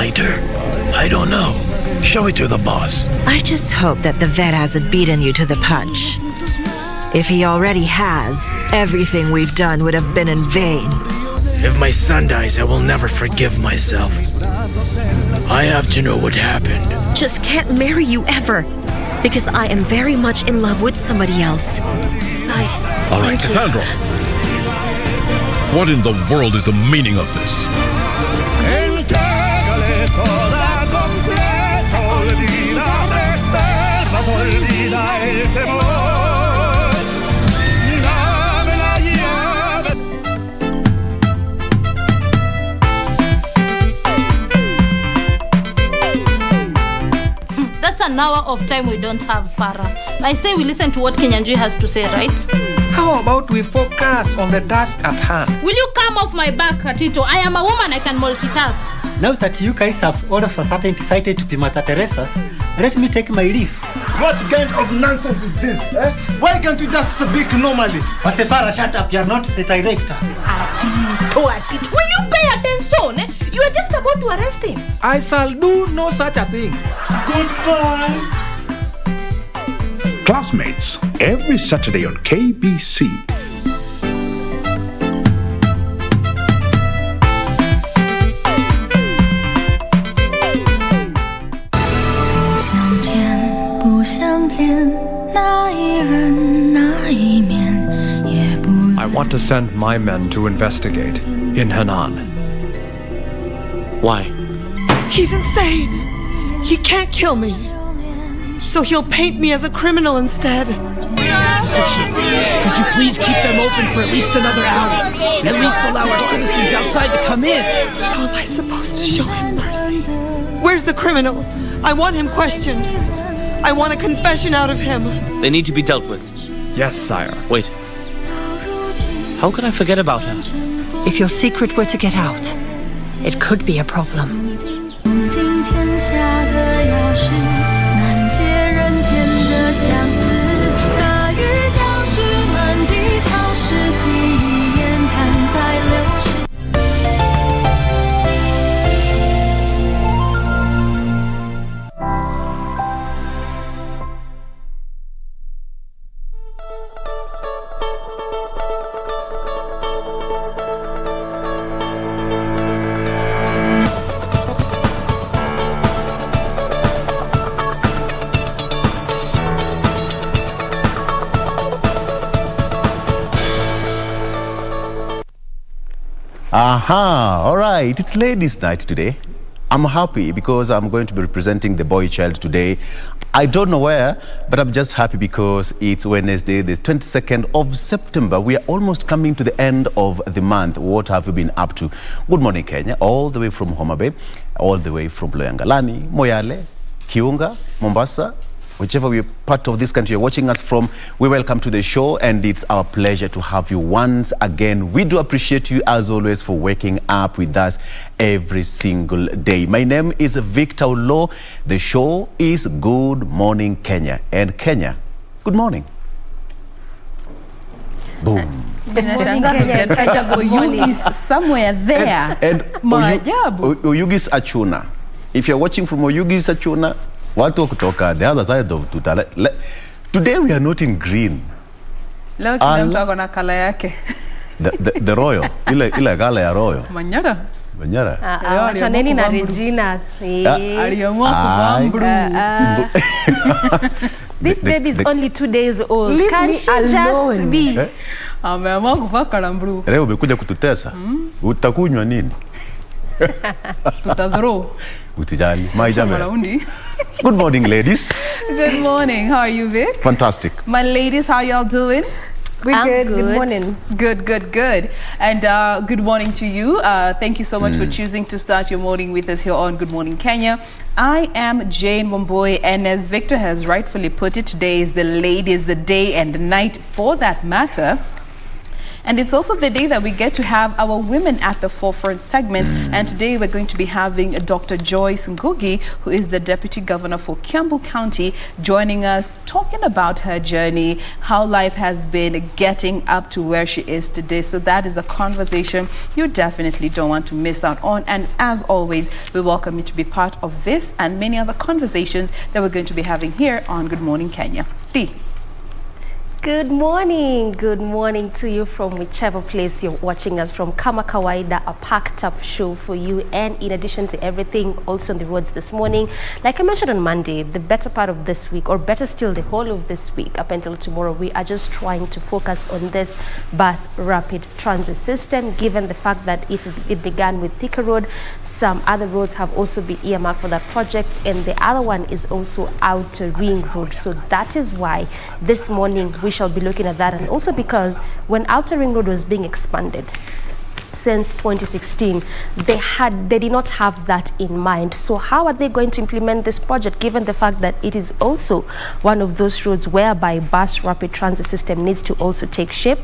later? I don't know. Show it to the boss. I just hope that the vet hasn't beaten you to the punch. If he already has, everything we've done would have been in vain. If my son dies, I will never forgive myself. I have to know what happened. Just can't marry you ever. Because I am very much in love with somebody else. All right, Cassandra. What in the world is the meaning of this? That's an hour of time we don't have, Farah. I say we listen to what Kenyanjui has to say, right? How about we focus on the task at hand? Will you come off my back, Katito? I am a woman, I can multitask. Now that you guys have all of a sudden decided to be Mother Teresa's, let me take my leave. What kind of nonsense is this? Eh? Why can't you just speak normally? Farah, shut up. You're not the director. Atito. Will you pay attention? You are just about to arrest him. I shall do no such a thing. Goodbye. Classmates, every Saturday on KBC. I want to send my men to investigate in Henan. Why? He's insane. He can't kill me. So he'll paint me as a criminal instead. Mr. Chief, could you please keep them open for at least another hour? At least allow our citizens outside to come in. How am I supposed to show him mercy? Where's the criminals? I want him questioned. I want a confession out of him. They need to be dealt with. Yes, sire. Wait. How could I forget about her? If your secret were to get out, it could be a problem. Aha, all right, it's ladies' night today. I'm happy because I'm going to be representing the boy child today. I don't know where, but I'm just happy because it's Wednesday, the 22nd of September. We are almost coming to the end of the month. What have you been up to? Good morning, Kenya, all the way from Homa Bay, all the way from Loyangalani, Moyale, Kiunga, Mombasa, whichever part of this country you're watching us from, we welcome to the show, and it's our pleasure to have you once again. We do appreciate you, as always, for waking up with us every single day. My name is Victor Ulo. The show is Good Morning Kenya. And Kenya, good morning. Boom. Somewhere there. And Oyugis Achuna. If you're watching from Oyugis Achuna, watu kutoka the other side of Tutala. Today we are not in green. Leo kila mtu ako na kala yake. The royal. Ile kala ya royal. Manyara. Chaneni na Regina. Aliamua kubambru. This baby is only 2 days old. Leave Can me she alone. just be? Ameamua kuvaa kalambru. Leo umekuja kututesa. Utakunywa nini? Tutadhuru. Utijali. Maraundi. Good morning, ladies. Good morning. How are you, Vic? Fantastic. My ladies, how y'all doing? We're good. Good morning. Good. And good morning to you. Thank you so much for choosing to start your morning with us here on Good Morning Kenya. I am Jane Wamboi, and as Victor has rightfully put it, today is the ladies' the day and the night for that matter. And it's also the day that we get to have our Women at the Forefront segment. And today we're going to be having Dr. Joyce Ngugi, who is the Deputy Governor for Kiambu County, joining us, talking about her journey, how life has been getting up to where she is today. So that is a conversation you definitely don't want to miss out on. And as always, we welcome you to be part of this and many other conversations that we're going to be having here on Good Morning Kenya. T. Good morning to you from whichever place you're watching us from. Kama kawaida, a packed up show for you, and in addition to everything, also on the roads this morning. Like I mentioned on Monday, the better part of this week, or better still the whole of this week up until tomorrow, we are just trying to focus on this bus rapid transit system, given the fact that it began with Thika Road. Some other roads have also been earmarked for that project, and the other one is also Outer Ring Road. So that is why this morning we shall be looking at that, and also because when Outer Ring Road was being expanded since 2016, they did not have that in mind. So how are they going to implement this project, given the fact that it is also one of those roads whereby bus rapid transit system needs to also take shape?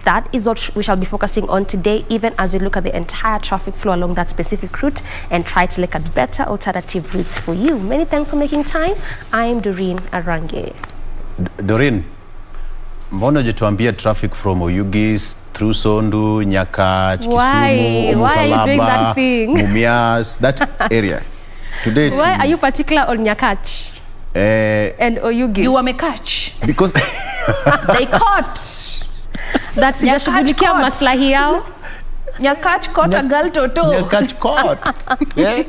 That is what we shall be focusing on today, even as we look at the entire traffic flow along that specific route and try to look at better alternative routes for you. Many thanks for making time. I'm Doreen Arange. Doreen, mbona hujatuambia traffic from Oyugis through Sondu, Nyakach, Kisumu, Umusalaba, Mumias, that area. Today, why are you particular on Nyakach and Oyugis? You were catch because they caught. That's just kubulikia maslahi yao. Nyakach caught a girl toto. Nyakach caught. Yeah?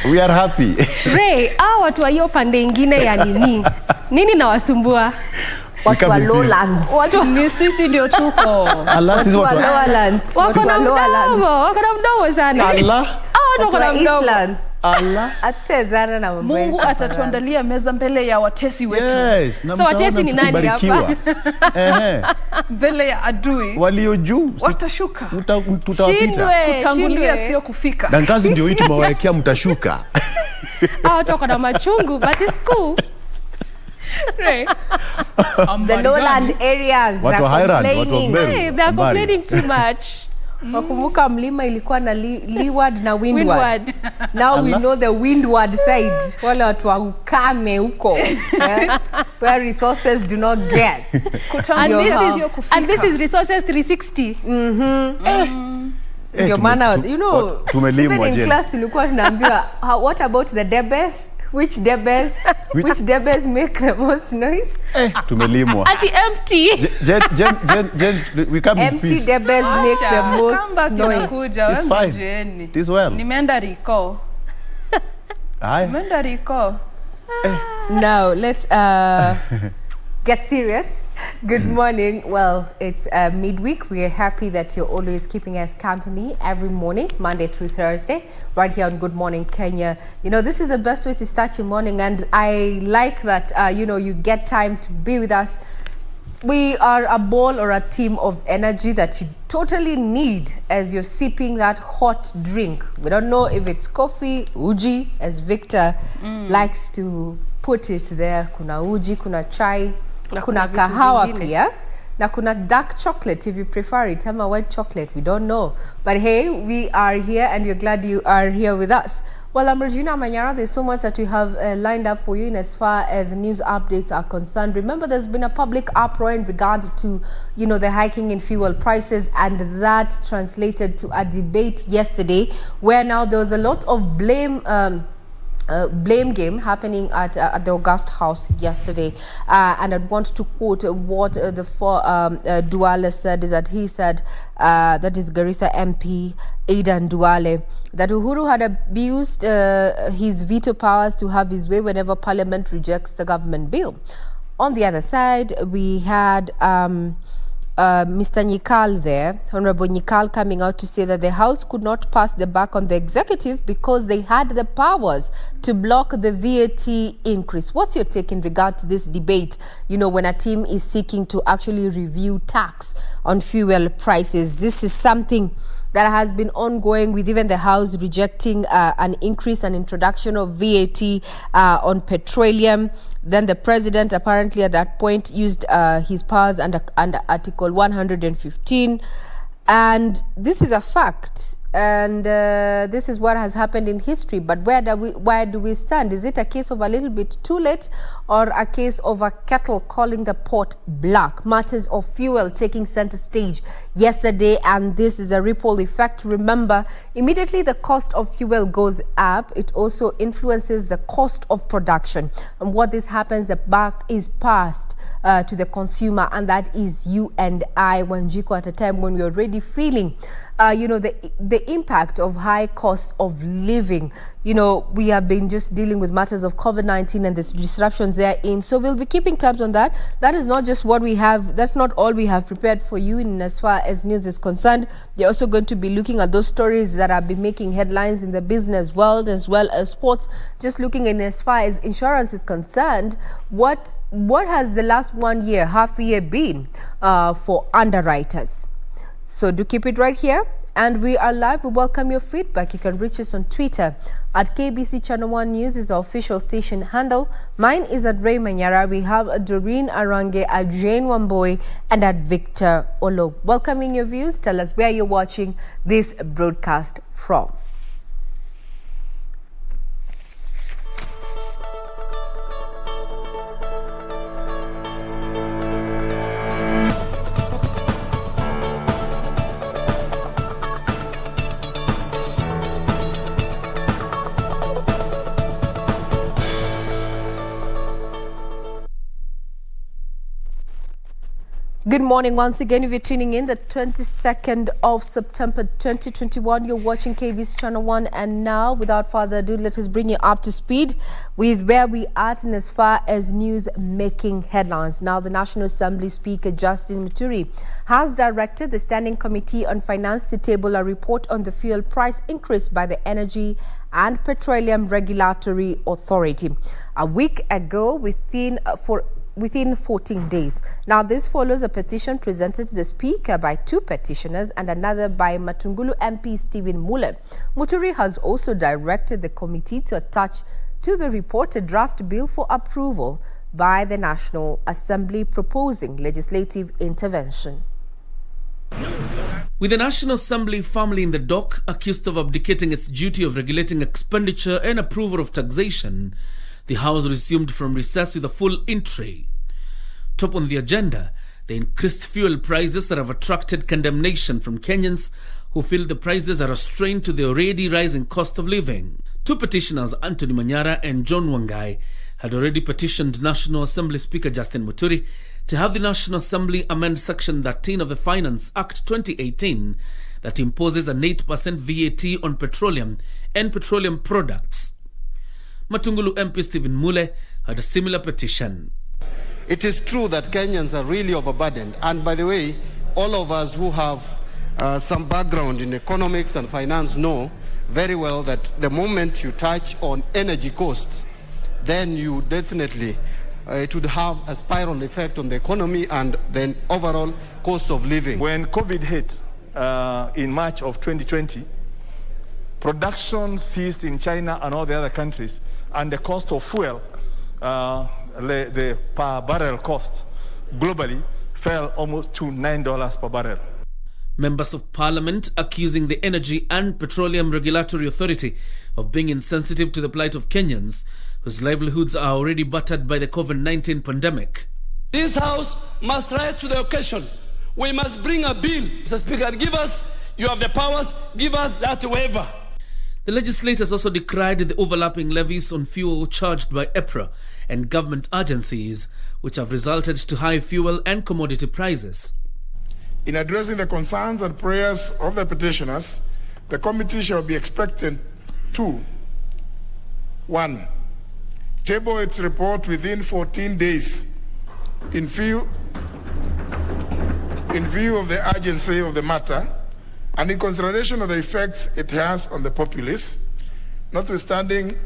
We are happy. Ray, watu wa hiyo pande ingine ya nini na wasumbua? Watu wa lowlands. Watu ni sisi ndio tuko. Watu wa lowlands. Wako na mdomo sana. Allah. Watu wa Eastlands. Allah. Atutezana na mambo. Mungu atatuandalia meza mbele ya watesi wetu. Yes. So watesi ni nani hapa? Mbele ya adui. Walio juu. Watashuka. Tutawapita. Kutangulia sio kufika. Na ngazi ndio hii tumewawekea mtashuka. Watu wako na machungu, but it's cool. The lowland areas are complaining. They are complaining too much. Wakumbuka mlima ilikuwa na leeward na windward. Now we know the windward side. Wale watu wa ukame huko. Where resources do not get. And this is resources 360. Ndio maana, you know, tumelimwa in class tulikuwa tunaambiwa, what about the debes? Which debes make the most noise? Tumelimwa. Ati empty. We come in empty peace. debes make the most noise. It's fine. It is well. Nimeenda Riko. Nimeenda Riko. Now, let's get serious. Good morning. Well, it's midweek. We are happy that you're always keeping us company every morning, Monday through Thursday, right here on Good Morning Kenya. You know, this is the best way to start your morning, and I like that, you know, you get time to be with us. We are a ball or a team of energy that you totally need as you're sipping that hot drink. We don't know if it's coffee, uji, as Victor likes to put it there. Kuna uji, kuna chai, kuna kahawa pia, na kuna dark chocolate if you prefer it, ama white chocolate, we don't know. But hey, we are here and we're glad you are here with us. Well, I'm Regina Manyara. There's so much that we have lined up for you in as far as news updates are concerned. Remember, there's been a public uproar in regard to, you know, the hiking in fuel prices, and that translated to a debate yesterday where now there was a lot of blame game happening at the August House yesterday, and I want to quote what Duale said. Is that he said, that is Garissa MP Aidan Duale, that Uhuru had abused his veto powers to have his way whenever Parliament rejects the government bill. On the other side, we had Mr. Nyikal there, Honorable Nyikal, coming out to say that the House could not pass the buck on the executive because they had the powers to block the VAT increase. What's your take in regard to this debate, you know, when a team is seeking to actually review tax on fuel prices? This is something that has been ongoing, with even the House rejecting an increase and introduction of VAT on petroleum. Then the president apparently at that point used his powers under Article 115. And this is a fact. And this is what has happened in history. But where do we stand? Is it a case of a little bit too late, or a case of a kettle calling the pot black? Matters of fuel taking center stage yesterday, and this is a ripple effect. Remember, immediately the cost of fuel goes up, it also influences the cost of production. And what this happens, the buck is passed to the consumer, and that is you and I, Wanjiko, at a time when we're already feeling the impact of high cost of living. We have been just dealing with matters of COVID-19 and the disruptions therein. So we'll be keeping tabs on that. That is not just what we have. That's not all we have prepared for you in as far as news is concerned. They're also going to be looking at those stories that have been making headlines in the business world as well as sports. Just looking in as far as insurance is concerned, what has the last 1 year, half year been for underwriters? So do keep it right here. And we are live. We welcome your feedback. You can reach us on Twitter at KBC Channel 1 News is our official station handle. Mine is at Ray Manyara. We have a Doreen Arange, at Jane Wamboy, and at Victor Olo. Welcoming your views. Tell us where you're watching this broadcast from. Good morning once again. If you're tuning in, the 22nd of September 2021, you're watching KBC Channel 1. And now, without further ado, let us bring you up to speed with where we are in as far as news making headlines. Now, the National Assembly Speaker Justin Muturi has directed the Standing Committee on Finance to table a report on the fuel price increase by the Energy and Petroleum Regulatory Authority a week ago within 14 days. Now, this follows a petition presented to the Speaker by two petitioners and another by Matungulu MP Stephen Mule. Muturi has also directed the committee to attach to the report a draft bill for approval by the National Assembly proposing legislative intervention. With the National Assembly firmly in the dock, accused of abdicating its duty of regulating expenditure and approval of taxation, the House resumed from recess with a full in-tray. Top on the agenda, the increased fuel prices that have attracted condemnation from Kenyans who feel the prices are a strain to the already rising cost of living. Two petitioners, Anthony Manyara and John Wangai, had already petitioned National Assembly Speaker Justin Muturi to have the National Assembly amend Section 13 of the Finance Act 2018 that imposes an 8% VAT on petroleum and petroleum products. Matungulu MP Stephen Mule had a similar petition. It is true that Kenyans are really overburdened. And by the way, all of us who have some background in economics and finance know very well that the moment you touch on energy costs, then you definitely, it would have a spiral effect on the economy and then overall cost of living. When COVID hit in March of 2020, production ceased in China and all the other countries, and the cost of fuel, the per barrel cost globally fell almost to $9 per barrel. Members of Parliament accusing the Energy and Petroleum Regulatory Authority of being insensitive to the plight of Kenyans whose livelihoods are already battered by the COVID-19 pandemic. This House must rise to the occasion. We must bring a bill. Mr. Speaker, you have the powers, give us that waiver. The legislators also decried the overlapping levies on fuel charged by EPRA and government agencies, which have resulted to high fuel and commodity prices. In addressing the concerns and prayers of the petitioners, the committee shall be expected to 1. Table its report within 14 days in view of the urgency of the matter and in consideration of the effects it has on the populace, notwithstanding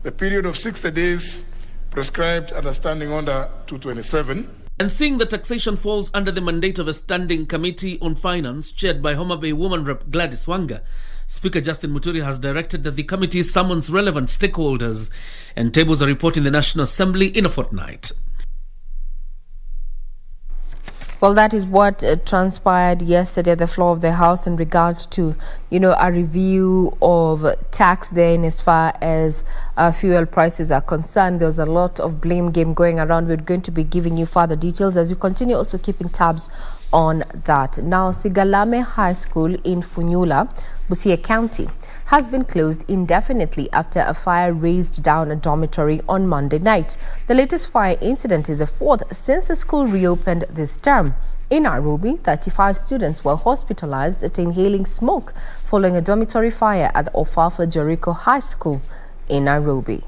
the period of 60 days prescribed under Standing Order 227. And seeing that taxation falls under the mandate of a standing committee on finance chaired by Homa Bay Woman Rep Gladys Wanga, Speaker Justin Muturi has directed that the committee summons relevant stakeholders and tables a report in the National Assembly in a fortnight. Well, that is what transpired yesterday at the floor of the House in regard to, a review of tax there in as far as fuel prices are concerned. There was a lot of blame game going around. We're going to be giving you further details as we continue also keeping tabs on that. Now, Sigalame High School in Funyula, Busia County, has been closed indefinitely after a fire razed down a dormitory on Monday night. The latest fire incident is the fourth since the school reopened this term. In Nairobi, 35 students were hospitalized after inhaling smoke following a dormitory fire at the Ofafa Jericho High School in Nairobi.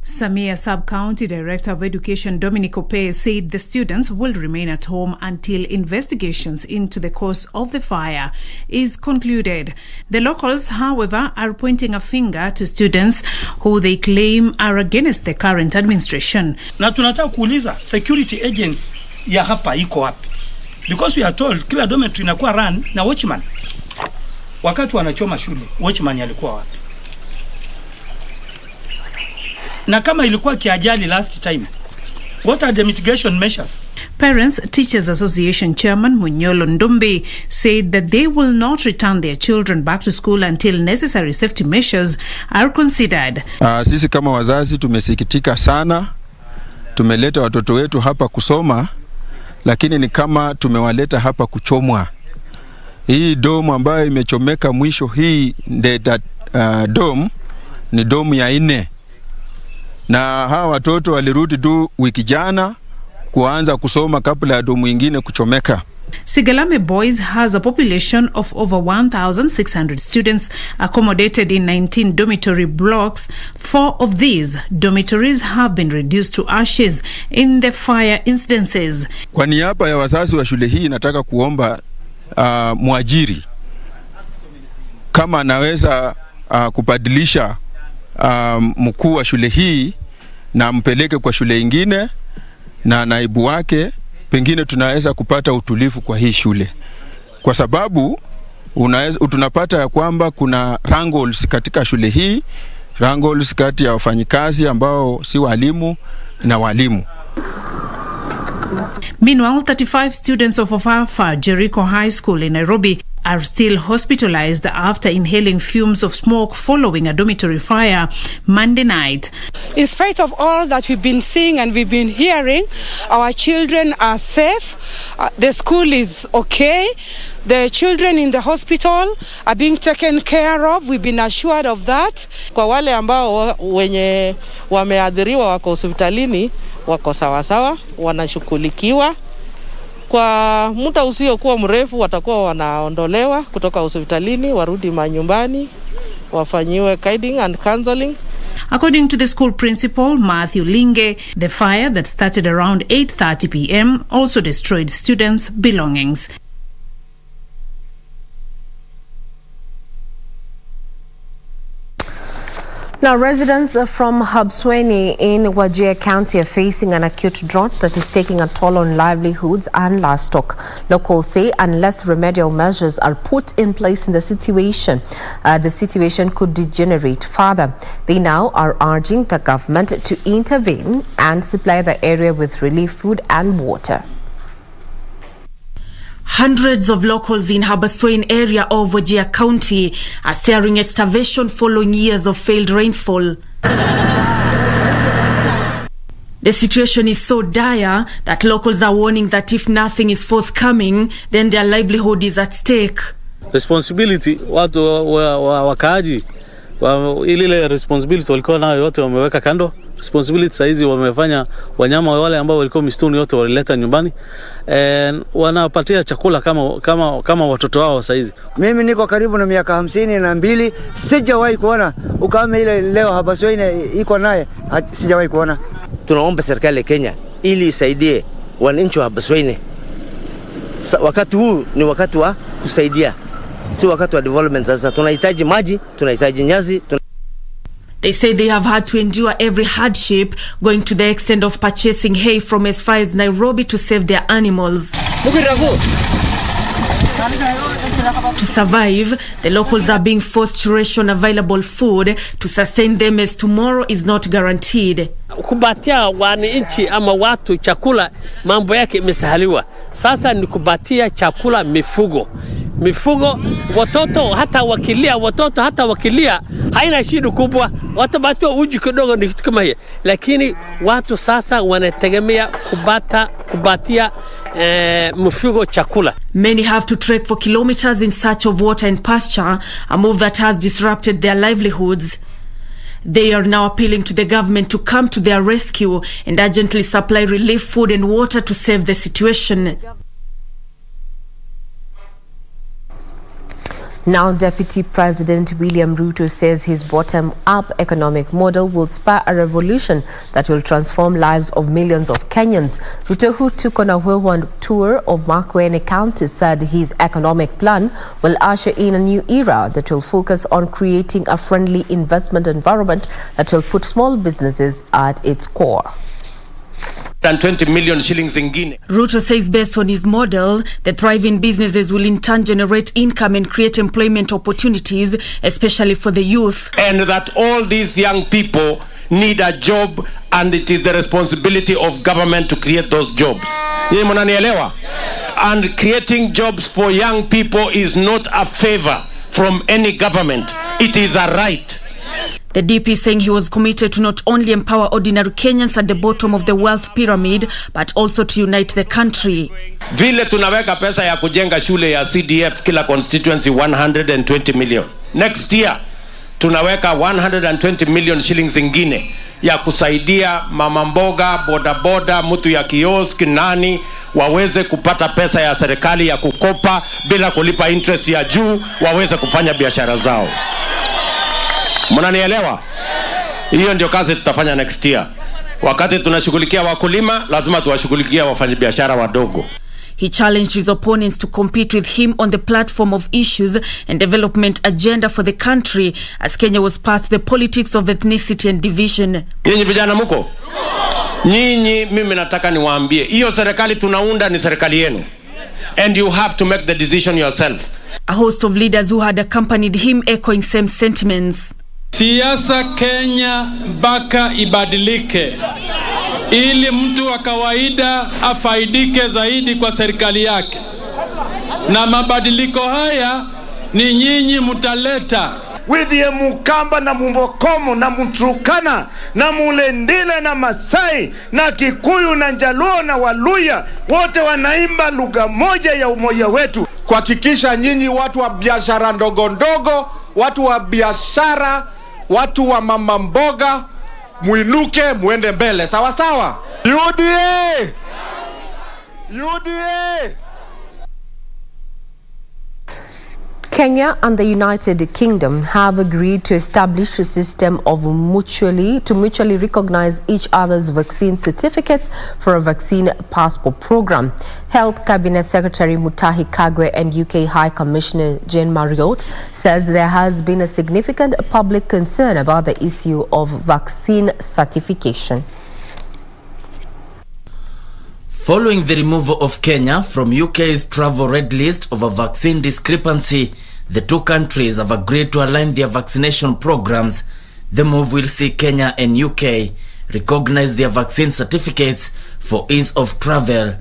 Samia Sub-County Director of Education Dominic Opey said the students will remain at home until investigations into the cause of the fire is concluded. The locals, however, are pointing a finger to students who they claim are against the current administration. Na tunataka kuuliza security agents ya hapa iko wapi? Because we are told kila dormitory inakuwa run na watchman. Wakati wanachoma shule, watchman alikuwa wapi? Na kama ilikuwa kiajali last time, what are the mitigation measures? Parents Teachers Association Chairman Munyolo Ndumbi said that they will not return their children back to school until necessary safety measures are considered. Sisi kama wazazi tumesikitika sana. Tumeleta watoto wetu hapa kusoma, lakini ni kama tumewaleta hapa kuchomwa. Hii domu ambayo imechomeka mwisho, hii dome ni domu ya 4. Na hawa watoto walirudi tu wiki jana kuanza kusoma kabla ya domu ingine kuchomeka. Sigalame Boys has a population of over 1,600 students accommodated in 19 dormitory blocks. 4 of these dormitories have been reduced to ashes in the fire incidences. Kwa niaba ya wazazi wa shule hii nataka kuomba mwajiri kama anaweza kubadilisha mkuu wa shule hii na mpeleke kwa shule ingine na naibu wake, pengine tunaweza kupata utulivu kwa hii shule, kwa sababu tunapata ya kwamba kuna wrangles katika shule hii, wrangles kati ya wafanyikazi ambao si walimu na walimu. Meanwhile, 35 students of Ofafa Jericho High School in Nairobi are still hospitalized after inhaling fumes of smoke following a dormitory fire Monday night. In spite of all that we've been seeing and we've been hearing, our children are safe. The school is okay. The children in the hospital are being taken care of. We've been assured of that. Kwa wale ambao wenye wameadhiriwa wako hospitalini, wako sawa sawa, wanashughulikiwa. Kwa muda usiokuwa mrefu watakuwa wanaondolewa kutoka hospitalini, warudi manyumbani, wafanyiwe guiding and counseling. According to the school principal, Matthew Linge, the fire that started around 8:30 p.m. also destroyed students' belongings. Now, residents from Habsweni in Wajir County are facing an acute drought that is taking a toll on livelihoods and livestock. Locals say unless remedial measures are put in place in the situation could degenerate further. They now are urging the government to intervene and supply the area with relief food and water. Hundreds of locals in Habaswein area of Wajir County are staring at starvation following years of failed rainfall. The situation is so dire that locals are warning that if nothing is forthcoming, then their livelihood is at stake. Responsibility, watu wakaaji, ile responsibility walikuwa nayo yote wameweka kando. Responsibility saizi wamefanya wanyama wale ambao walikuwa mistuni yote walileta nyumbani, wanapatia chakula kama watoto wao saizi. Mimi niko karibu na miaka 52, sijawahi kuona ukame ile leo Habaswein iko naye, sijawahi kuona. Tunaomba serikali ya Kenya ili isaidie wananchi wa Habaswein. Wakati huu ni wakati wa kusaidia, si wakati wa development. Sasa tunahitaji maji, tunahitaji nyasi. They say they have had to endure every hardship, going to the extent of purchasing hay from as far as Nairobi to save their animals. To survive, the locals are being forced to ration available food to sustain them, as tomorrow is not guaranteed. Kubatia wananchi ama watu chakula mambo yake imesahaliwa. Sasa ni kubatia chakula mifugo. Mifugo watoto hata wakilia haina shida kubwa, watabatiwa uji kidogo ni kitu kama hiyo. Lakini watu sasa wanategemea kubatia mifugo chakula. Many have to trek for kilometers in search of water and pasture, a move that has disrupted their livelihoods. They are now appealing to the government to come to their rescue and urgently supply relief food and water to save the situation. Now, Deputy President William Ruto says his bottom-up economic model will spur a revolution that will transform lives of millions of Kenyans. Ruto, who took on a whirlwind tour of Makueni County, said his economic plan will usher in a new era that will focus on creating a friendly investment environment that will put small businesses at its core. And 20 million shillings in Guinea. Ruto says based on his model, the thriving businesses will in turn generate income and create employment opportunities, especially for the youth. And that all these young people need a job, and it is the responsibility of government to create those jobs. And creating jobs for young people is not a favor from any government. It is a right. The DP saying he was committed to not only empower ordinary Kenyans at the bottom of the wealth pyramid, but also to unite the country. Vile tunaweka pesa ya kujenga shule ya CDF kila constituency 120 million. Next year tunaweka 120 million shillings ingine ya kusaidia mama mboga, bodaboda, mtu ya kiosk, nani waweze kupata pesa ya serikali ya kukopa bila kulipa interest ya juu, waweze kufanya biashara zao. Mnanielewa? Hiyo ndio kazi tutafanya next year. Wakati tunashughulikia wakulima, lazima tuwashughulikia wafanyabiashara wadogo. He challenged his opponents to compete with him on the platform of issues and development agenda for the country, as Kenya was past the politics of ethnicity and division. Nyinyi vijana mko? Nyinyi mimi nataka niwaambie, hiyo serikali tunaunda ni serikali yenu. And you have to make the decision yourself. A host of leaders who had accompanied him echoing same sentiments. Siasa Kenya mpaka ibadilike ili mtu wa kawaida afaidike zaidi kwa serikali yake, na mabadiliko haya ni nyinyi mutaleta. Withie Mukamba na Mumbokomo na Mturukana na Mulendile na Masai na Kikuyu na Njaluo na Waluya, wote wanaimba lugha moja ya umoja wetu. Kuhakikisha nyinyi watu wa biashara ndogo ndogo, watu wa biashara, watu wa mama mboga, muinuke muende mbele. Sawa sawa? UDA! UDA! Kenya and the United Kingdom have agreed to establish a system of mutually recognize each other's vaccine certificates for a vaccine passport program. Health Cabinet Secretary Mutahi Kagwe and UK High Commissioner Jane Marriott says there has been a significant public concern about the issue of vaccine certification. Following the removal of Kenya from UK's travel red list over vaccine discrepancy, the two countries have agreed to align their vaccination programs. The move will see Kenya and UK recognize their vaccine certificates for ease of travel.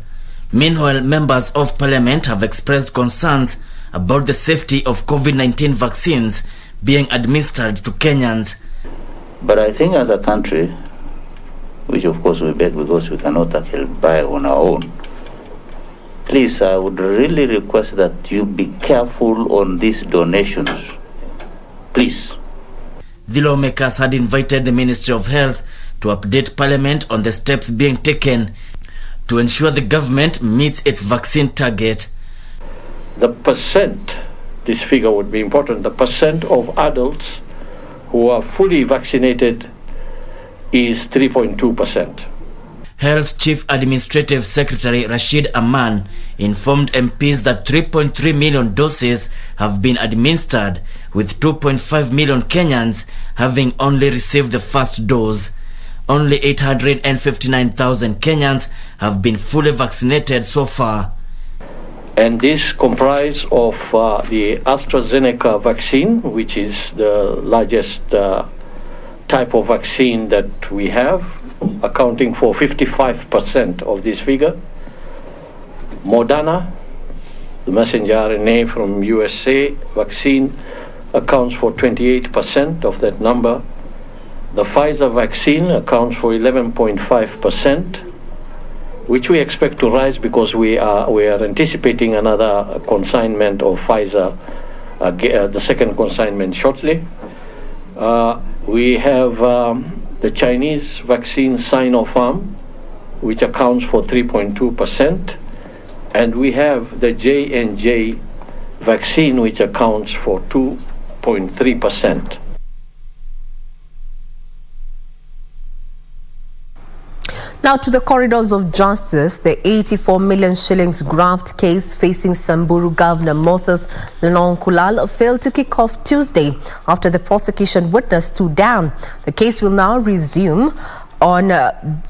Meanwhile, members of parliament have expressed concerns about the safety of COVID-19 vaccines being administered to Kenyans. But I think as a country, which of course we beg because we cannot actually buy on our own, please, I would really request that you be careful on these donations. Please. The lawmakers had invited the Ministry of Health to update Parliament on the steps being taken to ensure the government meets its vaccine target. The percent, this figure would be important, the percent of adults who are fully vaccinated is 3.2%. Health Chief Administrative Secretary Rashid Aman informed MPs that 3.3 million doses have been administered, with 2.5 million Kenyans having only received the first dose. Only 859,000 Kenyans have been fully vaccinated so far. And this comprises of the AstraZeneca vaccine, which is the largest type of vaccine that we have, accounting for 55% of this figure. Moderna, the messenger RNA from USA vaccine, accounts for 28% of that number. The Pfizer vaccine accounts for 11.5%, which we expect to rise because we are anticipating another consignment of Pfizer, the second consignment shortly. We have the Chinese vaccine Sinopharm, which accounts for 3.2%, and we have the J&J vaccine, which accounts for 2.3%. Now to the corridors of justice. The 84 million shillings graft case facing Samburu Governor Moses Lenonkulal failed to kick off Tuesday after the prosecution witness stood down. The case will now resume on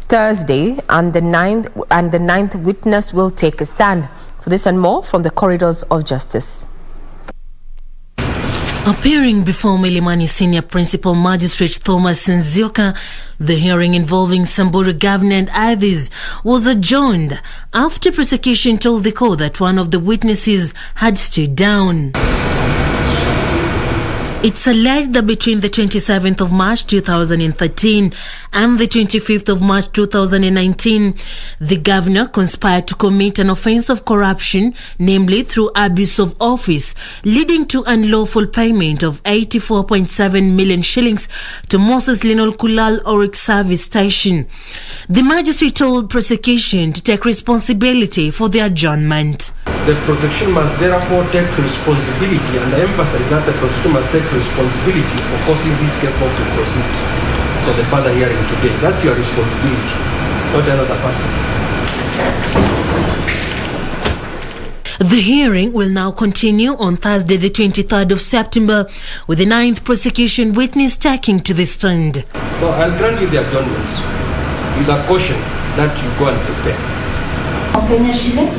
Thursday, and the ninth witness will take a stand. For this and more from the corridors of justice. Appearing before Milimani Senior Principal Magistrate Thomas Nzioka, the hearing involving Samburu Governor and others was adjourned after prosecution told the court that one of the witnesses had stood down. It's alleged that between the 27th of March 2013 and the 25th of March 2019, the governor conspired to commit an offence of corruption, namely through abuse of office, leading to unlawful payment of 84.7 million shillings to Moses Lenonkulal Oryx Service Station. The magistrate told prosecution to take responsibility for the adjournment. The prosecution must therefore take responsibility, and I emphasize that the prosecution must take responsibility for causing this case not to proceed for the further hearing today. That's your responsibility, not another person. The hearing will now continue on Thursday, the 23rd of September, with the 9th prosecution witness taking to the stand. So I'll grant you the adjournment with a caution that you go and prepare. Kenya shillings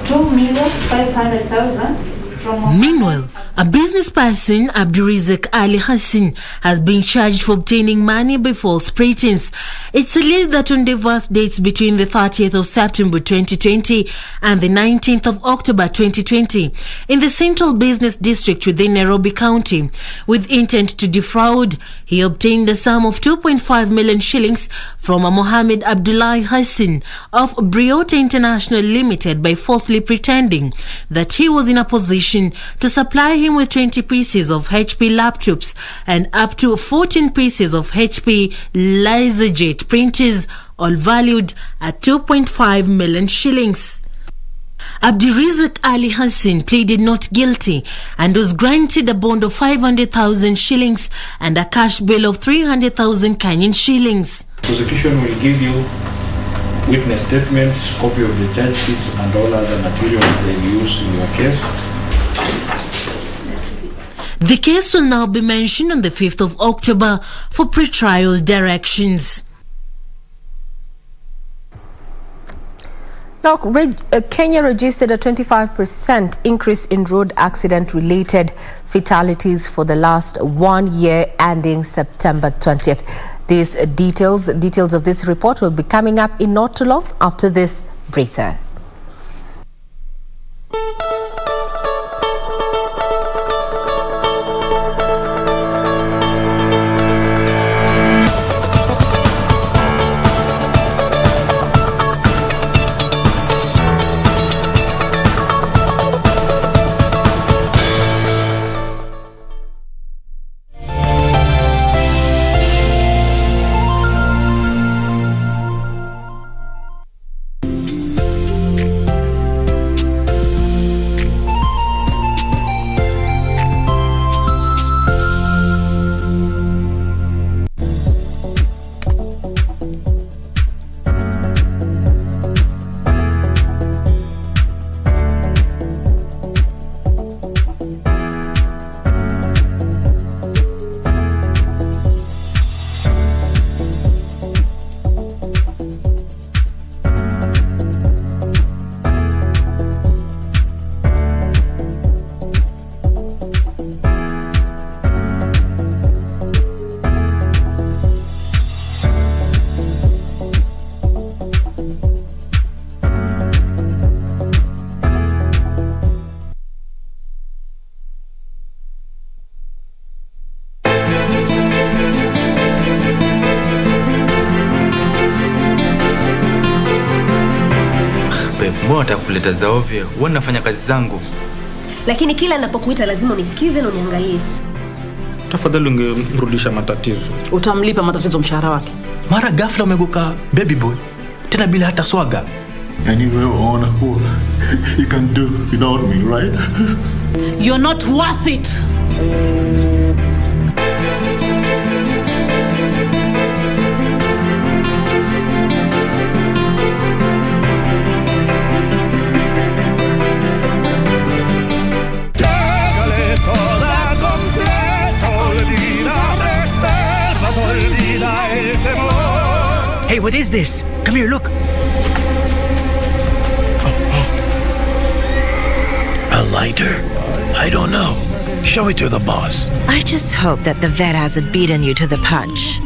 2,500,000 from. Meanwhile, a business person, Abdurizak Ali Hassan, has been charged for obtaining money by false pretense. It's alleged that on diverse dates between the 30th of September 2020 and the 19th of October 2020, in the Central Business District within Nairobi County, with intent to defraud, he obtained a sum of 2.5 million shillings from a Mohammed Abdullahi Hassan of Briota International Limited by falsely pretending that he was in a position to supply him with 20 pieces of HP laptops and up to 14 pieces of HP LaserJet printers, all valued at 2.5 million shillings. Abdurizak Ali Hassan pleaded not guilty and was granted a bond of 500,000 shillings and a cash bail of 300,000 Kenyan shillings. Prosecution will give you witness statements, copy of the charge sheets and all other materials they use in your case. The case will now be mentioned on the 5th of October for pre-trial directions. Now, Kenya registered a 25% increase in road accident-related fatalities for the last 1 year ending September 20th. These details of this report will be coming up in not too long after this breather. unataka kuleta za ovyo? Wewe nafanya kazi zangu. Lakini kila ninapokuita lazima unisikize na uniangalie. Tafadhali ungemrudisha matatizo. Utamlipa matatizo mshahara wake. Mara ghafla umeguka baby boy. Tena bila hata swaga. Anyway, on who you can do without me, right? You're not worth it. Hey, what is this? Come here, look. A lighter? I don't know. Show it to the boss. I just hope that the vet hasn't beaten you to the punch.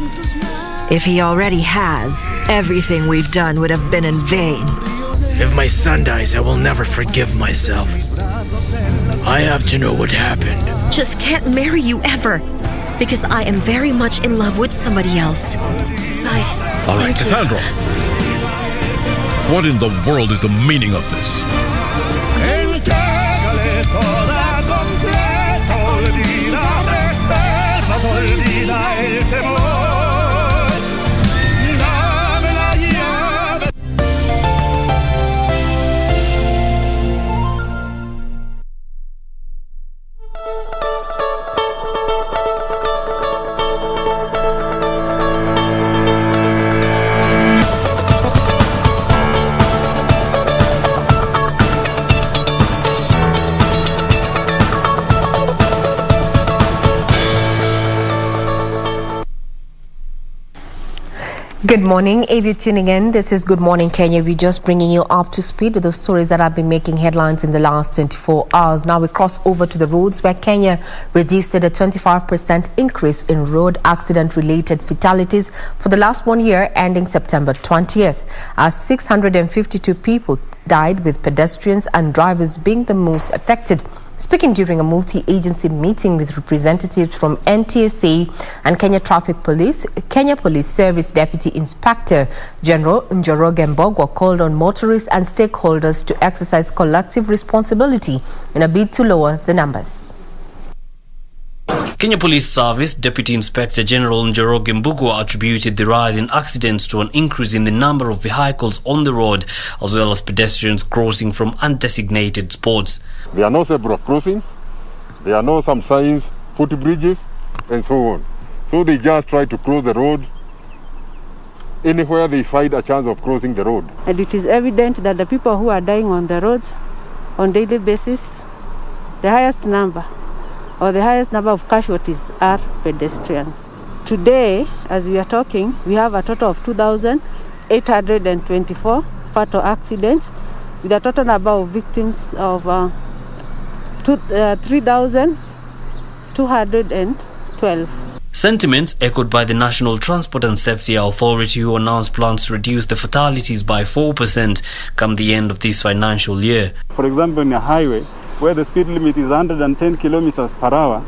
If he already has, everything we've done would have been in vain. If my son dies, I will never forgive myself. I have to know what happened. Just can't marry you ever. Because I am very much in love with somebody else. All right, Cassandra. What in the world is the meaning of this? Good morning. If you're tuning in, this is Good Morning Kenya. We're just bringing you up to speed with the stories that have been making headlines in the last 24 hours. Now we cross over to the roads where Kenya registered a 25% increase in road accident-related fatalities for the last 1 year ending September 20th, as 652 people died, with pedestrians and drivers being the most affected. Speaking during a multi-agency meeting with representatives from NTSA and Kenya Traffic Police, Kenya Police Service Deputy Inspector General Njoroge Mbogwa called on motorists and stakeholders to exercise collective responsibility in a bid to lower the numbers. Kenya Police Service Deputy Inspector General Njoroge Mbugwa attributed the rise in accidents to an increase in the number of vehicles on the road, as well as pedestrians crossing from undesignated spots. There are no zebra crossings, there are no some signs, footbridges, and so on. So they just try to cross the road anywhere they find a chance of crossing the road. And it is evident that the people who are dying on the roads on daily basis, the highest number of casualties are pedestrians. Today, as we are talking, we have a total of 2,824 fatal accidents, with a total number of victims of 3,212. Sentiments echoed by the National Transport and Safety Authority, who announced plans to reduce the fatalities by 4% come the end of this financial year. For example, in a highway where the speed limit is 110 kilometers per hour,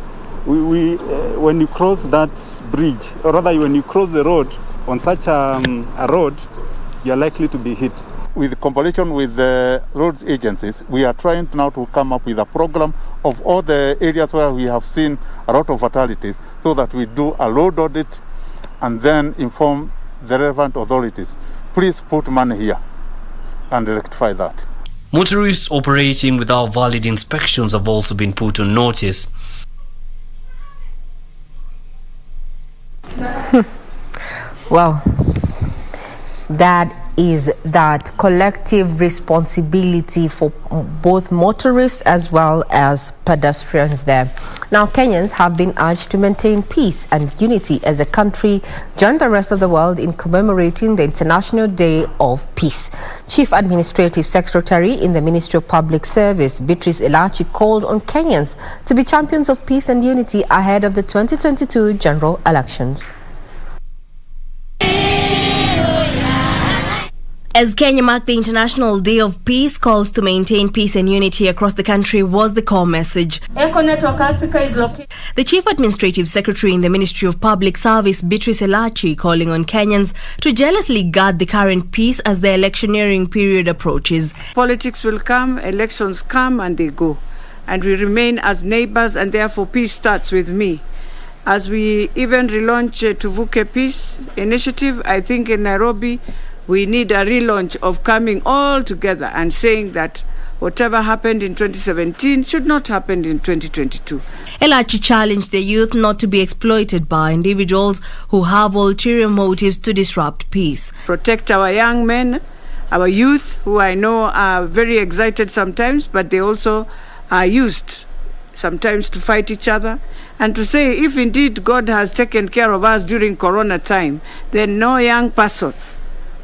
when you cross that bridge, or rather when you cross the road on such a road, you are likely to be hit. With collaboration with the roads agencies, we are trying now to come up with a program of all the areas where we have seen a lot of fatalities, so that we do a road audit and then inform the relevant authorities. Please put money here and rectify that. Motorists operating without valid inspections have also been put on notice. Well, that is that collective responsibility for both motorists as well as pedestrians there. Now, Kenyans have been urged to maintain peace and unity as a country, join the rest of the world in commemorating the International Day of Peace. Chief Administrative Secretary in the Ministry of Public Service, Beatrice Elachi, called on Kenyans to be champions of peace and unity ahead of the 2022 general elections. As Kenya marked the International Day of Peace, calls to maintain peace and unity across the country was the core message. Eco Network Africa is located. The Chief Administrative Secretary in the Ministry of Public Service, Beatrice Elachi, calling on Kenyans to jealously guard the current peace as the electioneering period approaches. Politics will come, elections come and they go. And we remain as neighbors, and therefore peace starts with me. As we even relaunch Tuvuke Peace Initiative, I think in Nairobi, we need a relaunch of coming all together and saying that whatever happened in 2017 should not happen in 2022. Elachi challenged the youth not to be exploited by individuals who have ulterior motives to disrupt peace. Protect our young men, our youth, who I know are very excited sometimes, but they also are used sometimes to fight each other. And to say, if indeed God has taken care of us during Corona time, then no young person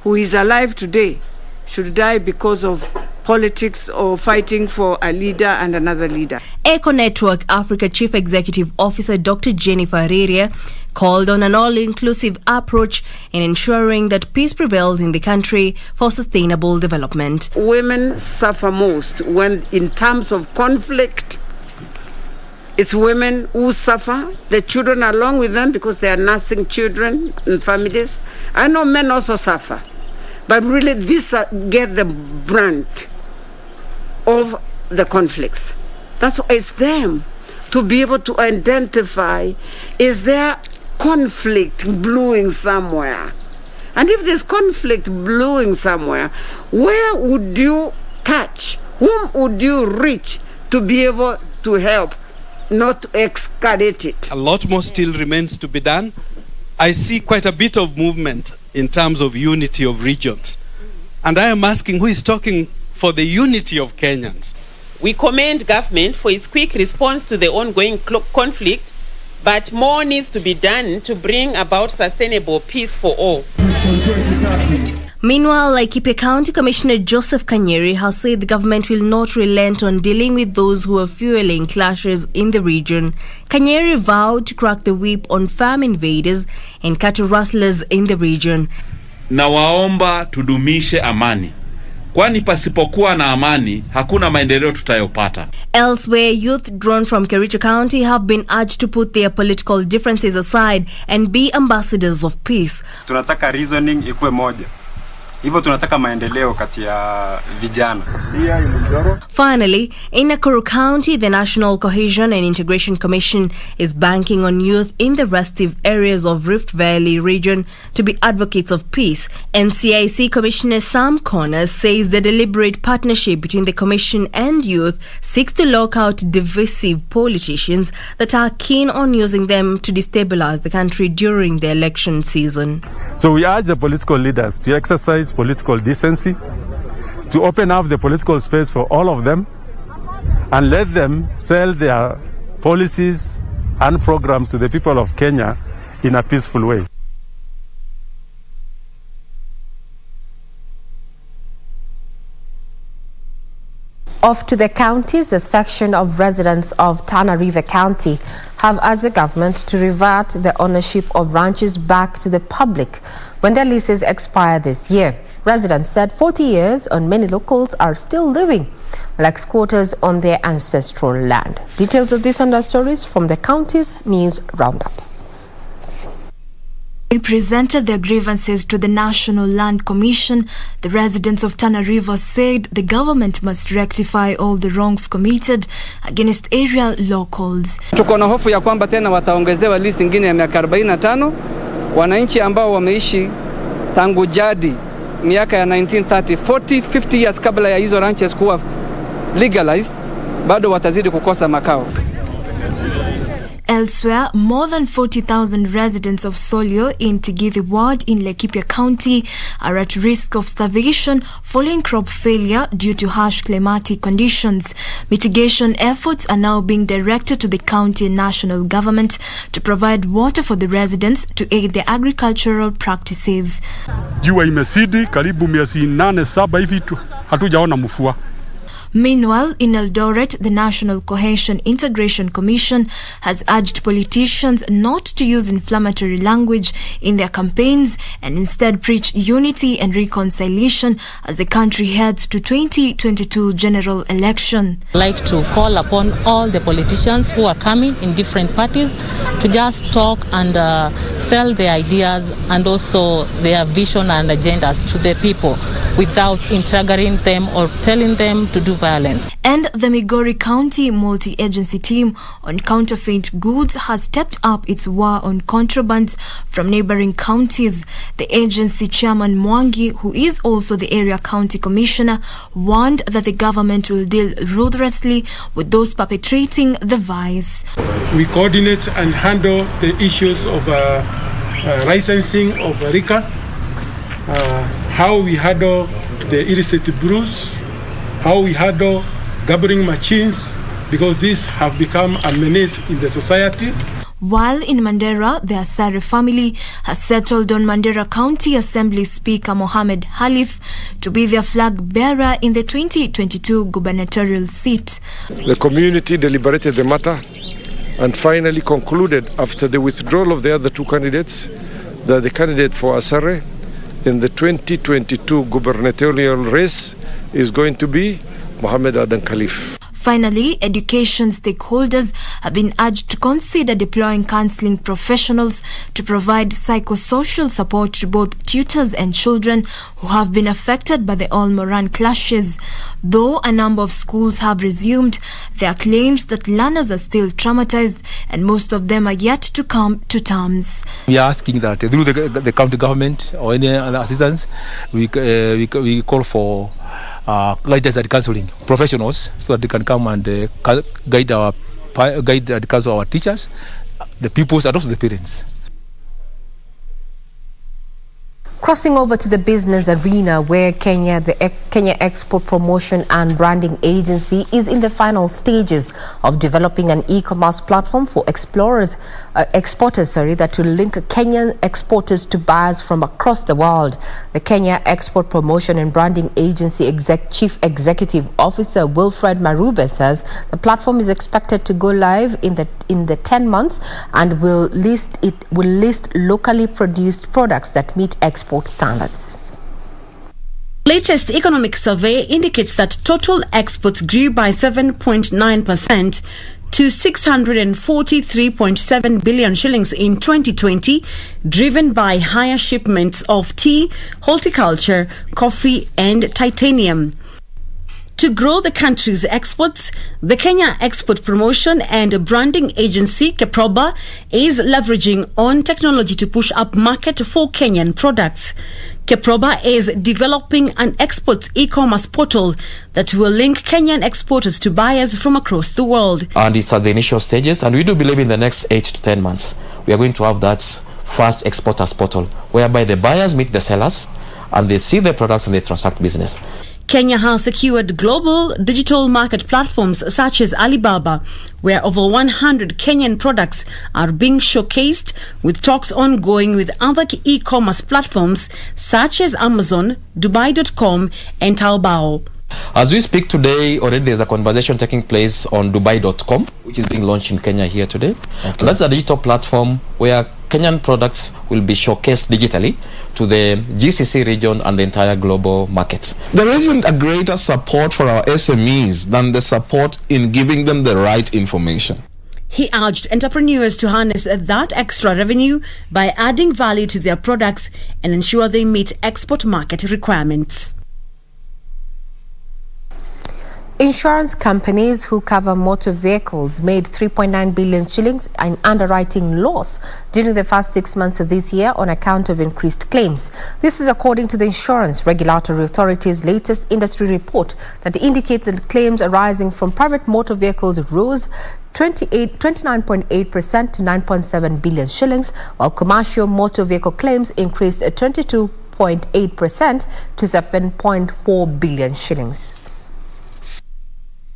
who is alive today should die because of politics or fighting for a leader and another leader. Eco Network Africa Chief Executive Officer Dr. Jennifer Riria called on an all-inclusive approach in ensuring that peace prevails in the country for sustainable development. Women suffer most when in terms of conflict. It's women who suffer, the children along with them because they are nursing children and families. I know men also suffer. But really, this get the brunt of the conflicts. That's why it's them to be able to identify, is there conflict brewing somewhere? And if there's conflict brewing somewhere, where would you catch? Whom would you reach to be able to help, not to escalate it? A lot more still remains to be done. I see quite a bit of movement in terms of unity of regions. And I am asking, who is talking for the unity of Kenyans? We commend government for its quick response to the ongoing conflict, but more needs to be done to bring about sustainable peace for all. Meanwhile, Laikipia County Commissioner Joseph Kanyeri has said the government will not relent on dealing with those who are fueling clashes in the region. Kanyeri vowed to crack the whip on farm invaders and cattle rustlers in the region. Na waomba tudumishe amani. Kwani pasipokuwa na amani, hakuna maendeleo tutayopata. Elsewhere, youth drawn from Kericho County have been urged to put their political differences aside and be ambassadors of peace. Tunataka reasoning ikuwe moja. Hivyo tunataka maendeleo kati ya vijana. Finally, in Nakuru County, the National Cohesion and Integration Commission is banking on youth in the restive areas of Rift Valley region to be advocates of peace. NCIC Commissioner Sam Connors says the deliberate partnership between the Commission and youth seeks to lock out divisive politicians that are keen on using them to destabilize the country during the election season. So we urge the political leaders to exercise political decency, to open up the political space for all of them, and let them sell their policies and programs to the people of Kenya in a peaceful way. Off to the counties, a section of residents of Tana River County have urged the government to revert the ownership of ranches back to the public when their leases expire this year. Residents said 40 years on many locals are still living like squatters on their ancestral land. Details of this and other stories from the county's news roundup. They presented their grievances to the National Land Commission. The residents of Tana River said the government must rectify all the wrongs committed against area locals. Tuko na hofu ya kwamba tena wataongezewa list nyingine ya miaka 45. Wananchi ambao wameishi tangu jadi miaka ya 1930, 40, 50 years kabla ya hizo ranches kuwa legalized, bado watazidi kukosa makao. Elsewhere, more than 40,000 residents of Solio in Tigithi Ward in Laikipia County are at risk of starvation following crop failure due to harsh climatic conditions. Mitigation efforts are now being directed to the county and national government to provide water for the residents to aid their agricultural practices. Jua imesidi karibu miezi 8-7 hivi hatujaona mvua. Meanwhile, in Eldoret, the National Cohesion Integration Commission has urged politicians not to use inflammatory language in their campaigns and instead preach unity and reconciliation as the country heads to 2022 general election. I'd like to call upon all the politicians who are coming in different parties to just talk and sell their ideas and also their vision and agendas to the people without triggering them or telling them to do violence. And the Migori County multi-agency team on counterfeit goods has stepped up its war on contraband from neighboring counties. The agency chairman Mwangi, who is also the area county commissioner, warned that the government will deal ruthlessly with those perpetrating the vice. We coordinate and handle the issues of licensing of RICA, how we handle the illicit brews, how we handle gambling machines, because these have become a menace in the society. While in Mandera, the Asare family has settled on Mandera County Assembly Speaker Mohammed Halif to be their flag bearer in the 2022 gubernatorial seat. The community deliberated the matter and finally concluded, after the withdrawal of the other two candidates, that the candidate for Asare in the 2022 gubernatorial race is going to be Mohammed Adan Khalif. Finally, education stakeholders have been urged to consider deploying counseling professionals to provide psychosocial support to both tutors and children who have been affected by the Al-Moran clashes. Though a number of schools have resumed, there are claims that learners are still traumatized and most of them are yet to come to terms. We are asking that through the county government or any other assistance, we call for guidance and counseling professionals so that they can come and guide and counsel our teachers, the pupils, and also the parents. Crossing over to the business arena, where the Kenya Export Promotion and Branding Agency is in the final stages of developing an e-commerce platform for exporters that will link Kenyan exporters to buyers from across the world. The Kenya Export Promotion and Branding Agency Chief Executive Officer Wilfred Marube says the platform is expected to go live in the 10 months and will list locally produced products that meet export standards. Latest economic survey indicates that total exports grew by 7.9% to 643.7 billion shillings in 2020, driven by higher shipments of tea, horticulture, coffee and titanium. To grow the country's exports, the Kenya Export Promotion and Branding Agency, KEPROBA, is leveraging on technology to push up market for Kenyan products. KEPROBA is developing an export e-commerce portal that will link Kenyan exporters to buyers from across the world. And it's at the initial stages, and we do believe in the next 8 to 10 months, we are going to have that first exporters portal, whereby the buyers meet the sellers and they see the products and they transact business. Kenya has secured global digital market platforms such as Alibaba, where over 100 Kenyan products are being showcased, with talks ongoing with other e-commerce platforms such as Amazon, Dubai.com and Taobao. As we speak today, already there's a conversation taking place on Dubai.com, which is being launched in Kenya here today. Okay. And that's a digital platform where Kenyan products will be showcased digitally to the GCC region and the entire global market. There isn't a greater support for our SMEs than the support in giving them the right information. He urged entrepreneurs to harness that extra revenue by adding value to their products and ensure they meet export market requirements. Insurance companies who cover motor vehicles made 3.9 billion shillings in underwriting loss during the first 6 months of this year on account of increased claims. This is according to the Insurance Regulatory Authority's latest industry report that indicates that claims arising from private motor vehicles rose 29.8% to 9.7 billion shillings, while commercial motor vehicle claims increased 22.8% to 7.4 billion shillings.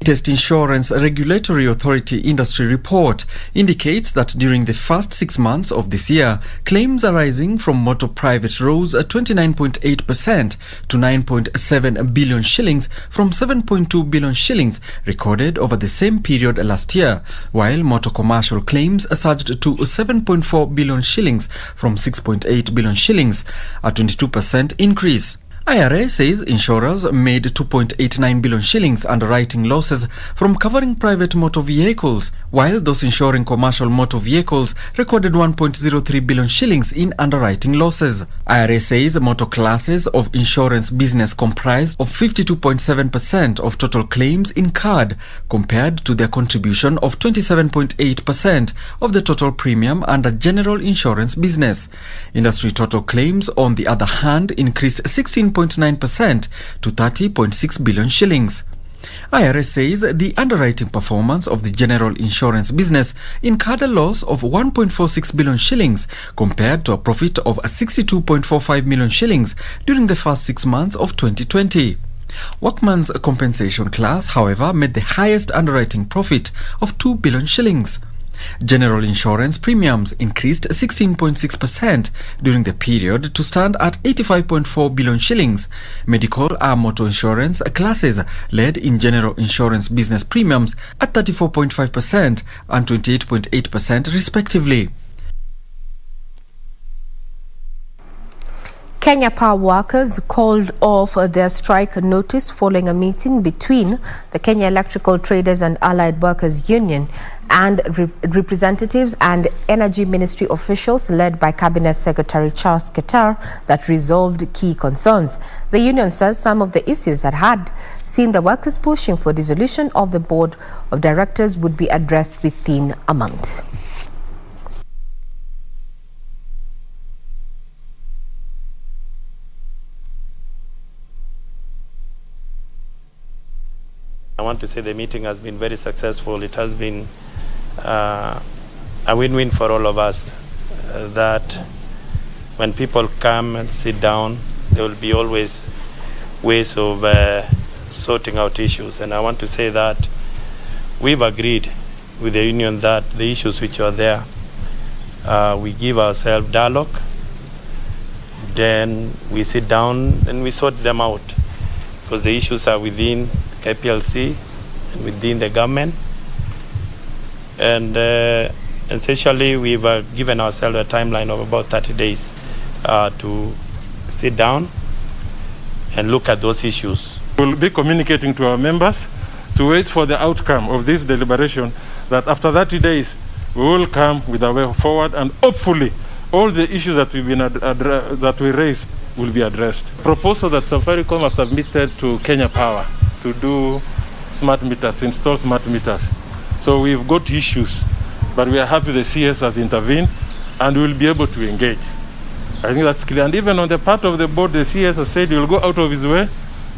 latest Insurance Regulatory Authority industry report indicates that during the first 6 months of this year, claims arising from motor private rose 29.8% to 9.7 billion shillings from 7.2 billion shillings recorded over the same period last year, while motor commercial claims surged to 7.4 billion shillings from 6.8 billion shillings, a 22% increase. IRA says insurers made 2.89 billion shillings underwriting losses from covering private motor vehicles, while those insuring commercial motor vehicles recorded 1.03 billion shillings in underwriting losses. IRA says motor classes of insurance business comprise of 52.7% of total claims incurred, compared to their contribution of 27.8% of the total premium under general insurance business. Industry total claims, on the other hand, increased 16.9% to 30.6 billion shillings. IRS says the underwriting performance of the general insurance business incurred a loss of 1.46 billion shillings compared to a profit of 62.45 million shillings during the first 6 months of 2020. Workman's compensation class, however, made the highest underwriting profit of 2 billion shillings. General insurance premiums increased 16.6% during the period to stand at 85.4 billion shillings. Medical and motor insurance classes led in general insurance business premiums at 34.5% and 28.8% respectively. Kenya Power Workers called off their strike notice following a meeting between the Kenya Electrical Traders and Allied Workers Union and representatives and Energy Ministry officials led by Cabinet Secretary Charles Keter that resolved key concerns. The union says some of the issues that had seen the workers pushing for dissolution of the board of directors would be addressed within a month. I want to say the meeting has been very successful. It has been a win-win for all of us, that when people come and sit down, there will be always ways of sorting out issues. And I want to say that we've agreed with the union that the issues which are there, we give ourselves dialogue, then we sit down and we sort them out, because the issues are within KPLC and within the government. And essentially we've given ourselves a timeline of about 30 days to sit down and look at those issues. We'll be communicating to our members to wait for the outcome of this deliberation, that after 30 days we will come with a way forward, and hopefully all the issues that we raised will be addressed. Proposal that Safaricom have submitted to Kenya Power to do smart meters, install smart meters. So we've got issues, but we are happy the CS has intervened and we will be able to engage. I think that's clear. And even on the part of the board, the CS has said he will go out of his way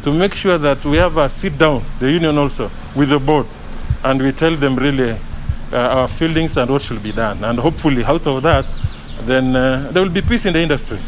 to make sure that we have a sit down, the union also, with the board, and we tell them really our feelings and what should be done. And hopefully out of that, then there will be peace in the industry.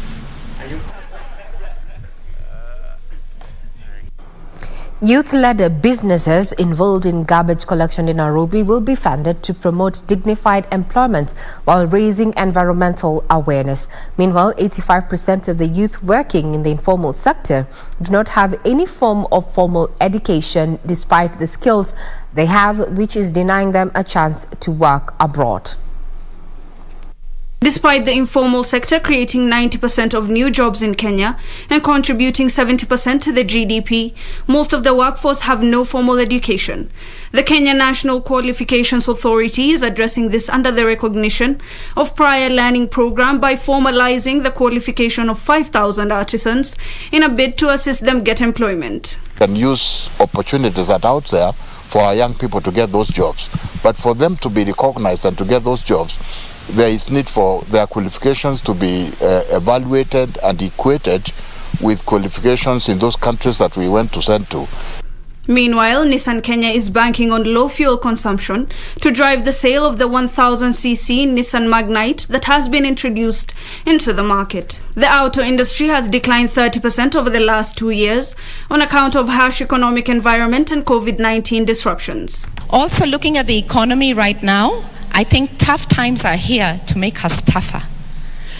Youth-led businesses involved in garbage collection in Nairobi will be funded to promote dignified employment while raising environmental awareness. Meanwhile, 85% of the youth working in the informal sector do not have any form of formal education despite the skills they have, which is denying them a chance to work abroad. Despite the informal sector creating 90% of new jobs in Kenya and contributing 70% to the GDP, most of the workforce have no formal education. The Kenya National Qualifications Authority is addressing this under the recognition of prior learning program by formalizing the qualification of 5,000 artisans in a bid to assist them get employment. And use opportunities that are out there for our young people to get those jobs. But for them to be recognized and to get those jobs, there is need for their qualifications to be evaluated and equated with qualifications in those countries that we went to send to. Meanwhile, Nissan Kenya is banking on low fuel consumption to drive the sale of the 1000cc Nissan Magnite that has been introduced into the market. The auto industry has declined 30% over the last 2 years on account of harsh economic environment and COVID-19 disruptions. Also looking at the economy right now, I think tough times are here to make us tougher.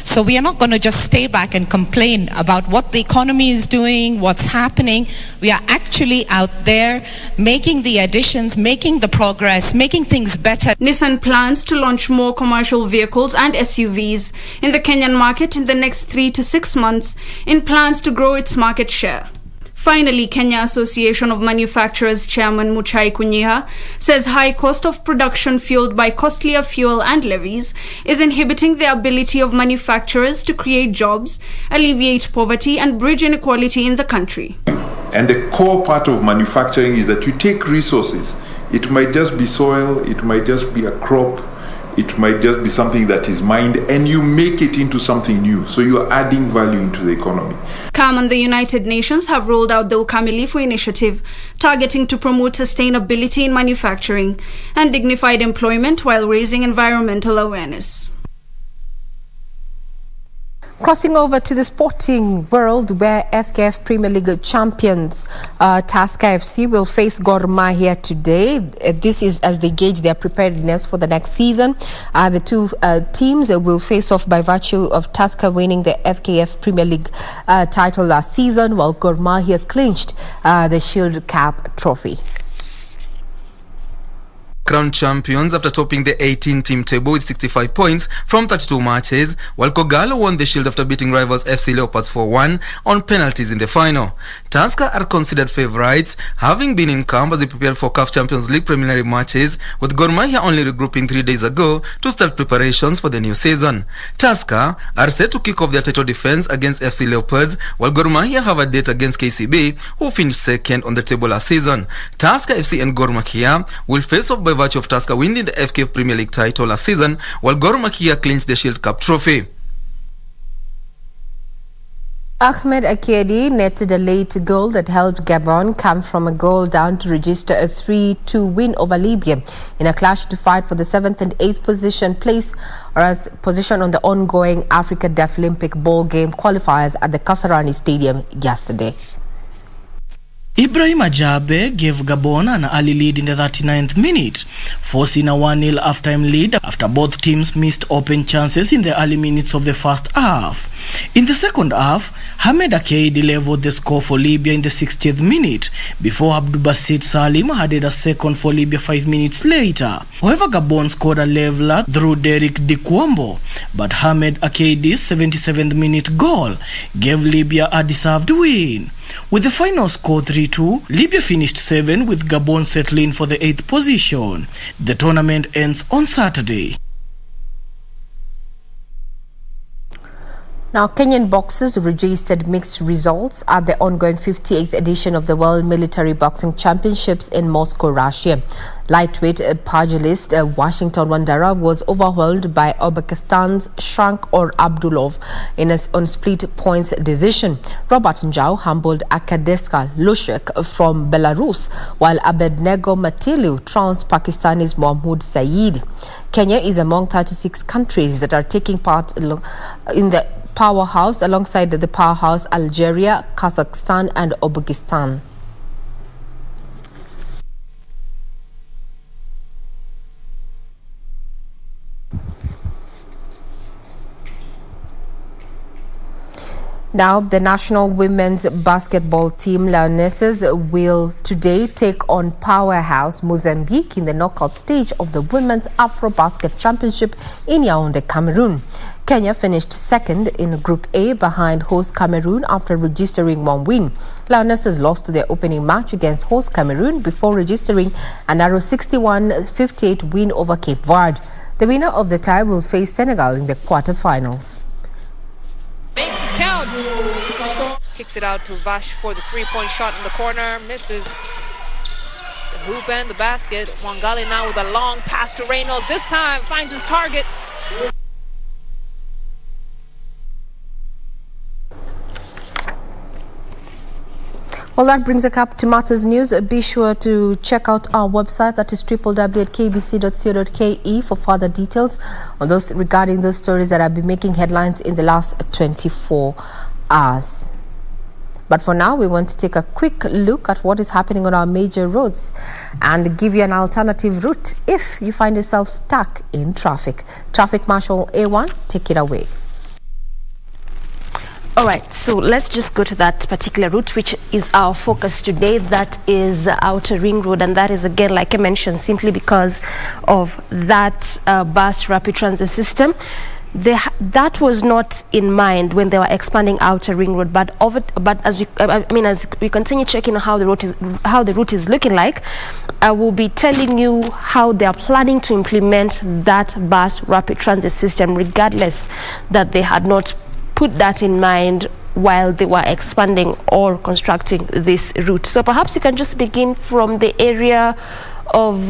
So we are not going to just stay back and complain about what the economy is doing, what's happening. We are actually out there making the additions, making the progress, making things better. Nissan plans to launch more commercial vehicles and SUVs in the Kenyan market in the next 3 to 6 months in plans to grow its market share. Finally, Kenya Association of Manufacturers Chairman Muchai Kunyiha says high cost of production fueled by costlier fuel and levies is inhibiting the ability of manufacturers to create jobs, alleviate poverty and bridge inequality in the country. And the core part of manufacturing is that you take resources. It might just be soil, it might just be a crop, it might just be something that is mined, and you make it into something new. So you are adding value into the economy. KAM and the United Nations have rolled out the Ukamilifu initiative, targeting to promote sustainability in manufacturing and dignified employment while raising environmental awareness. Crossing over to the sporting world, where FKF Premier League champions Tusker FC will face Gor Mahia today. This is as they gauge their preparedness for the next season. The two teams will face off by virtue of Tusker winning the FKF Premier League title last season, while Gor Mahia clinched the Shield Cup trophy. Crowned champions after topping the 18-team table with 65 points from 32 matches, while Kogalo won the Shield after beating rivals FC Leopards 4-1 on penalties in the final. Tusker are considered favourites, having been in camp as they prepared for CAF Champions League preliminary matches, with Gor Mahia only regrouping 3 days ago to start preparations for the new season. Tusker are set to kick off their title defence against FC Leopards, while Gor Mahia have a date against KCB, who finished second on the table last season. Tusker FC and Gor Mahia will face off by virtue of Tusker winning the FKF Premier League title last season, while Gor Mahia clinched the Shield Cup trophy. Ahmed Akedi netted a late goal that helped Gabon come from a goal down to register a 3-2 win over Libya in a clash to fight for the 7th and 8th position on the ongoing Africa Deaflympic ball game qualifiers at the Kasarani Stadium yesterday. Ibrahim Ajabe gave Gabon an early lead in the 39th minute, forcing a 1-0 half-time lead after both teams missed open chances in the early minutes of the first half. In the second half, Ahmed Akedi leveled the score for Libya in the 60th minute before Abdulbasit Salim added a second for Libya 5 minutes later. However, Gabon scored a leveler through Derek Dikwombo, but Ahmed Akedi's 77th minute goal gave Libya a deserved win. With the final score 3-2, Libya finished 7th with Gabon settling for the 8th position. The tournament ends on Saturday. Now, Kenyan boxers registered mixed results at the ongoing 58th edition of the World Military Boxing Championships in Moscow, Russia. Lightweight pugilist Washington Wandera was overwhelmed by Uzbekistan's Shankor Abdulov on split points decision. Robert Njau humbled Akadeska Lushek from Belarus, while Abednego Matilu trounced Pakistani's Mahmoud Saeed. Kenya is among 36 countries that are taking part in the powerhouse alongside the powerhouse Algeria, Kazakhstan and Uzbekistan. Now, the national women's basketball team Lionesses will today take on powerhouse Mozambique in the knockout stage of the Women's Afro-Basket Championship in Yaoundé, Cameroon. Kenya finished second in Group A behind host Cameroon after registering one win. Lionesses lost their opening match against host Cameroon before registering a narrow 61-58 win over Cape Verde. The winner of the tie will face Senegal in the quarterfinals. Makes it count. Kicks it out to Vash for the three-point shot in the corner. Misses the hoop and the basket. Wangali now with a long pass to Reynolds. This time finds his target. Well, that brings us up to Matters News. Be sure to check out our website, that is www.kbc.co.ke, for further details on those regarding those stories that have been making headlines in the last 24 hours. But for now, we want to take a quick look at what is happening on our major roads and give you an alternative route if you find yourself stuck in traffic. Traffic Marshal A1, take it away. All right, so let's just go to that particular route, which is our focus today. That is Outer Ring Road, and that is, again, like I mentioned, simply because of that bus rapid transit system. That was not in mind when they were expanding Outer Ring Road, but as we continue checking how the route is looking like, I will be telling you how they are planning to implement that bus rapid transit system, regardless that they had not put that in mind while they were expanding or constructing this route. So perhaps you can just begin from the area of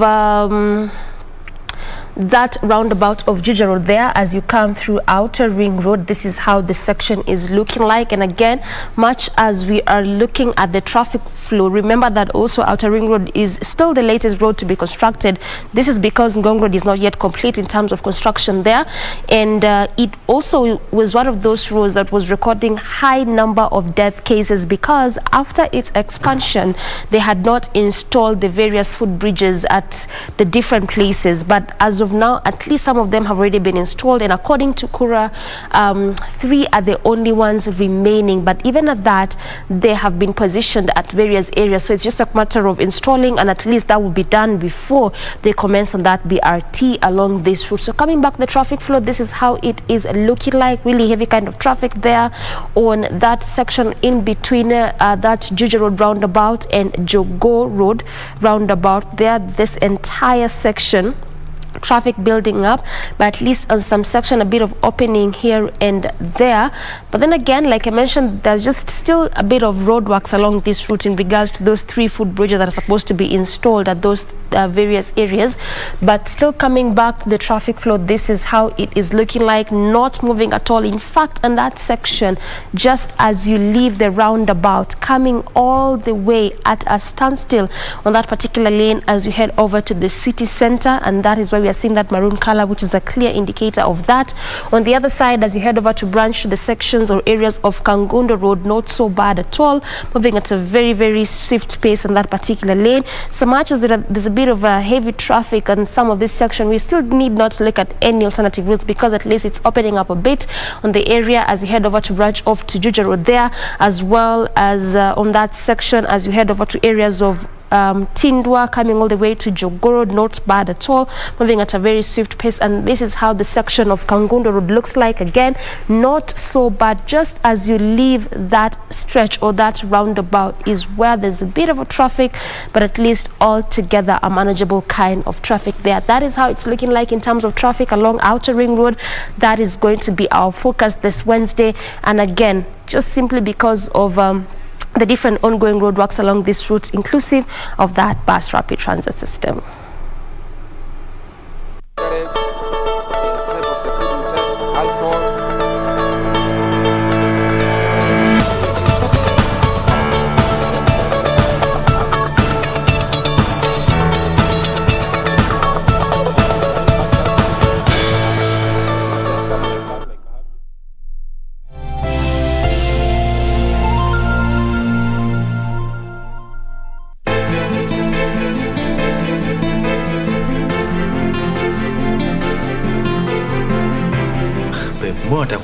that roundabout of Juja Road there as you come through Outer Ring Road. This is how the section is looking like. And again, much as we are looking at the traffic flow, remember that also Outer Ring Road is still the latest road to be constructed. This is because Ngong Road is not yet complete in terms of construction there, and it also was one of those roads that was recording high number of death cases because after its expansion they had not installed the various footbridges at the different places. But as of now, at least some of them have already been installed, and according to Kura, 3 are the only ones remaining. But even at that, they have been positioned at various areas, so it's just a matter of installing, and at least that will be done before they commence on that BRT along this route. So coming back the traffic flow, this is how it is looking like. Really heavy kind of traffic there on that section in between that Juja Road roundabout and Jogo Road roundabout there. This entire section, traffic building up, but at least on some section a bit of opening here and there. But then again, like I mentioned, there's just still a bit of roadworks along this route in regards to those 3 footbridges that are supposed to be installed at those various areas. But still coming back to the traffic flow, this is how it is looking like, not moving at all. In fact, on that section, just as you leave the roundabout, coming all the way at a standstill on that particular lane as you head over to the city center, and that is where we are seeing that maroon color, which is a clear indicator of that. On the other side, as you head over to branch to the sections or areas of Kangundo Road, not so bad at all, moving at a very, very swift pace on that particular lane. So much as there's a bit of a heavy traffic on some of this section, we still need not look at any alternative routes because at least it's opening up a bit on the area as you head over to branch off to Juja Road there, as well as on that section as you head over to areas of Tindwa, coming all the way to Jogoo, not bad at all, moving at a very swift pace. And this is how the section of Kangundo Road looks like. Again, not so bad. Just as you leave that stretch or that roundabout is where there's a bit of a traffic, but at least altogether a manageable kind of traffic there. That is how it's looking like in terms of traffic along Outer Ring Road. That is going to be our focus this Wednesday. And again, just simply because of the different ongoing roadworks along this route, inclusive of that bus rapid transit system.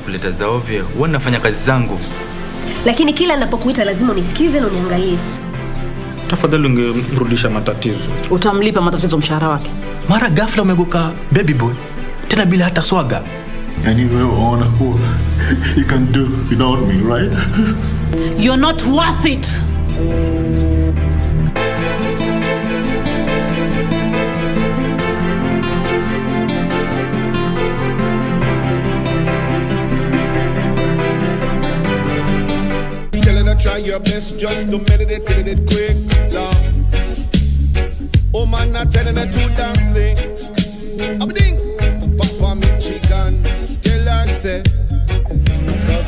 Kuleta za ovyo, huwa nafanya kazi zangu. Lakini kila ninapokuita lazima unisikize na uniangalie. Tafadhali ungemrudisha matatizo. Utamlipa matatizo mshahara wake. Mara ghafla umegoka baby boy, tena bila hata swaga. Anyway, on you can do without me, right? You're not worth it. Try your best just to meditate it quick, Lord. Oh man, not telling her to dance it. Abding, Papa me chicken, tell her say,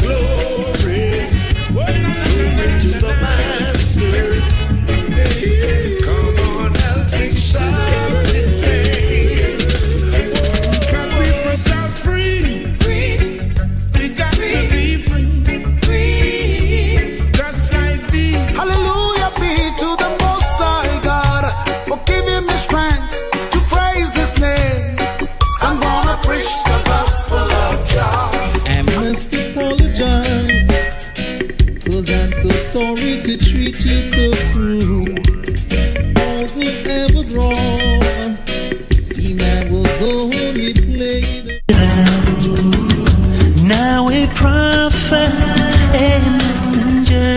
glory to the Master. sorry to treat you so cruel. All whoever's wrong, seem I was only playing. Now a prophet, a messenger,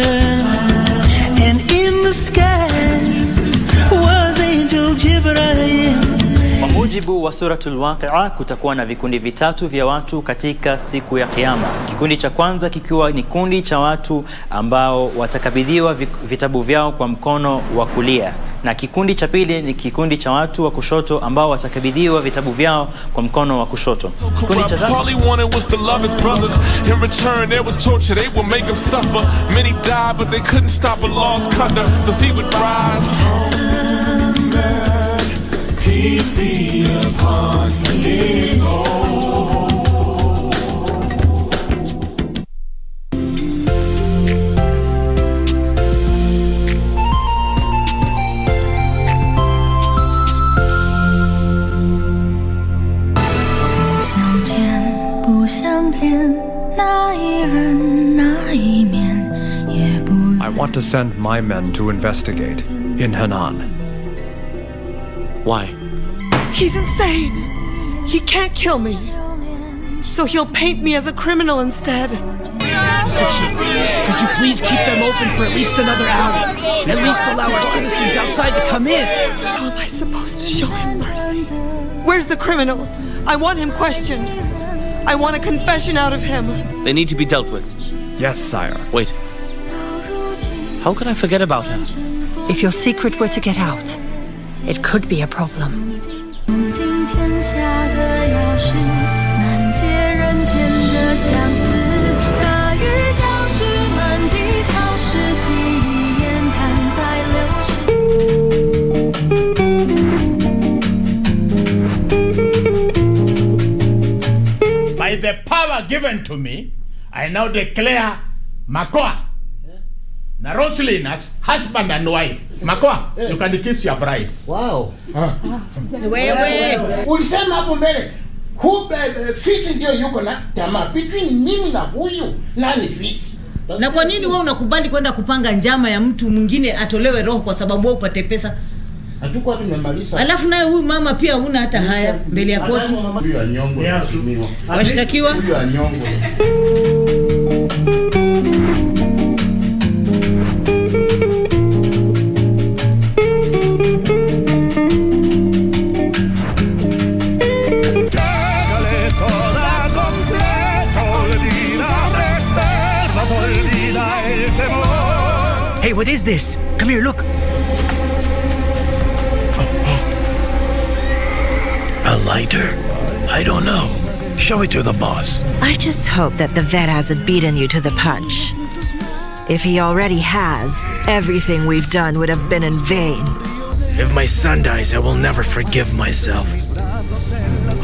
and in the skies was angel Jibreel. Kwa mujibu wa Suratul Waqi'a, kutakuwa na vikundi vitatu vya watu katika siku ya Kiyama. Kikundi cha kwanza kikiwa ni kundi cha watu ambao watakabidhiwa vitabu vyao kwa mkono wa kulia, na kikundi cha pili ni kikundi cha watu wa kushoto ambao watakabidhiwa vitabu vyao kwa mkono wa kushoto. Kikundi cha tatu Peace be upon his soul. I want to send my men to investigate in Henan. Why? He's insane. He can't kill me. So he'll paint me as a criminal instead. Mr. Chief, could you please keep them open for at least another hour? At least allow our citizens outside to come in. How am I supposed to show him mercy? Where's the criminal? I want him questioned. I want a confession out of him. They need to be dealt with. Yes, sire. Wait. How could I forget about him? If your secret were to get out, it could be a problem. By the power given to me, I now declare Makoa na Roslyn as husband and wife. Makoa, you can kiss your bride. Wow. Wewe, ulisema hapo mbele, fisi ndio yuko na tamaa. Between mimi na huyu, nani fisi? Na kwa nini wewe unakubali kwenda kupanga njama ya mtu mwingine atolewe roho kwa sababu wewe upate pesa? Hatukuwa tumemaliza. Alafu naye huyu mama pia huna hata haya mbele ya koti. Huyu anyongo mheshimiwa. Washtakiwa? Huyu anyongo. Hey, what is this? Come here, look. A lighter? I don't know. Show it to the boss. I just hope that the vet hasn't beaten you to the punch. If he already has, everything we've done would have been in vain. If my son dies, I will never forgive myself.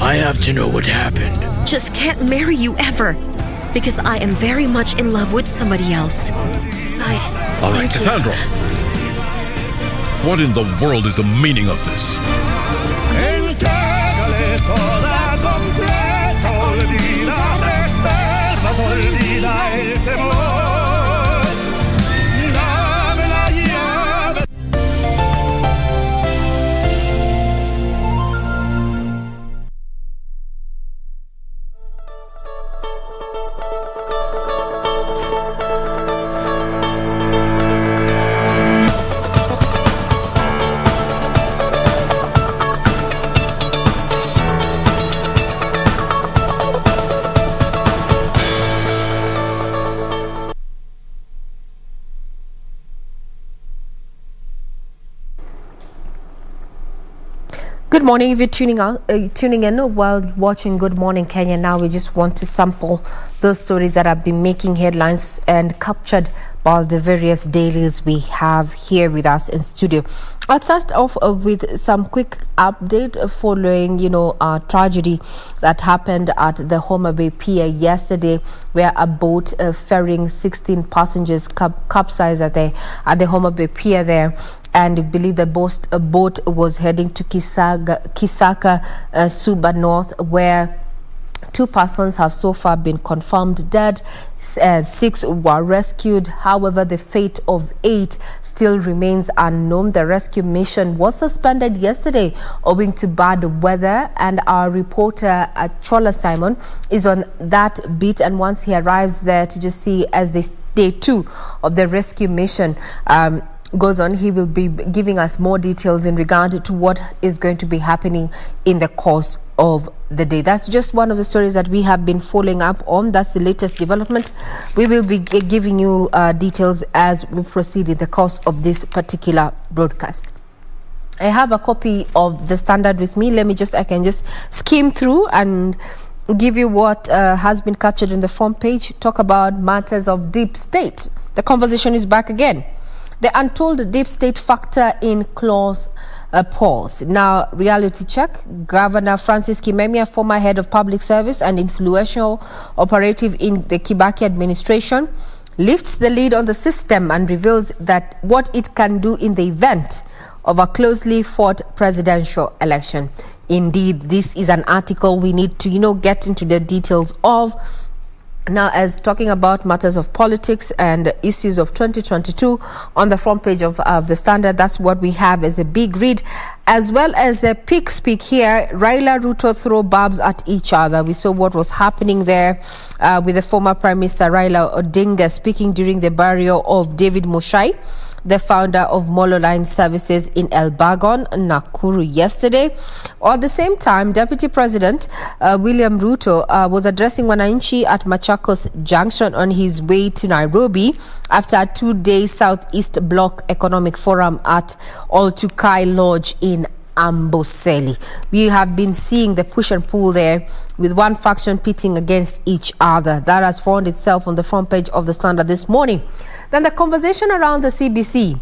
I have to know what happened. Just can't marry you ever. Because I am very much in love with somebody else. All right, Cassandra. What in the world is the meaning of this? Good morning. If you're tuning in while watching Good Morning Kenya now, we just want to sample those stories that have been making headlines and captured by the various dailies we have here with us in studio. I'll start off with some quick update following, a tragedy that happened at the Homa Bay Pier yesterday, where a boat ferrying 16 passengers capsized at the Homa Bay Pier there. And believe the boat was heading to Kisaka, Suba North, where 2 persons have so far been confirmed dead, 6 were rescued. However, the fate of 8 still remains unknown. The rescue mission was suspended yesterday owing to bad weather, and our reporter Chola Simon is on that beat, and once he arrives there to just see as this day 2 of the rescue mission goes on, he will be giving us more details in regard to what is going to be happening in the course of the day. That's just one of the stories that we have been following up on. That's the latest development. We will be giving you details as we proceed in the course of this particular broadcast. I have a copy of the Standard with me. I can just skim through and give you what has been captured in the front page. Talk about matters of deep state. The conversation is back again. The untold deep state factor in clause polls. Now, reality check. Governor Francis Kimemia, former head of public service and influential operative in the Kibaki administration, lifts the lead on the system and reveals that what it can do in the event of a closely fought presidential election. Indeed, this is an article we need to, get into the details of. Now, as talking about matters of politics and issues of 2022 on the front page of the Standard, that's what we have as a big read, as well as a peak speak here. Raila Ruto throw barbs at each other. We saw what was happening there with the former Prime Minister Raila Odinga speaking during the burial of David Mushai, the founder of Molo Line Services in Elbagon, Nakuru, yesterday. At the same time, Deputy President William Ruto was addressing wananchi at Machakos Junction on his way to Nairobi after a 2-day Southeast Bloc Economic Forum at Oltukai Lodge in Amboseli. We have been seeing the push and pull there, with one faction pitting against each other. That has found itself on the front page of the Standard this morning. Then the conversation around the CBC.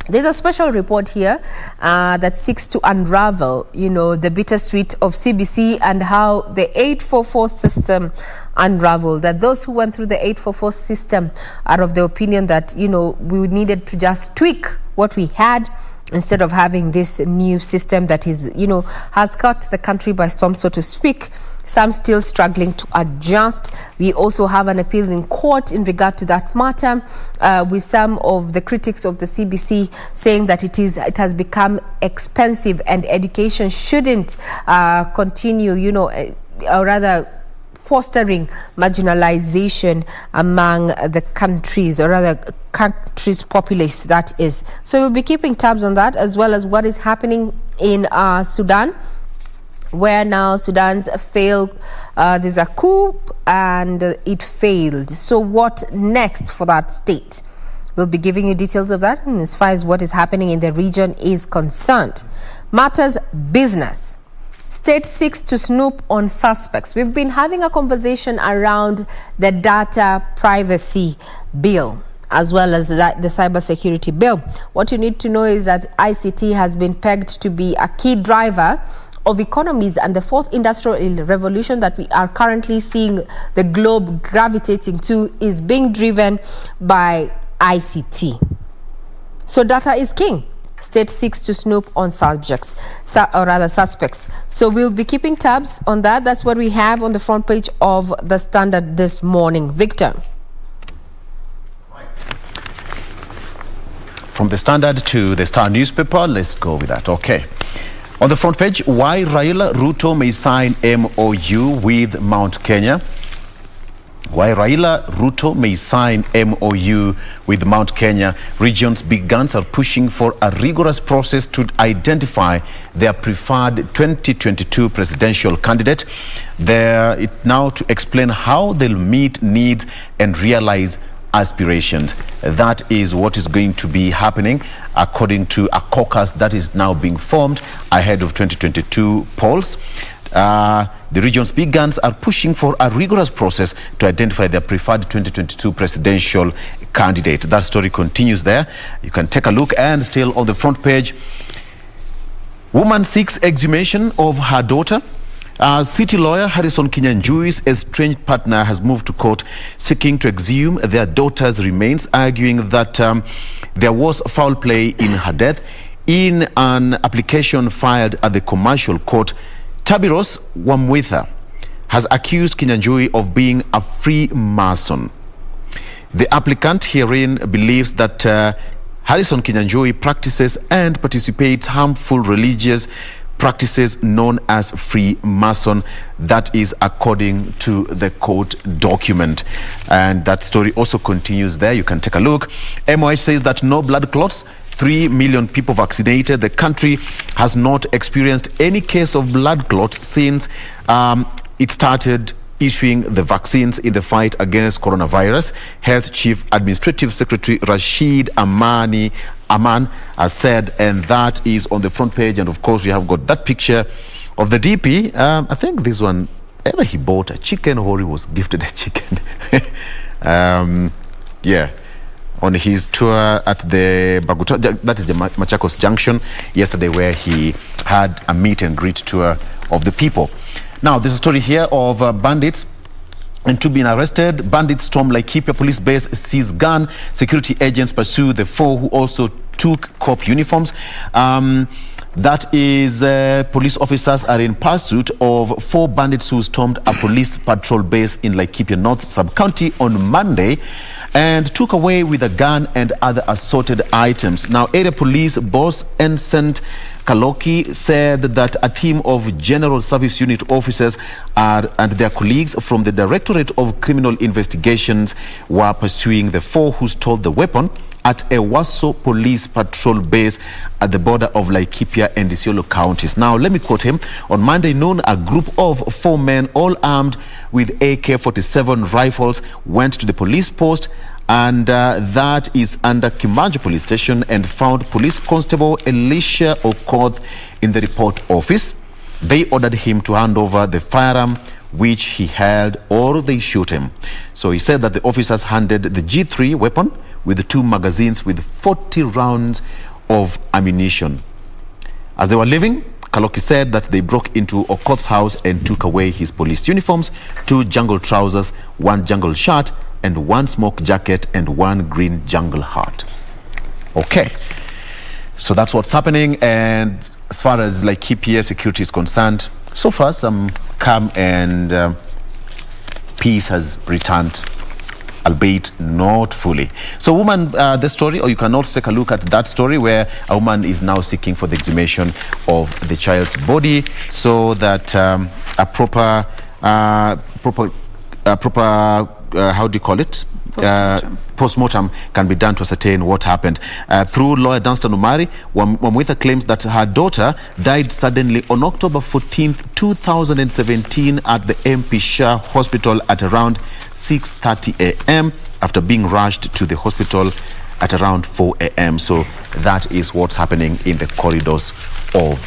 There's a special report here that seeks to unravel, the bittersweet of CBC and how the 844 system unraveled. That those who went through the 844 system are of the opinion that, we needed to just tweak what we had instead of having this new system that is, has caught the country by storm, so to speak. Some still struggling to adjust. We also have an appeal in court in regard to that matter, with some of the critics of the CBC saying that it has become expensive and education shouldn't continue, or rather fostering marginalization among the countries, or rather countries' populace, that is. So we'll be keeping tabs on that, as well as what is happening in Sudan, where now Sudan's failed. There's a coup and it failed. So what next for that state? We'll be giving you details of that, and as far as what is happening in the region is concerned. Matters business. State seeks to snoop on suspects. We've been having a conversation around the data privacy bill, as well as the cybersecurity bill. What you need to know is that ICT has been pegged to be a key driver of economies, and the fourth industrial revolution that we are currently seeing the globe gravitating to is being driven by ICT. So data is king. State seeks to snoop on suspects. So we'll be keeping tabs on that. That's what we have on the front page of the Standard this morning. Victor. From the Standard to the Star newspaper, let's go with that. Okay. On the front page, why Raila Ruto may sign MOU with Mount Kenya. Why Raila Ruto may sign MOU with Mount Kenya. Region's big guns are pushing for a rigorous process to identify their preferred 2022 presidential candidate. They're now to explain how they'll meet needs and realize aspirations. That is what is going to be happening according to a caucus that is now being formed ahead of 2022 polls. The region's big guns are pushing for a rigorous process to identify their preferred 2022 presidential candidate. That story continues there. You can take a look. And still on the front page, woman seeks exhumation of her daughter. City lawyer Harrison Kinyanjui's estranged partner has moved to court seeking to exhume their daughter's remains, arguing that there was foul play in her death. In an application filed at the commercial court, Tabiros Wamwitha has accused Kinyanjui of being a Freemason. The applicant herein believes that Harrison Kinyanjui practices and participates harmful religious practices known as Freemason. That is according to the court document. And that story also continues there. You can take a look. MOH says that no blood clots, 3 million people vaccinated. The country has not experienced any case of blood clot since it started issuing the vaccines in the fight against coronavirus. Health Chief Administrative Secretary Rashid Aman has said, and that is on the front page. And of course, we have got that picture of the DP. I think this one, either he bought a chicken or he was gifted a chicken. Yeah, on his tour at the Baguta, that is the Machakos Junction yesterday, where he had a meet and greet tour of the people. Now, there's a story here of bandits and two being arrested. Bandits storm Laikipia police base, seize gun. Security agents pursue the four who also took cop uniforms. That is, police officers are in pursuit of 4 bandits who stormed a police patrol base in Laikipia North Sub-County on Monday and took away with a gun and other assorted items. Now, area police boss Ensign Kaloki said that a team of General Service Unit officers and their colleagues from the Directorate of Criminal Investigations were pursuing the 4 who stole the weapon at a Waso police patrol base at the border of Laikipia and Isiolo counties. Now, let me quote him. On Monday noon, a group of 4 men, all armed with AK-47 rifles, went to the police post, and that is under Kimanja Police Station, and found Police Constable Elisha Okoth in the report office. They ordered him to hand over the firearm which he held, or they shoot him. So he said that the officers handed the G3 weapon with 2 magazines with 40 rounds of ammunition. As they were leaving, Kaloki said that they broke into Okoth's house and took away his police uniforms, 2 jungle trousers, 1 jungle shirt, and 1 smoke jacket and 1 green jungle hat. Okay, so that's what's happening. And as far as Laikipia security is concerned, so far some calm and peace has returned, albeit not fully. So, woman, the story, or you can also take a look at that story where a woman is now seeking for the exhumation of the child's body so that a proper how do you call it? Post-mortem can be done to ascertain what happened. Through lawyer Dunstan Umari, Wamwitha claims that her daughter died suddenly on October 14th, 2017 at the MP Shah Hospital at around 6:30 a.m. after being rushed to the hospital at around 4 a.m. So that is what's happening in the corridors of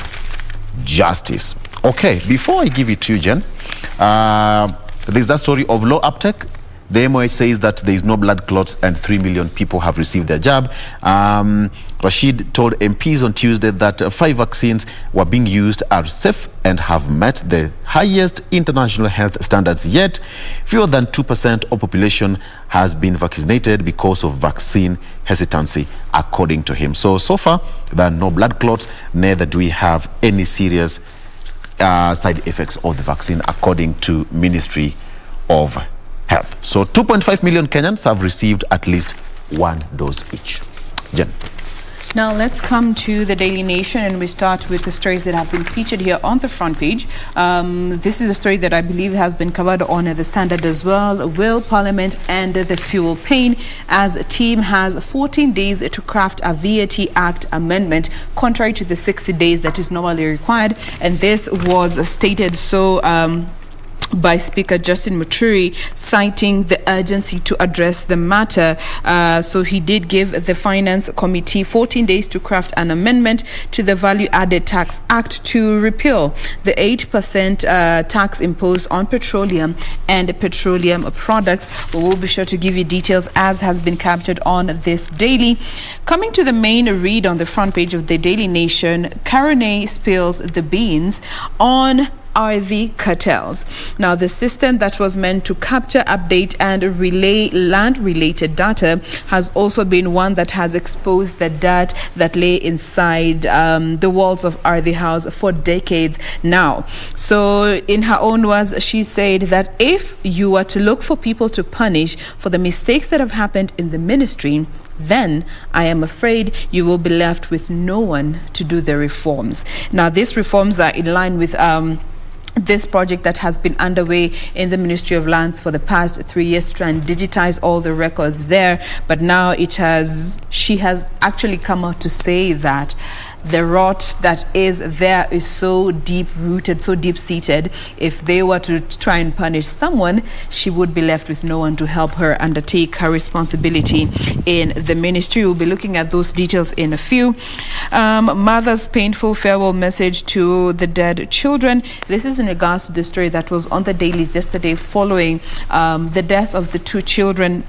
justice. Okay, before I give it to you, Jen, there's that story of low uptake. The MOH says that there is no blood clots and 3 million people have received their jab. Rashid told MPs on Tuesday that 5 vaccines were being used are safe and have met the highest international health standards, yet fewer than 2% of population has been vaccinated because of vaccine hesitancy, according to him. So far, there are no blood clots, neither do we have any serious side effects of the vaccine, according to Ministry of Health. So 2.5 million Kenyans have received at least 1 dose each. Jen. Now let's come to the Daily Nation, and we start with the stories that have been featured here on the front page. This is a story that I believe has been covered on the Standard as well. Will Parliament end the fuel pain, as a team has 14 days to craft a VAT Act amendment, contrary to the 60 days that is normally required. And this was stated by Speaker Justin Muturi, citing the urgency to address the matter. So he did give the Finance Committee 14 days to craft an amendment to the Value Added Tax Act to repeal the 8% tax imposed on petroleum and petroleum products. We will be sure to give you details as has been captured on this daily. Coming to the main read on the front page of the Daily Nation, Karone spills the beans on are the cartels. Now, the system that was meant to capture, update, and relay land-related data has also been one that has exposed the dirt that lay inside the walls of Ardi House for decades now. So, in her own words, she said that if you were to look for people to punish for the mistakes that have happened in the ministry, then I am afraid you will be left with no one to do the reforms. Now, these reforms are in line with this project that has been underway in the Ministry of Lands for the past 3 years to try and digitize all the records there. But now she has actually come out to say that the rot that is there is so deep-rooted, so deep-seated. If they were to try and punish someone, she would be left with no one to help her undertake her responsibility in the ministry. We'll be looking at those details in a few. Mother's painful farewell message to the dead children. This is in regards to the story that was on the dailies yesterday following the death of the 2 children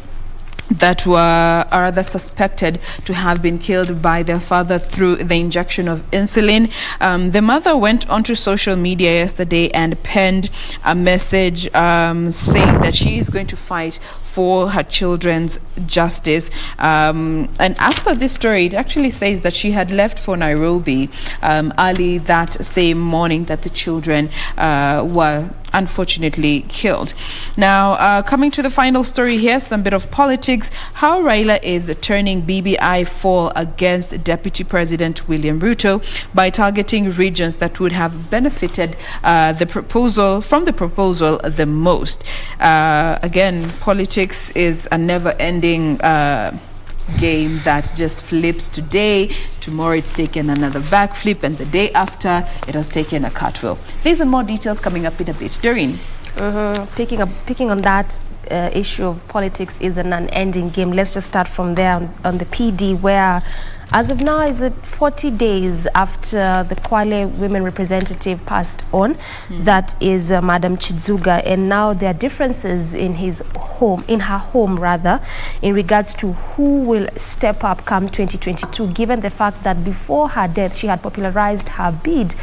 that were rather suspected to have been killed by their father through the injection of insulin. The mother went onto social media yesterday and penned a message saying that she is going to fight for her children's justice. And as per this story, it actually says that she had left for Nairobi early that same morning that the children were unfortunately killed. Now, coming to the final story here, some bit of politics. How Raila is turning BBI fall against Deputy President William Ruto by targeting regions that would have benefited the proposal the most. Again, politics is a never-ending game that just flips today. Tomorrow it's taken another backflip, and the day after it has taken a cartwheel. These and more details coming up in a bit. Doreen. Picking on that issue of politics is an unending game. Let's just start from there on the PD, where as of now, is it 40 days after the Kwale women representative passed on? That is Madam Chizuga, and now there are differences in her home rather, in regards to who will step up come 2022, given the fact that before her death, she had popularized her bid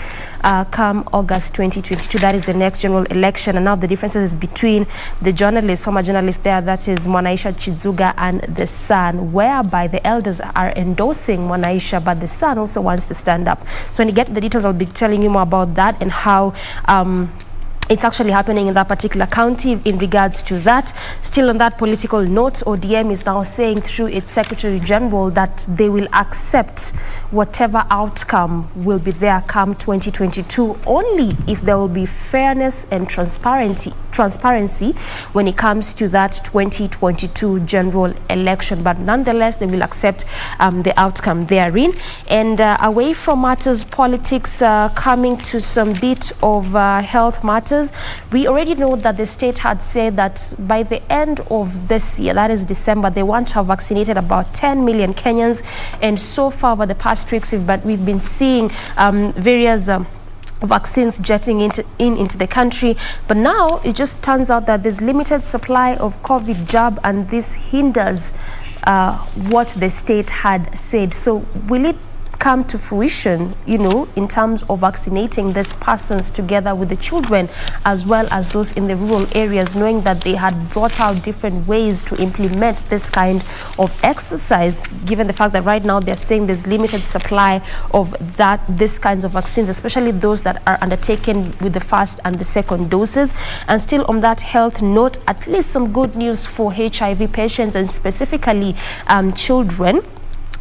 come August 2022. That is the next general election, and now the differences is between the former journalist there, that is Mwanaisha Chizuga, and the son, whereby the elders are endorsing Mwanaisha, but the son also wants to stand up. So when you get to the details, I'll be telling you more about that and how it's actually happening in that particular county in regards to that. Still on that political note, ODM is now saying through its Secretary General that they will accept whatever outcome will be there come 2022, only if there will be fairness and transparency when it comes to that 2022 general election. But nonetheless, they will accept the outcome therein. And away from matters politics, coming to some bit of health matters. We already know that the state had said that by the end of this year, that is December, they want to have vaccinated about 10 million Kenyans. And so far, over the past weeks, we've been seeing various vaccines jetting into the country. But now it just turns out that there's limited supply of COVID jab, and this hinders what the state had said. So will it come to fruition, in terms of vaccinating these persons together with the children as well as those in the rural areas, knowing that they had brought out different ways to implement this kind of exercise, given the fact that right now they're saying there's limited supply of these kinds of vaccines, especially those that are undertaken with the first and the second doses. And still on that health note, at least some good news for HIV patients and specifically children,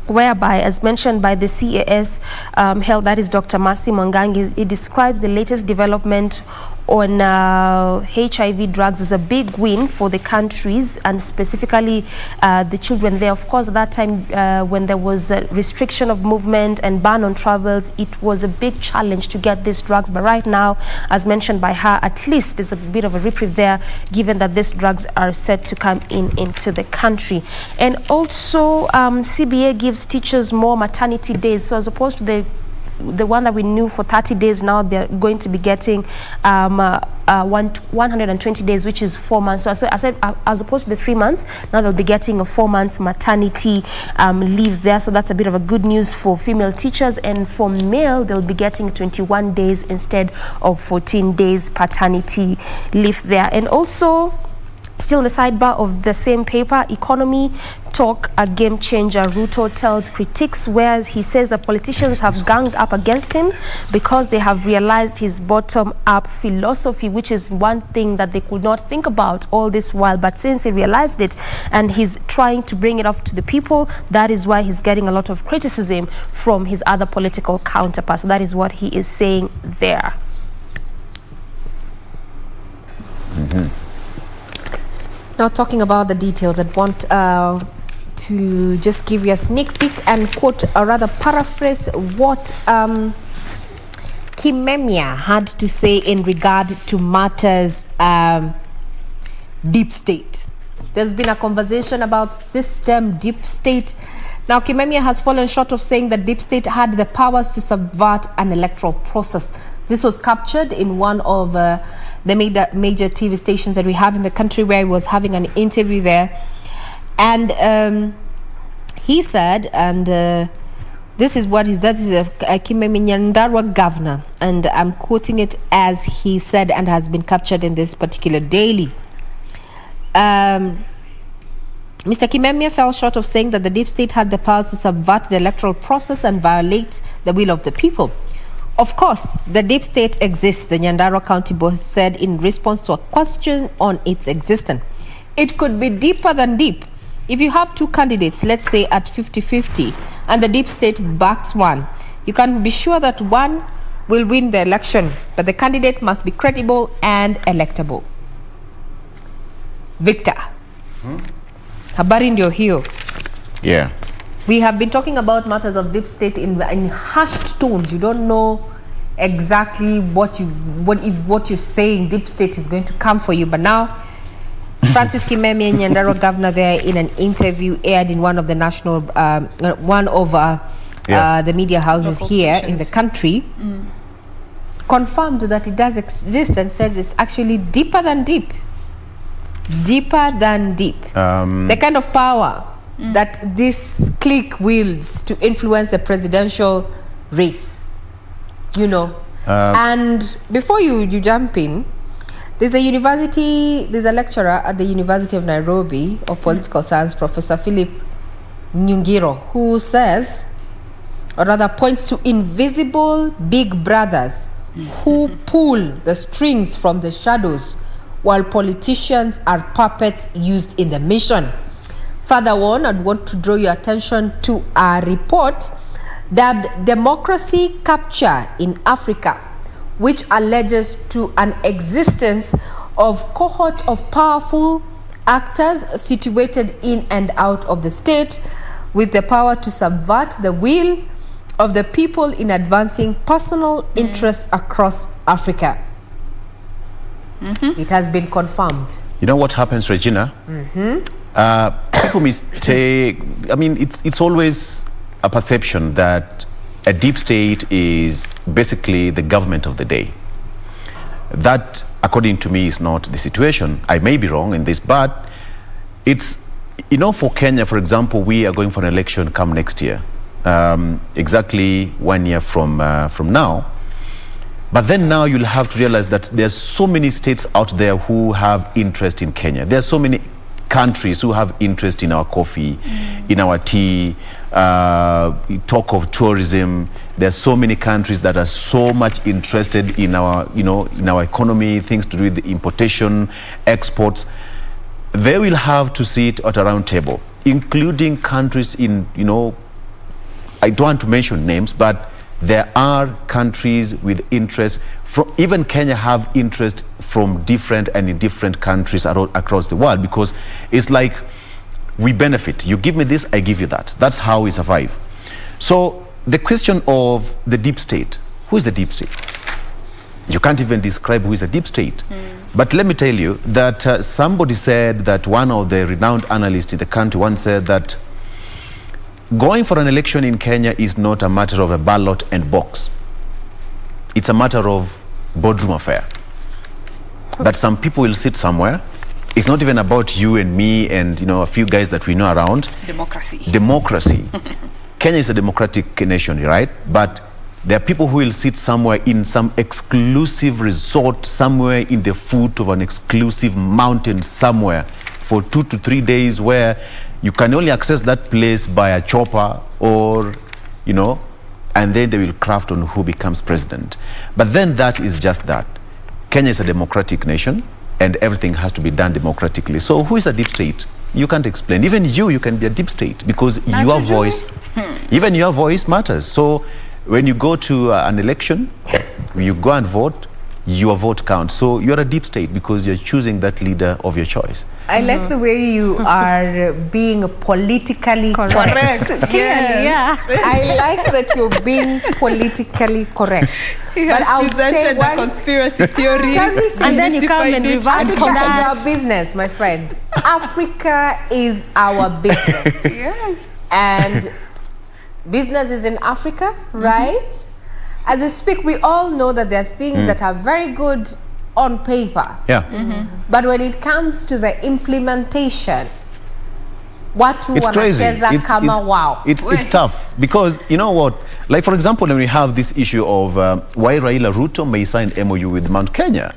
whereby, as mentioned by the CAS Health, that is Dr. Mercy Mwangangi, it describes the latest development on HIV drugs as a big win for the countries and specifically the children there. Of course, at that time when there was a restriction of movement and ban on travels, it was a big challenge to get these drugs. But right now, as mentioned by her, at least there's a bit of a reprieve there, given that these drugs are set to come into the country. And also, CBA gives teachers more maternity days. So as opposed to the one that we knew for 30 days, now they're going to be getting 120 days, which is 4 months. So I said, as opposed to the 3 months, now they'll be getting a 4 months maternity leave there. So that's a bit of a good news for female teachers. And for male, they'll be getting 21 days instead of 14 days paternity leave there. And also, still in the sidebar of the same paper, economy talk, a game changer. Ruto tells critics, where he says that politicians have ganged up against him because they have realized his bottom-up philosophy, which is one thing that they could not think about all this while. But since he realized it and he's trying to bring it up to the people, that is why he's getting a lot of criticism from his other political counterparts. So that is what he is saying there. Now, talking about the details, I'd want to just give you a sneak peek and quote, or rather paraphrase what Kimemia had to say in regard to matters deep state. There's been a conversation about system, deep state. Now, Kimemia has fallen short of saying that deep state had the powers to subvert an electoral process. This was captured in one of the major TV stations that we have in the country, where he was having an interview there. And he said, and this is what that is a Kimemia Nyandarua governor, and I'm quoting it as he said and has been captured in this particular daily. Mr. Kimemia fell short of saying that the deep state had the powers to subvert the electoral process and violate the will of the people. Of course, the deep state exists, the Nyandarua County Board said in response to a question on its existence. It could be deeper than deep. If you have two candidates, let's say at 50-50, and the deep state backs one, you can be sure that one will win the election, but the candidate must be credible and electable. Victor, habari ndio hiyo. Yeah. We have been talking about matters of deep state in hushed tones. You don't know exactly what you're saying deep state is going to come for you. But now, Francis Kimemia, Nyandarua governor, there in an interview aired in one of the national, the media houses here in the country, confirmed that it does exist and says it's actually deeper than deep. Deeper than deep. The kind of power that this clique wields to influence the presidential race, you know. And before you jump in, there's a lecturer at the University of Nairobi of political science, Professor Philip Nyungiro, who says, or rather points to invisible big brothers who pull the strings from the shadows while politicians are puppets used in the mission. Further on, I'd want to draw your attention to a report dubbed Democracy Capture in Africa, which alleges to an existence of cohort of powerful actors situated in and out of the state with the power to subvert the will of the people in advancing personal interests across Africa. It has been confirmed. You know what happens, Regina? People mistake, I mean, it's always a perception that a deep state is basically the government of the day. That, according to me, is not the situation. I may be wrong in this, but it's, you know, for Kenya, for example, we are going for an election come next year, exactly 1 year from now. But then now you'll have to realize that there's so many states out there who have interest in Kenya. There are so many countries who have interest in our coffee, in our tea, talk of tourism. There's so many countries that are so much interested in our, you know, in our economy, things to do with the importation, exports. They will have to sit at a round table, including countries in, you know, I don't want to mention names, but there are countries with interest. Even Kenya have interest from different and in different countries across the world, because it's like we benefit. You give me this, I give you that. That's how we survive. So the question of the deep state, who is the deep state? You can't even describe who is the deep state. But let me tell you that somebody said that, one of the renowned analysts in the country once said that going for an election in Kenya is not a matter of a ballot and box. It's a matter of boardroom affair. that some people will sit somewhere. It's not even about you and me and a few guys that we know around. Democracy. Kenya is a democratic nation, right? But there are people who will sit somewhere in some exclusive resort, somewhere in the foot of an exclusive mountain somewhere for 2 to 3 days, where you can only access that place by a chopper or, and then they will craft on who becomes president. But then that is just that. Kenya is a democratic nation and everything has to be done democratically. So who is a deep state? You can't explain. Even you can be a deep state because your voice, even your voice matters. So when you go to an election, you go and vote, your vote counts. So you're a deep state because you're choosing that leader of your choice. I like the way you are being politically correct. Yes. I like that you're being politically correct. He has presented the conspiracy theory. And then you come and reverse Africa is our business, my friend. Africa is our business. Yes. And business is in Africa, right? As we speak, we all know that there are things that are very good on paper. Yeah. But when it comes to the implementation, it's crazy. It's tough because you know what? Like for example, when we have this issue of why Raila Ruto may sign MOU with Mount Kenya,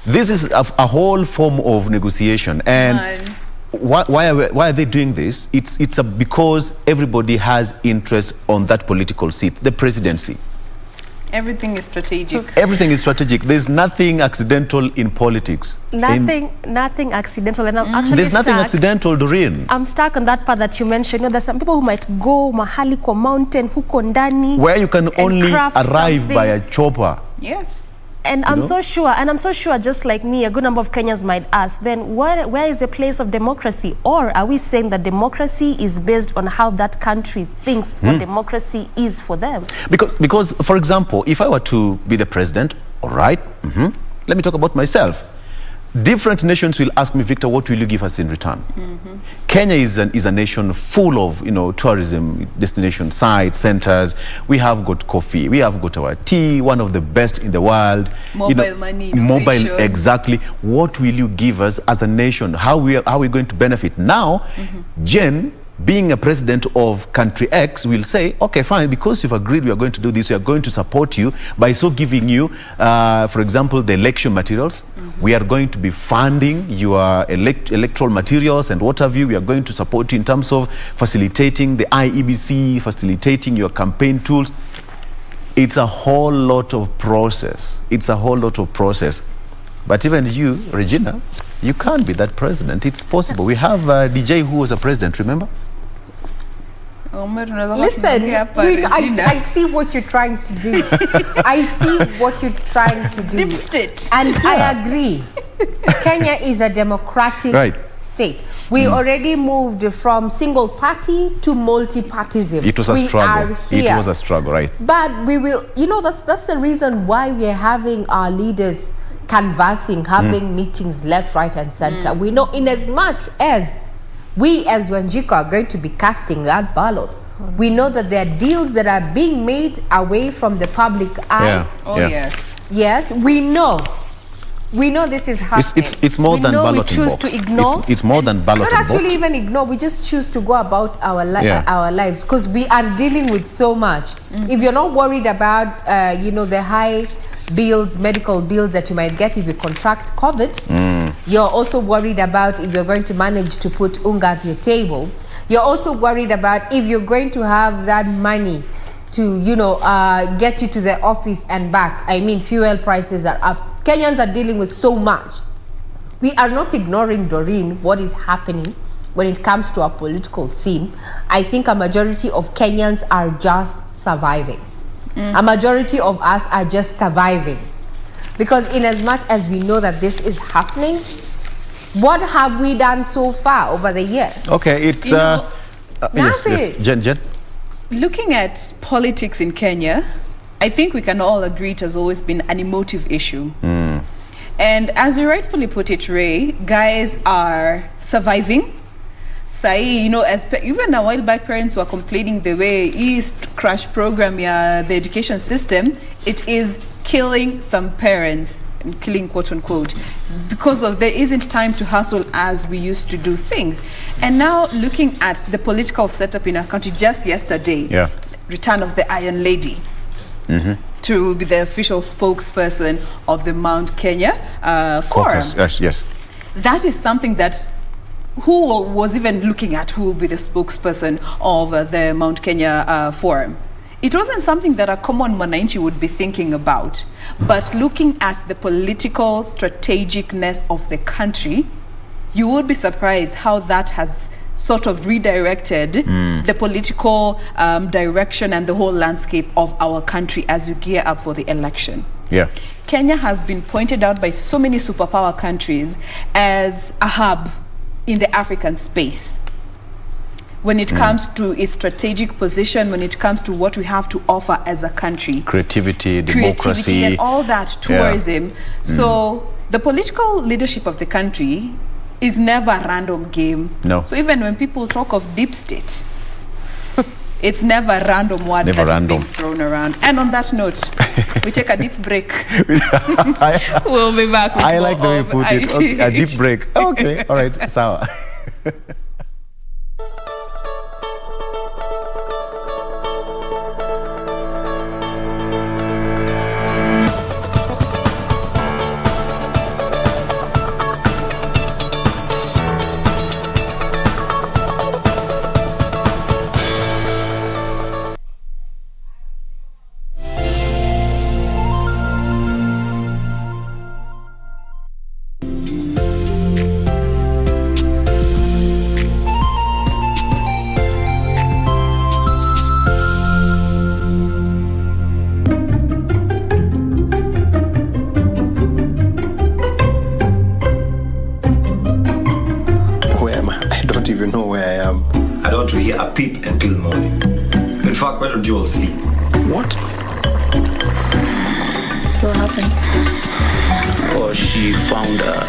this is a whole form of negotiation. And why are they doing this? It's because everybody has interest on that political seat, the presidency. Everything is strategic. Everything is strategic. There's nothing accidental in politics. Nothing accidental. And I'm actually There's nothing accidental, Doreen. I'm stuck on that part that you mentioned. There's some people who might go mahali kwa mountain, huko ndani, where you can only arrive by a chopper. Yes. And I'm so sure, just like me, a good number of Kenyans might ask, then where is the place of democracy? Or are we saying that democracy is based on how that country thinks what democracy is for them? Because, for example, if I were to be the president, all right, let me talk about myself. Different nations will ask me, Victor, what will you give us in return? Kenya is a nation full of tourism destination sites, centers. We have got coffee, we have got our tea, one of the best in the world. Mobile money, exactly. What will you give us as a nation? How are we going to benefit? Now, Jen, being a president of country X, will say, okay, fine, because you've agreed we are going to do this, we are going to support you by so giving you, for example, the election materials. We are going to be funding your electoral materials and what have you. We are going to support you in terms of facilitating the IEBC, facilitating your campaign tools. It's a whole lot of process. But even you, Regina, you can't be that president. It's possible. We have a DJ who was a president, remember? Listen, I see what you're trying to do. I see what you're trying to do. Deep state. And I agree. Kenya is a democratic state. We already moved from single party to multi-partyism. It was a struggle. It was a struggle, right? But we will, that's the reason why we're having our leaders canvassing, having meetings left, right, and center. We know in as much as we as Wanjiku are going to be casting that ballot, we know that there are deals that are being made away from the public eye. Yes, we know this is happening. It's more than balloting box. We choose to ignore. It's more than balloting box. Not actually even ignore. We just choose to go about our lives because we are dealing with so much. If you're not worried about the high bills, medical bills that you might get if you contract COVID, you're also worried about if you're going to manage to put unga at your table. You're also worried about if you're going to have that money to, get you to the office and back. I mean, fuel prices are up. Kenyans are dealing with so much. We are not ignoring, Doreen, what is happening when it comes to our political scene. I think a majority of Kenyans are just surviving. A majority of us are just surviving. Because in as much as we know that this is happening, what have we done so far over the years? Okay, it's yes, Jen. Looking at politics in Kenya, I think we can all agree it has always been an emotive issue. And as you rightfully put it, Ray, guys are surviving. Even a while back, parents were complaining the way East crash program, the education system, it is killing some parents. killing quote unquote, because of there isn't time to hustle as we used to do things. And now looking at the political setup in our country, just yesterday, return of the Iron Lady to be the official spokesperson of the Mount Kenya Forum. Yes. That is something that who was even looking at who will be the spokesperson of the Mount Kenya Forum. It wasn't something that a common Mwananchi would be thinking about, but looking at the political strategicness of the country, you would be surprised how that has sort of redirected the political direction and the whole landscape of our country as we gear up for the election. Kenya has been pointed out by so many superpower countries as a hub in the African space. When it comes to its strategic position, when it comes to what we have to offer as a country. Creativity, democracy. And all that, tourism. So the political leadership of the country is never a random game. No. So even when people talk of deep state, it's never a random word never that random. is being thrown around. And on that note, we take a deep break. We'll be back with I more like the way you of put it. Okay, a deep break. Okay, all right, sawa. I don't want to hear a peep until morning. In fact, why don't you all sleep? What? So what happened? Or she found a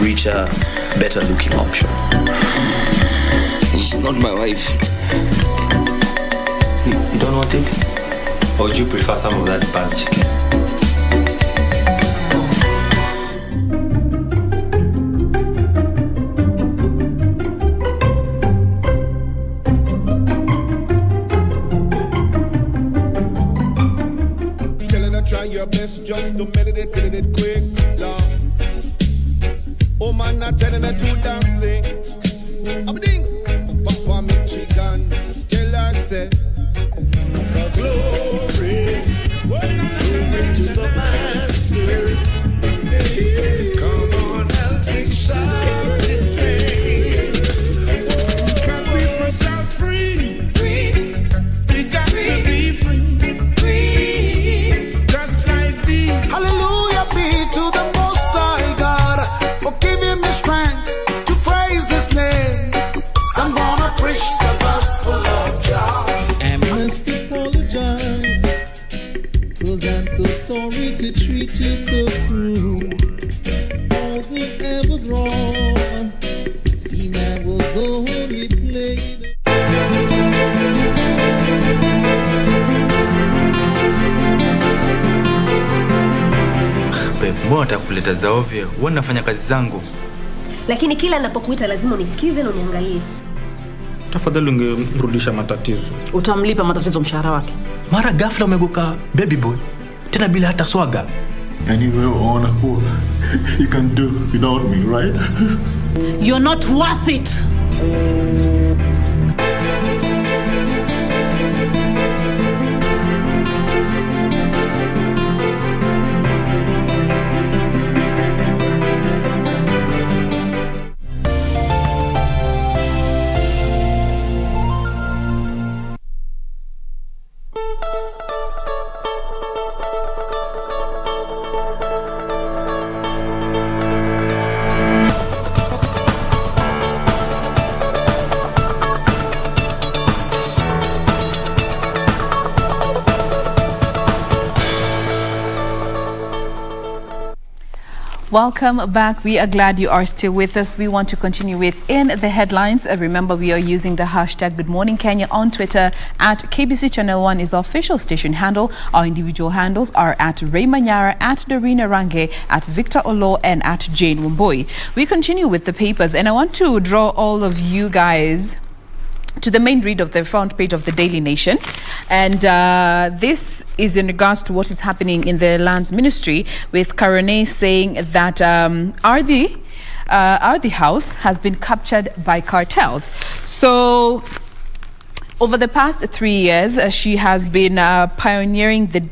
richer, better looking option. She's not my wife. You don't want it? Or would you prefer some of that bad chicken? Just to meditate it quick, Lord. Oh man, not telling her to dance. Abding, Papa me chicken. Tell her say, glory, glory to the Master. Come on, Eldrick, shout this name. Oh, can we press out free? We got to be free. Hallelujah be to the Most High God for giving me strength to praise His name. I'm gonna preach the gospel of God. I must apologize, 'cause I'm so sorry to treat you so cruel. All the was wrong, seemed I was only playing. Mbona utakuleta za ovyo? Wewe unafanya kazi zangu. Lakini kila ninapokuita lazima unisikize na uniangalie. Tafadhali ungemrudisha matatizo. Utamlipa matatizo mshahara wake. Mara ghafla umeguka baby boy. Tena bila hata swaga. Anyway, on who you can do without me, right? You're not worth it. Welcome back. We are glad you are still with us. We want to continue with In the Headlines. Remember, we are using the hashtag Good Morning Kenya on Twitter. At KBC Channel 1 is our official station handle. Our individual handles are at Ray Manyara, at Dorina Range, at Victor Olo, and at Jane Wumboi. We continue with the papers, and I want to draw all of you guys to the main read of the front page of the Daily Nation. And this is in regards to what is happening in the Lands Ministry, with Karone saying that Ardhi House has been captured by cartels. So over the past 3 years, she has been pioneering the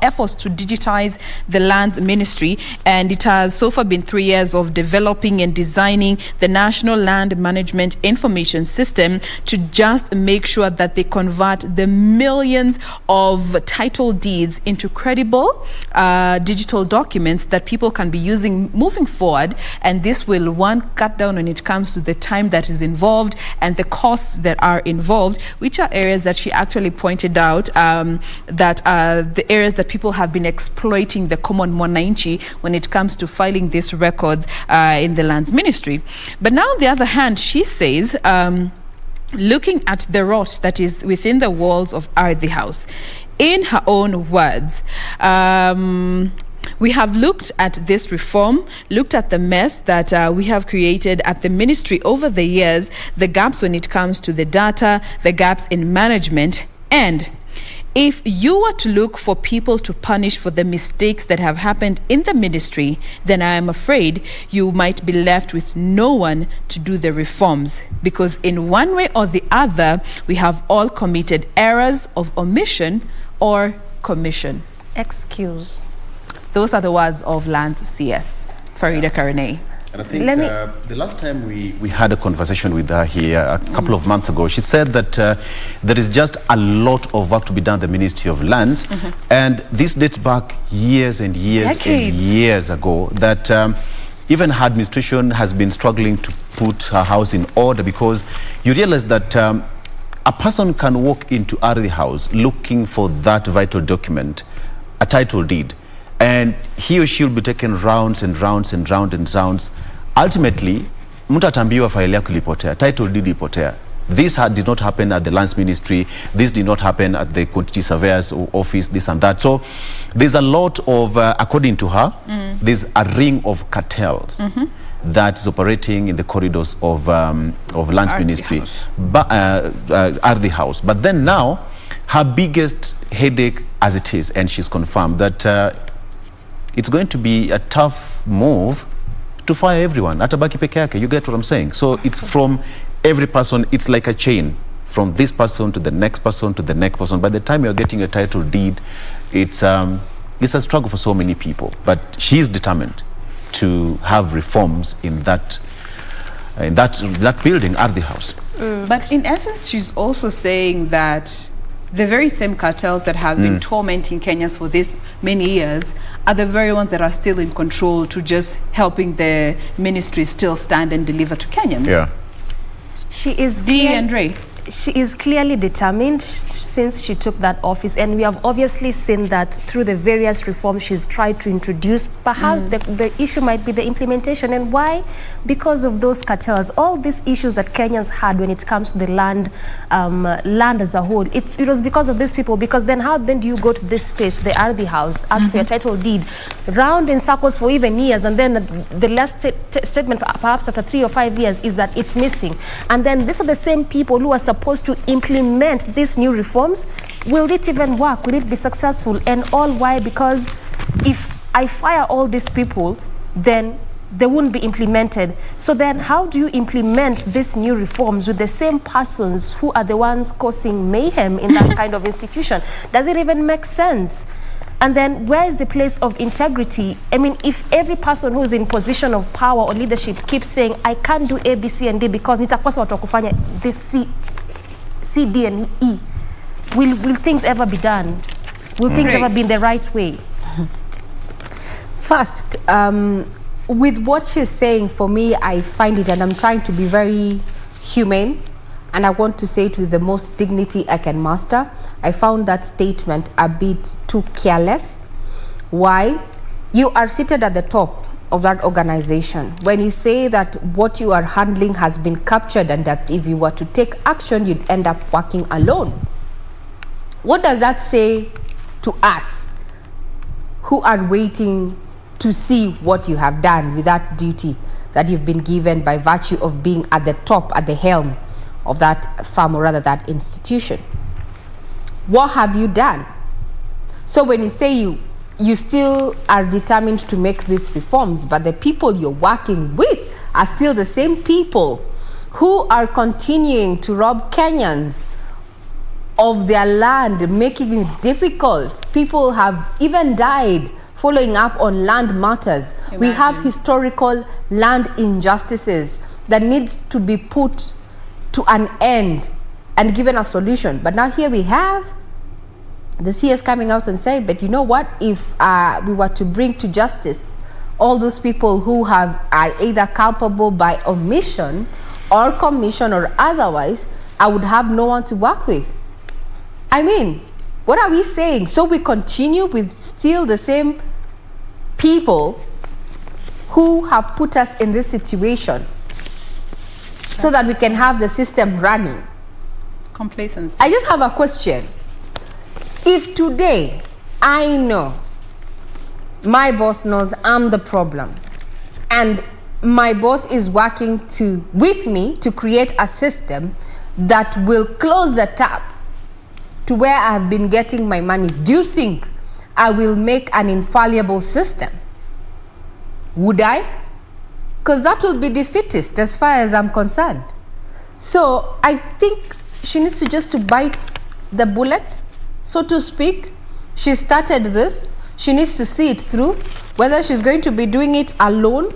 efforts to digitize the Lands Ministry, and it has so far been 3 years of developing and designing the National Land Management Information System to just make sure that they convert the millions of title deeds into credible digital documents that people can be using moving forward. And this will, one, cut down when it comes to the time that is involved and the costs that are involved, which are areas that she actually pointed out that the areas that people have been exploiting the common mwananchi when it comes to filing these records in the Lands Ministry. But now, on the other hand, she says, looking at the rot that is within the walls of Ardhi House, in her own words, we have looked at this reform, looked at the mess that we have created at the ministry over the years, the gaps when it comes to the data, the gaps in management, and if you were to look for people to punish for the mistakes that have happened in the ministry, then I am afraid you might be left with no one to do the reforms, because in one way or the other, we have all committed errors of omission or commission. Excuse. Those are the words of Lands CS, Farida Karane. And I think the last time we had a conversation with her here a couple of months ago, she said that there is just a lot of work to be done at the Ministry of Lands. And this dates back years and years and years ago, that even her administration has been struggling to put her house in order, because you realize that a person can walk into Ardhi House looking for that vital document, a title deed, and he or she will be taken rounds and rounds and rounds and rounds. Ultimately, mtu atambiwa file yako ilipotea, title deed ilipotea. This did not happen at the Lands Ministry. This did not happen at the Quantity Surveyor's office, this and that. So there's a lot of, according to her, there's a ring of cartels that is operating in the corridors of Lands Ministry, Ardhi House. But then now, her biggest headache as it is, and she's confirmed that it's going to be a tough move to fire everyone. Atabaki peke yake, you get what I'm saying? So it's from every person, it's like a chain, from this person to the next person to the next person. By the time you're getting a title deed, it's a struggle for so many people. But she's determined to have reforms in that building, Ardhi House. But in essence, she's also saying that the very same cartels that have been tormenting Kenyans for this many years are the very ones that are still in control to just helping the ministry still stand and deliver to Kenyans. Yeah. She is She is clearly determined since she took that office, and we have obviously seen that through the various reforms she's tried to introduce. Perhaps the issue might be the implementation. And why? Because of those cartels. All these issues that Kenyans had when it comes to the land as a whole, it was because of these people. Because then how then do you go to this space, the Ardhi House, ask for your title deed, round in circles for even years, and then the last statement, perhaps after 3 or 5 years, is that it's missing. And then these are the same people who are supposed to implement these new reforms. Will it even work? Will it be successful? And all why? Because if I fire all these people, then they wouldn't be implemented. So then how do you implement these new reforms with the same persons who are the ones causing mayhem in that kind of institution? Does it even make sense? And then where is the place of integrity? I mean, if every person who is in position of power or leadership keeps saying, I can't do A, B, C, and D because nitakosa watu kufanya this C, D, and E, will things ever be done? Will things ever be in the right way? First, with what she's saying, for me, I find it, and I'm trying to be very humane, and I want to say it with the most dignity I can master. I found that statement a bit too careless. Why? You are seated at the top of that organization, when you say that what you are handling has been captured and that if you were to take action, you'd end up working alone. What does that say to us who are waiting to see what you have done with that duty that you've been given by virtue of being at the top, at the helm of that firm, or rather that institution? What have you done? So when you say you still are determined to make these reforms, but the people you're working with are still the same people who are continuing to rob Kenyans of their land, making it difficult. People have even died following up on land matters. Imagine. We have historical land injustices that need to be put to an end and given a solution. But now here we have the CS coming out and saying, but you know what, if we were to bring to justice all those people who are either culpable by omission or commission or otherwise, I would have no one to work with. I mean, what are we saying? So we continue with still the same people who have put us in this situation so that we can have the system running. Complacency. I just have a question. If today I know my boss knows I'm the problem and my boss is working with me to create a system that will close the tap to where I have been getting my monies, do you think I will make an infallible system? Would I? Because that will be defeatist as far as I'm concerned. So I think she needs to just bite the bullet, so to speak. She started this. She needs to see it through, whether she's going to be doing it alone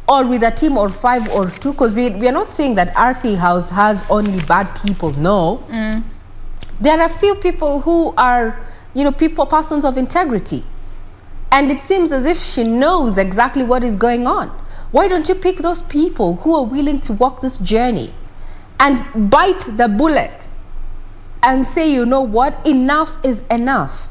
or with a team of 5 or 2, because we are not saying that Aarti House has only bad people. No. There are a few people who are, persons of integrity. And it seems as if she knows exactly what is going on. Why don't you pick those people who are willing to walk this journey and bite the bullet and say, you know what, enough is enough.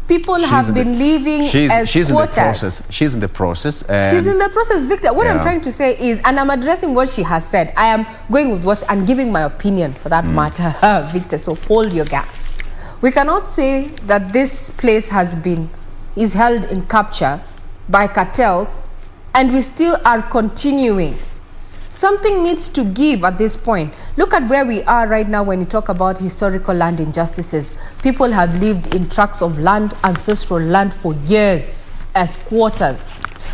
People have been living as she's quotas. In the process. She's in the process. She's in the process, Victor. What I'm trying to say is, and I'm addressing what she has said. I am going with what and giving my opinion for that matter, Victor. So hold your gap. We cannot say that this place is held in capture by cartels, and we still are continuing. Something needs to give at this point. Look at where we are right now when you talk about historical land injustices. People have lived in tracts of land, ancestral land, for years as squatters.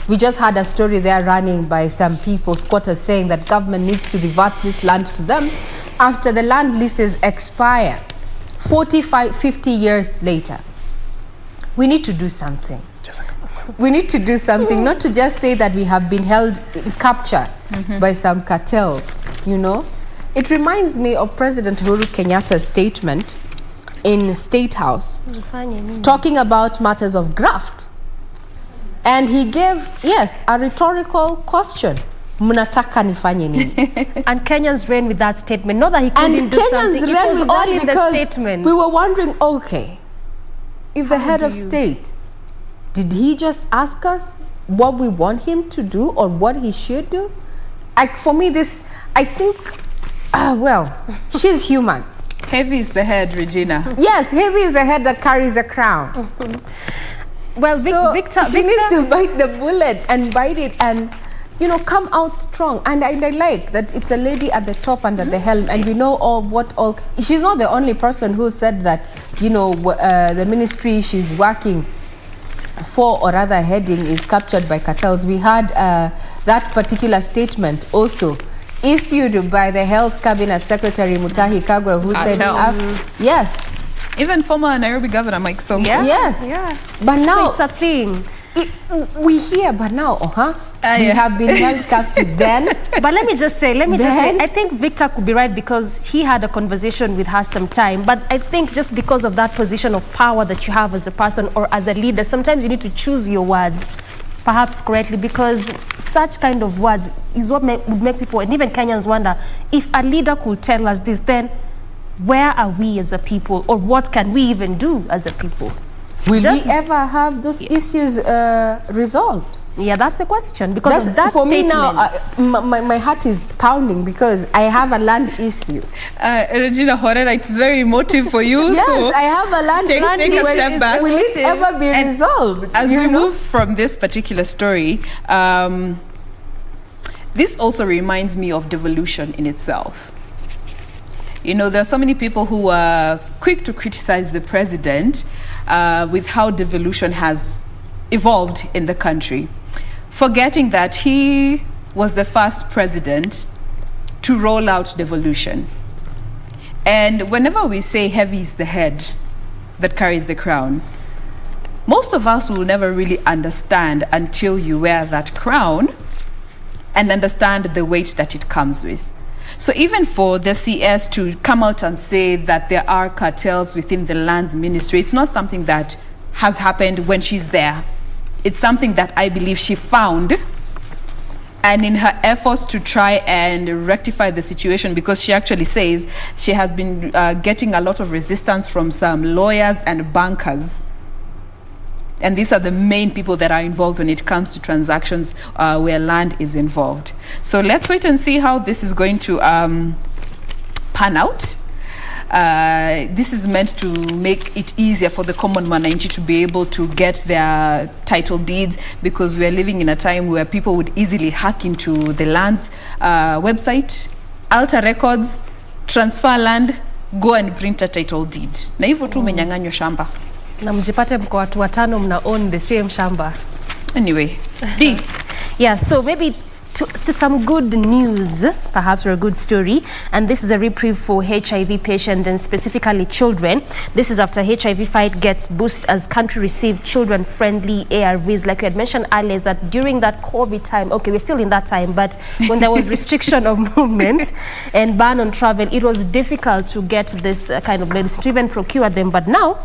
We just had a story there running by some people, squatters, saying that government needs to revert this land to them after the land leases expire 45, 50 years later. We need to do something. We need to do something, not to just say that we have been held in capture by some cartels, It reminds me of President Uhuru Kenyatta's statement in State House, talking about matters of graft. And he gave, a rhetorical question. Mnataka nifanye nini? And Kenyans ran with that statement. Not that he couldn't do something. It was all in the statement. We were wondering, okay, if the head of state, did he just ask us what we want him to do or what he should do? For me, I think, she's human. Heavy is the head, Regina. Yes, heavy is the head that carries the crown. Well, Victor, she needs to bite the bullet and bite it and, come out strong. And I like that it's a lady at the top and at the helm, and we know she's not the only person who said that, the ministry she's working for, or rather heading, is captured by cartels. We had that particular statement also issued by the Health Cabinet Secretary Mutahi Kagwe, who said, yes. Even former Nairobi Governor Mike Sonko. Yes. Yeah. But now so it's a thing. We hear, but now, we have been held captive then. But let me just say, I think Victor could be right, because he had a conversation with her some time. But I think just because of that position of power that you have as a person or as a leader, sometimes you need to choose your words, perhaps correctly, because such kind of words is what would make people, and even Kenyans, wonder, if a leader could tell us this, then where are we as a people, or what can we even do as a people? Will we ever have those issues resolved? Yeah, that's the question. Because That's, of that for statement. me now, my heart is pounding because I have a land issue. Regina Horera, it's very emotive for you. Yes, so I have a land take issue. a step back. Will it ever be And resolved? As we move from this particular story, this also reminds me of devolution in itself. You know, there are so many people who are quick to criticize the president with how devolution has evolved in the country, forgetting that he was the first president to roll out devolution. And whenever we say heavy is the head that carries the crown, most of us will never really understand until you wear that crown and understand the weight that it comes with. So even for the CS to come out and say that there are cartels within the lands ministry, it's not something that has happened when she's there. It's something that I believe she found, and in her efforts to try and rectify the situation, because she actually says she has been getting a lot of resistance from some lawyers and bankers. And these are the main people that are involved when it comes to transactions where land is involved. So let's wait and see how this is going to pan out. This is meant to make it easier for the common mwananchi to be able to get their title deeds, because we're living in a time where people would easily hack into the land's website, alter records, transfer land, go and print a title deed. Na hivyo tu umenyang'anywa shamba. Na mjipate mko watu watano mna own the same shamba. Anyway, D. Yeah, so maybe to some good news, perhaps, or a good story, and this is a reprieve for HIV patients and specifically children. This is after HIV fight gets boost as country received children-friendly ARVs. Like you had mentioned earlier, is that during that COVID time, okay, we're still in that time, but when there was restriction of movement and ban on travel, it was difficult to get this kind of medicine, to even procure them. But now,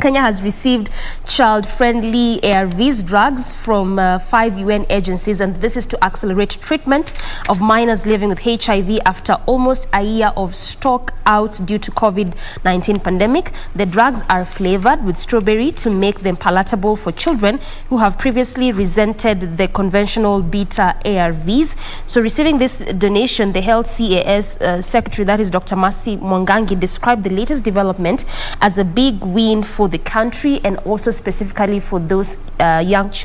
Kenya has received child-friendly ARVs drugs from 5 UN agencies, and this is to accelerate treatment of minors living with HIV after almost a year of stock out due to COVID-19 pandemic. The drugs are flavored with strawberry to make them palatable for children who have previously resented the conventional beta ARVs. So receiving this donation, the Health CAS Secretary, that is Dr. Mercy Mwangangi, described the latest development as a big win for the country and also specifically for those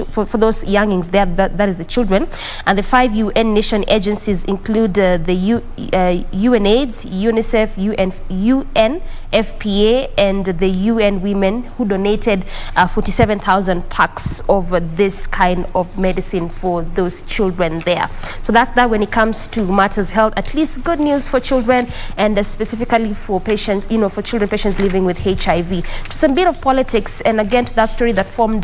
for those youngings there, that is the children. And the 5 UN nation agencies include the UNAIDS, UNICEF, UNFPA, and the UN Women, who donated 47,000 packs of this kind of medicine for those children there. So that's that when it comes to matters health. At least good news for children, and specifically for patients, you know, for children, patients living with HIV. To some bit of politics, and again to that story that formed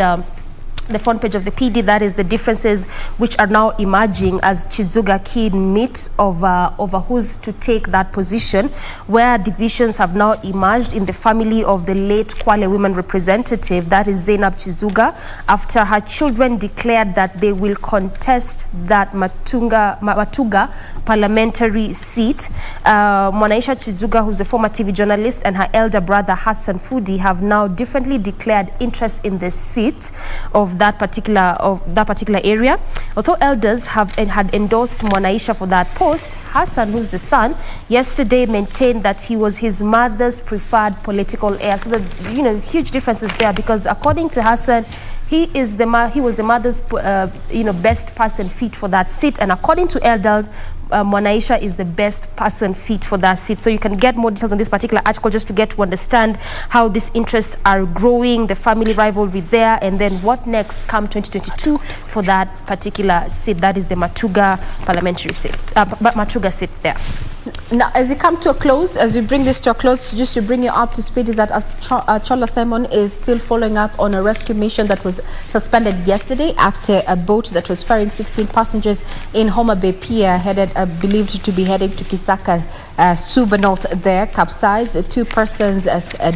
the front page of the PD, that is the differences which are now emerging as Chizuga Kid meet over who's to take that position, where divisions have now emerged in the family of the late Kwale women representative, that is Zainab Chizuga, after her children declared that they will contest that Matuga parliamentary seat. Mwanaisha Chizuga, who's a former TV journalist, and her elder brother Hassan Fudi have now differently declared interest in the seat of that particular area. Although elders had endorsed Mwanaisha for that post, Hassan, who's the son, yesterday maintained that he was his mother's preferred political heir. So the huge differences there, because according to Hassan, he was the mother's best person fit for that seat, and according to elders, Mwanaisha is the best person fit for that seat. So you can get more details on this particular article just to get to understand how these interests are growing, the family rivalry there, and then what next come 2022 for that particular seat. That is the Matuga parliamentary seat, Matuga seat there. Now, as we come to a close, as we bring this to a close, just to bring you up to speed, is that as Chola Simon is still following up on a rescue mission that was suspended yesterday after a boat that was ferrying 16 passengers in Homa Bay Pier, believed to be heading to Kisaka, Suba North there, capsized. 2 persons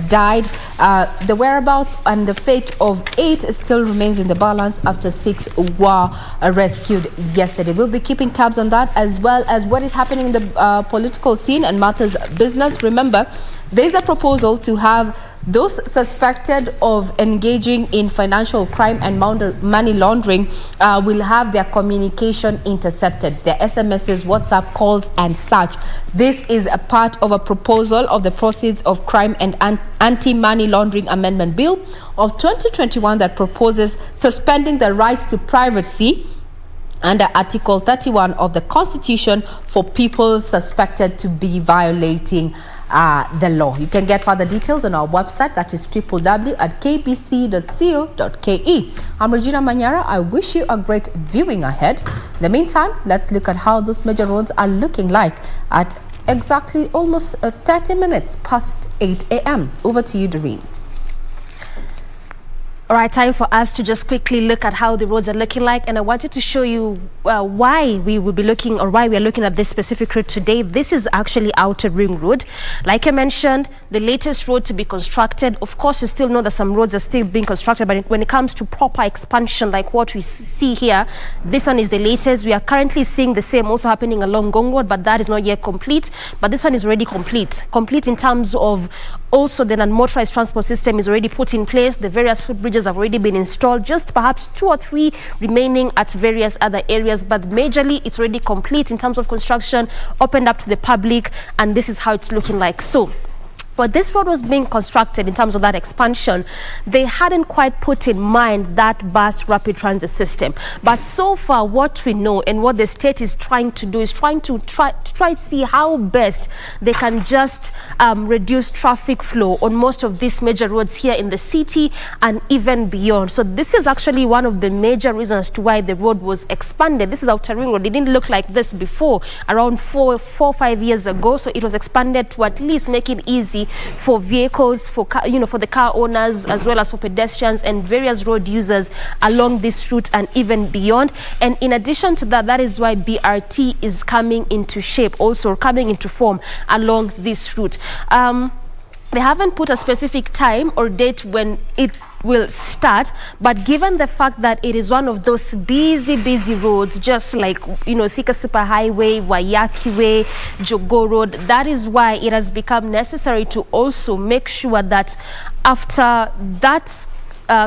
died. The whereabouts and the fate of 8 still remains in the balance after 6 were rescued yesterday. We'll be keeping tabs on that, as well as what is happening in the political scene and matters business. Remember, There's a proposal to have those suspected of engaging in financial crime and money laundering will have their communication intercepted, their SMSs, WhatsApp calls, and such. This is a part of a proposal of the Proceeds of Crime and Anti-Money Laundering Amendment Bill of 2021 that proposes suspending the rights to privacy under Article 31 of the Constitution for people suspected to be violating the law. You can get further details on our website, that is www.kbc.co.ke. I'm Regina Manyara. I wish you a great viewing ahead. In the meantime, let's look at how those major roads are looking like at exactly almost 30 minutes past 8 a.m. Over to you, Doreen. All right, time for us to just quickly look at how the roads are looking like, and I wanted to show you why we will be looking, or why we are looking at this specific route today. This is actually Outer Ring Road. Like I mentioned, the latest road to be constructed. Of course, we still know that some roads are still being constructed, but when it comes to proper expansion like what we see here, this one is the latest. We are currently seeing the same also happening along Ngong Road, but that is not yet complete. But this one is already complete in terms of also the non-motorized transport system is already put in place. The various footbridges have already been installed, just perhaps 2 or 3 remaining at various other areas, but majorly it's already complete in terms of construction, opened up to the public, and this is how it's looking like. So But this road was being constructed in terms of that expansion. They hadn't quite put in mind that bus rapid transit system. But so far, what we know and what the state is trying to do is try to see how best they can just reduce traffic flow on most of these major roads here in the city and even beyond. So this is actually one of the major reasons to why the road was expanded. This is Outer Ring Road. It didn't look like this before, around 4-5 years ago. So it was expanded to at least make it easy for vehicles, for the car owners, as well as for pedestrians and various road users along this route and even beyond. And in addition to that, that is why BRT is coming into shape, also coming into form along this route. They haven't put a specific time or date when it will start, but given the fact that it is one of those busy roads, just like Thika Super Highway, Wayaki Way, Jogo Road, that is why it has become necessary to also make sure that after that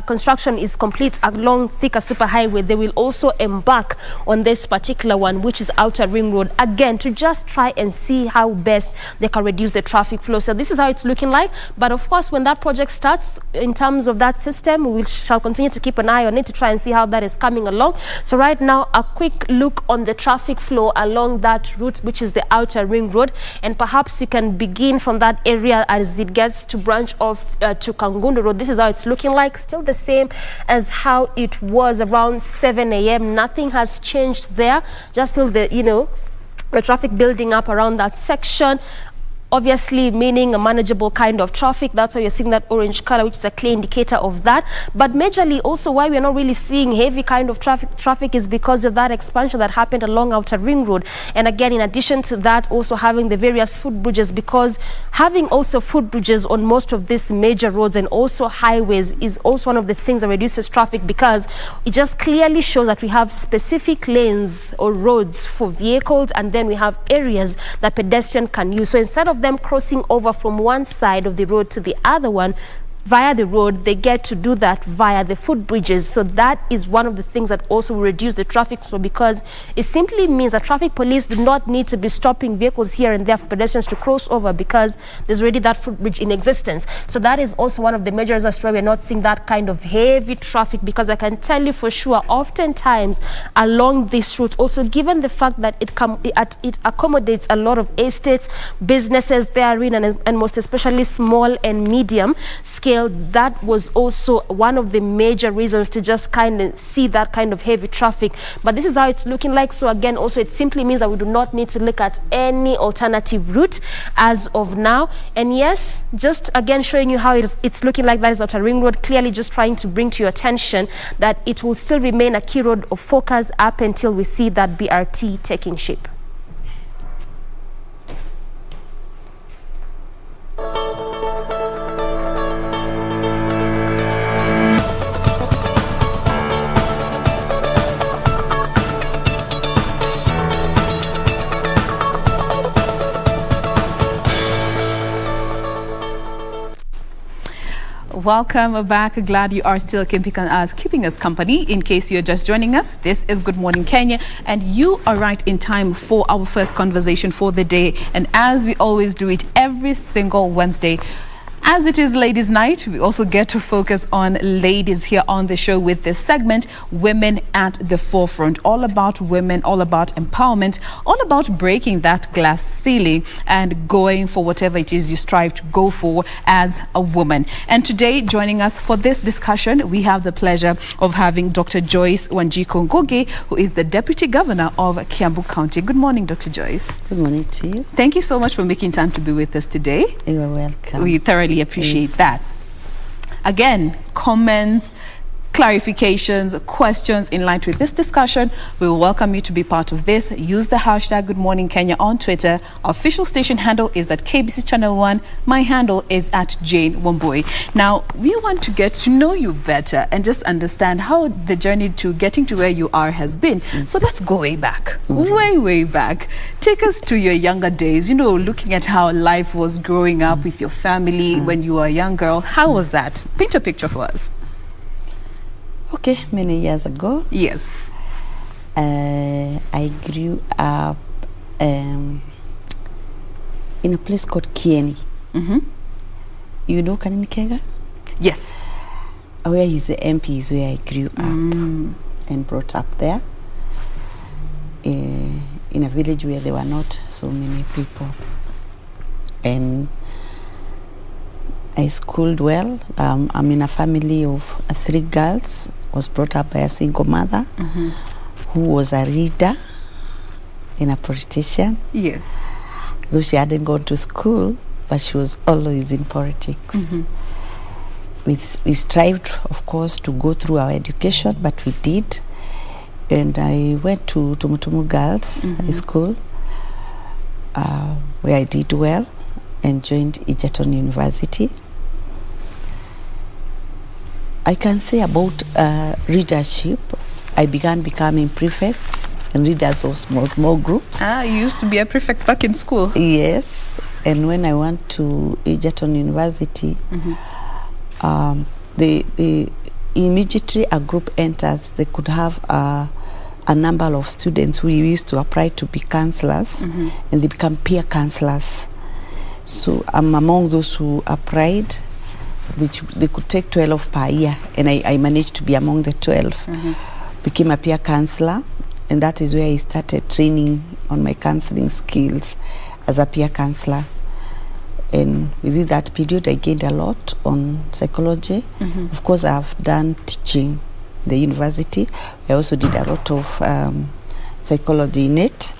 construction is complete along Thika Super Highway, they will also embark on this particular one, which is Outer Ring Road, again to just try and see how best they can reduce the traffic flow. So this is how it's looking like. But of course, when that project starts, in terms of that system, we shall continue to keep an eye on it to try and see how that is coming along. So right now, a quick look on the traffic flow along that route, which is the Outer Ring Road, and perhaps you can begin from that area as it gets to branch off to Kangundu Road. This is how it's looking like. Still the same as how it was around 7 a.m. Nothing has changed there. Just still the traffic building up around that section. Obviously meaning a manageable kind of traffic. That's why you're seeing that orange color, which is a clear indicator of that. But majorly also why we're not really seeing heavy kind of traffic is because of that expansion that happened along Outer Ring Road. And again, in addition to that, also having the various footbridges, because having also footbridges on most of these major roads and also highways is also one of the things that reduces traffic, because it just clearly shows that we have specific lanes or roads for vehicles, and then we have areas that pedestrian can use. So instead of them crossing over from one side of the road to the other one via the road, they get to do that via the footbridges. So that is one of the things that also will reduce the traffic flow, because it simply means that traffic police do not need to be stopping vehicles here and there for pedestrians to cross over, because there's already that footbridge in existence. So that is also one of the measures as to why we're not seeing that kind of heavy traffic, because I can tell you for sure, oftentimes along this route, also given the fact that it accommodates a lot of estates, businesses therein, and most especially small and medium scale, that was also one of the major reasons to just kind of see that kind of heavy traffic. But this is how it's looking like. So again, also it simply means that we do not need to look at any alternative route as of now. And yes, just again showing you how it's looking like. That is Outer Ring Road, clearly just trying to bring to your attention that it will still remain a key road of focus up until we see that BRT taking shape. Welcome back. Glad you are still keeping us company. In case you're just joining us, this is Good Morning Kenya, and you are right in time for our first conversation for the day. And as we always do it every single Wednesday, as it is Ladies' Night, we also get to focus on ladies here on the show with this segment, Women at the Forefront. All about women, all about empowerment, all about breaking that glass ceiling and going for whatever it is you strive to go for as a woman. And today, joining us for this discussion, we have the pleasure of having Dr. Joyce Wanjiku Ngugi, who is the Deputy Governor of Kiambu County. Good morning, Dr. Joyce. Good morning to you. Thank you so much for making time to be with us today. You are welcome. We thoroughly appreciate that. Again, comments, clarifications, questions in line with this discussion, we will welcome you to be part of this. Use the hashtag Good Morning Kenya on Twitter. Our official station handle is at KBC Channel 1. My handle is at Jane Wambui. Now, we want to get to know you better and just understand how the journey to getting to where you are has been. So let's go way back, way back. Take us to your younger days, you know, looking at how life was growing up with your family when you were a young girl. How was that? Paint a picture for us. Okay, many years ago. Yes. I grew up in a place called Kieni. You know Kaninikega? Yes. Where he's the MP is where I grew up and brought up there. In a village where there were not so many people. And I schooled well. I'm in a family of 3 girls. Was brought up by a single mother who was a reader and a politician. Yes. Though she hadn't gone to school, but she was always in politics. We strived, of course, to go through our education, but we did. And I went to Tumutumu Girls High School, where I did well and joined Egerton University. I can say about readership, I began becoming prefects and readers of small groups. You used to be a prefect back in school. Yes, and when I went to Egerton University, immediately a group enters, they could have a number of students who used to apply to be counselors, and they become peer counselors. So I'm among those who applied, which they could take 12 per year, and I managed to be among the 12. Became a peer counselor, and that is where I started training on my counseling skills as a peer counselor. And within that period, I gained a lot on psychology. Of course, I've done teaching in the university. I also did a lot of psychology in it,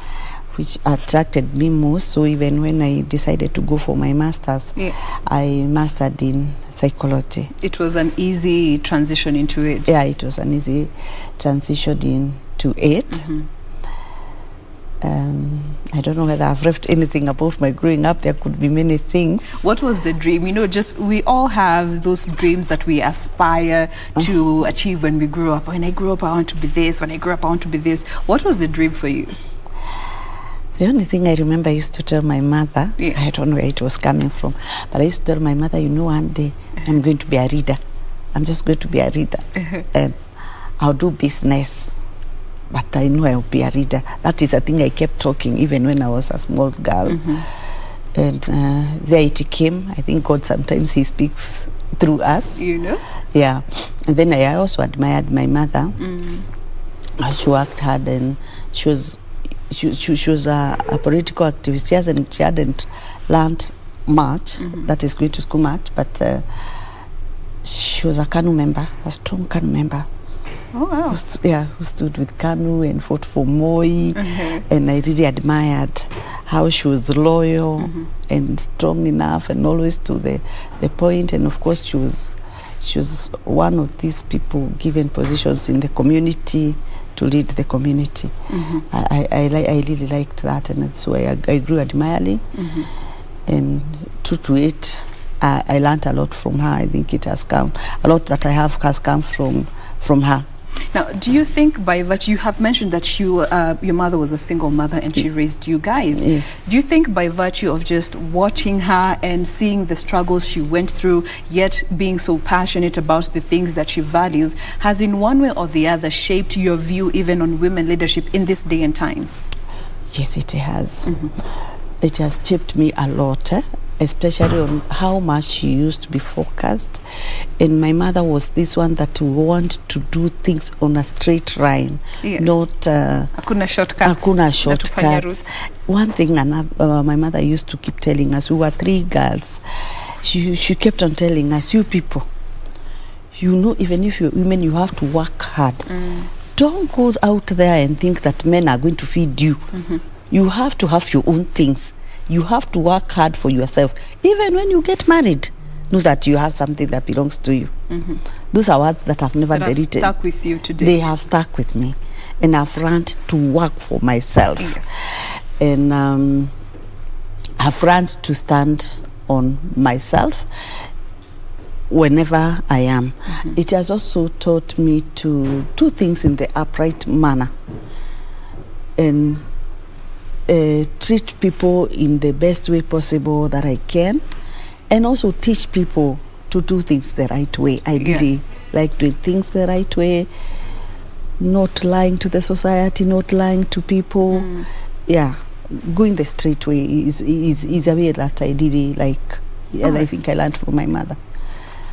which attracted me most. So even when I decided to go for my master's, I mastered in psychology. It was an easy transition into it. Yeah, it was an easy transition into it. I don't know whether I've left anything about my growing up. There could be many things. What was the dream? You know, just we all have those dreams that we aspire to achieve when we grow up. When I grow up, I want to be this. When I grow up, I want to be this. What was the dream for you? The only thing I remember, I used to tell my mother, I don't know where it was coming from, but I used to tell my mother, you know, one day I'm going to be a reader. I'm just going to be a reader. And I'll do business, but I know I'll be a reader. That is a thing I kept talking even when I was a small girl. And there it came. I think God sometimes he speaks through us. You know? Yeah. And then I also admired my mother. She worked hard, and she was a political activist. She hadn't learned much, that is going to school much, but she was a KANU member, a strong KANU member. Oh, wow. Who stood with KANU and fought for Moi. And I really admired how she was loyal and strong enough and always to the point. And of course, she was one of these people given positions in the community to lead the community. I really liked that, and so I grew admiring. And true to it, I learned a lot from her. I think it has come, a lot that I have has come from her. Now, do you think by virtue, you have mentioned that your mother was a single mother and she raised you guys. Yes. Do you think by virtue of just watching her and seeing the struggles she went through, yet being so passionate about the things that she values, has in one way or the other shaped your view even on women leadership in this day and time? Yes, it has. It has shaped me a lot, especially on how much she used to be focused. And my mother was this one that would want to do things on a straight line, Yes. not Hakuna shortcuts. hakuna shortcuts. One thing my mother used to keep telling us, we were 3 girls. She kept on telling us, you people, you know, even if you're women, you have to work hard. Don't go out there and think that men are going to feed you. You have to have your own things. You have to work hard for yourself. Even when you get married, know that you have something that belongs to you. Those are words that I've never That have deleted. stuck with you today. They have stuck with me. And I've learned to work for myself. Yes. And I've learned to stand on myself whenever I am. It has also taught me to do things in the upright manner and treat people in the best way possible that I can, and also teach people to do things the right way. I really like doing things the right way, not lying to the society, not lying to people. Yeah, going the straight way is a way that I really like, and I think I learned from my mother.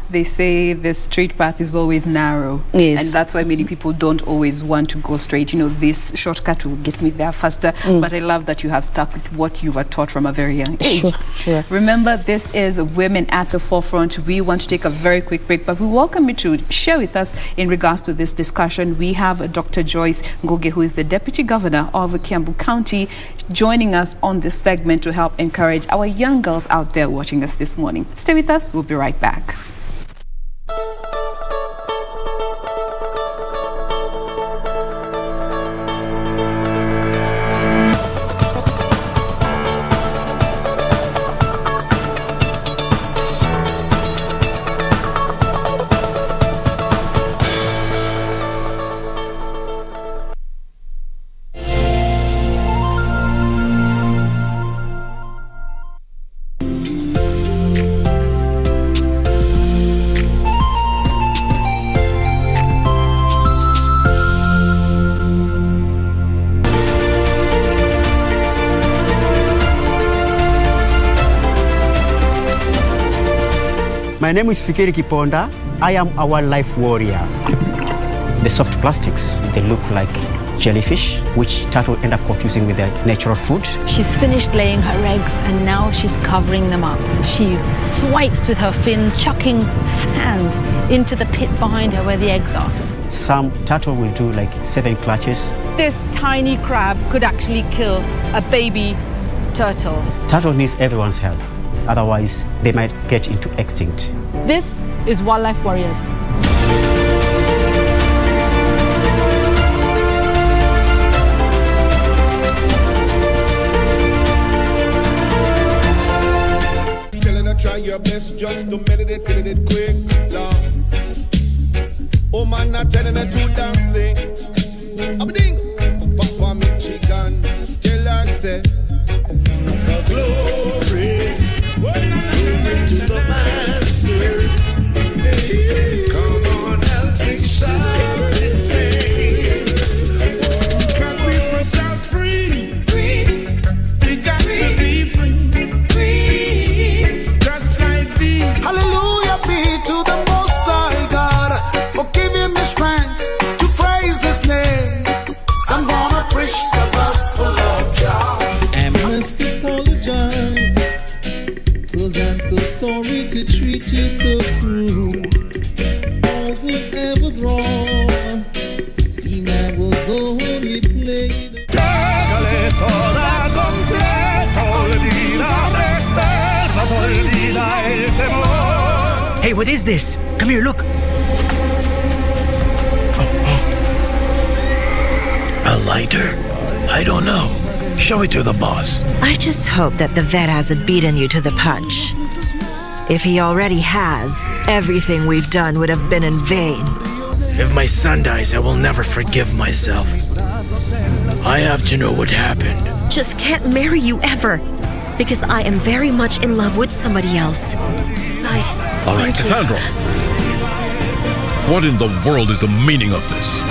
They say the straight path is always narrow. Yes. And that's why many people don't always want to go straight. You know, this shortcut will get me there faster. But I love that you have stuck with what you were taught from a very young age. Sure. Remember, this is Women at the Forefront. We want to take a very quick break, but we welcome you to share with us in regards to this discussion. We have Dr. Joyce Ngugi, who is the Deputy Governor of Kiambu County, joining us on this segment to help encourage our young girls out there watching us this morning. Stay with us. We'll be right back. My name is Fikiri Kiponda. I am a wildlife warrior. The soft plastics, they look like jellyfish, which turtle end up confusing with their natural food. She's finished laying her eggs and now she's covering them up. She swipes with her fins, chucking sand into the pit behind her where the eggs are. Some turtle will do like 7 clutches. This tiny crab could actually kill a baby turtle. Turtle needs everyone's help. Otherwise, they might get into extinct. This is Wildlife Warriors. Telling her try your best just to meditate it quick, Lord. Oh man, not telling her to dance it. Abding, Papa Michigan, tell her say, glory. Glory to the Master. Come on, help me shout this name. Can we push out free? We got to be free. Just like thee. Hallelujah be to the Most High God for giving me strength to praise His name. I'm gonna preach the gospel of Jah. I must apologize, 'cause I'm so sorry to treat you so cruel. All that was wrong, seen I was only playing. Llégale toda completa, olvídame, selvas, olvida el temor. Hey, what is this? Come here, look. A lighter? I don't know. Show it to the boss. I just hope that the vet hasn't beaten you to the punch. If he already has, everything we've done would have been in vain. If my son dies, I will never forgive myself. I have to know what happened. Just can't marry you ever because I am very much in love with somebody else. All right, Cassandra. What in the world is the meaning of this?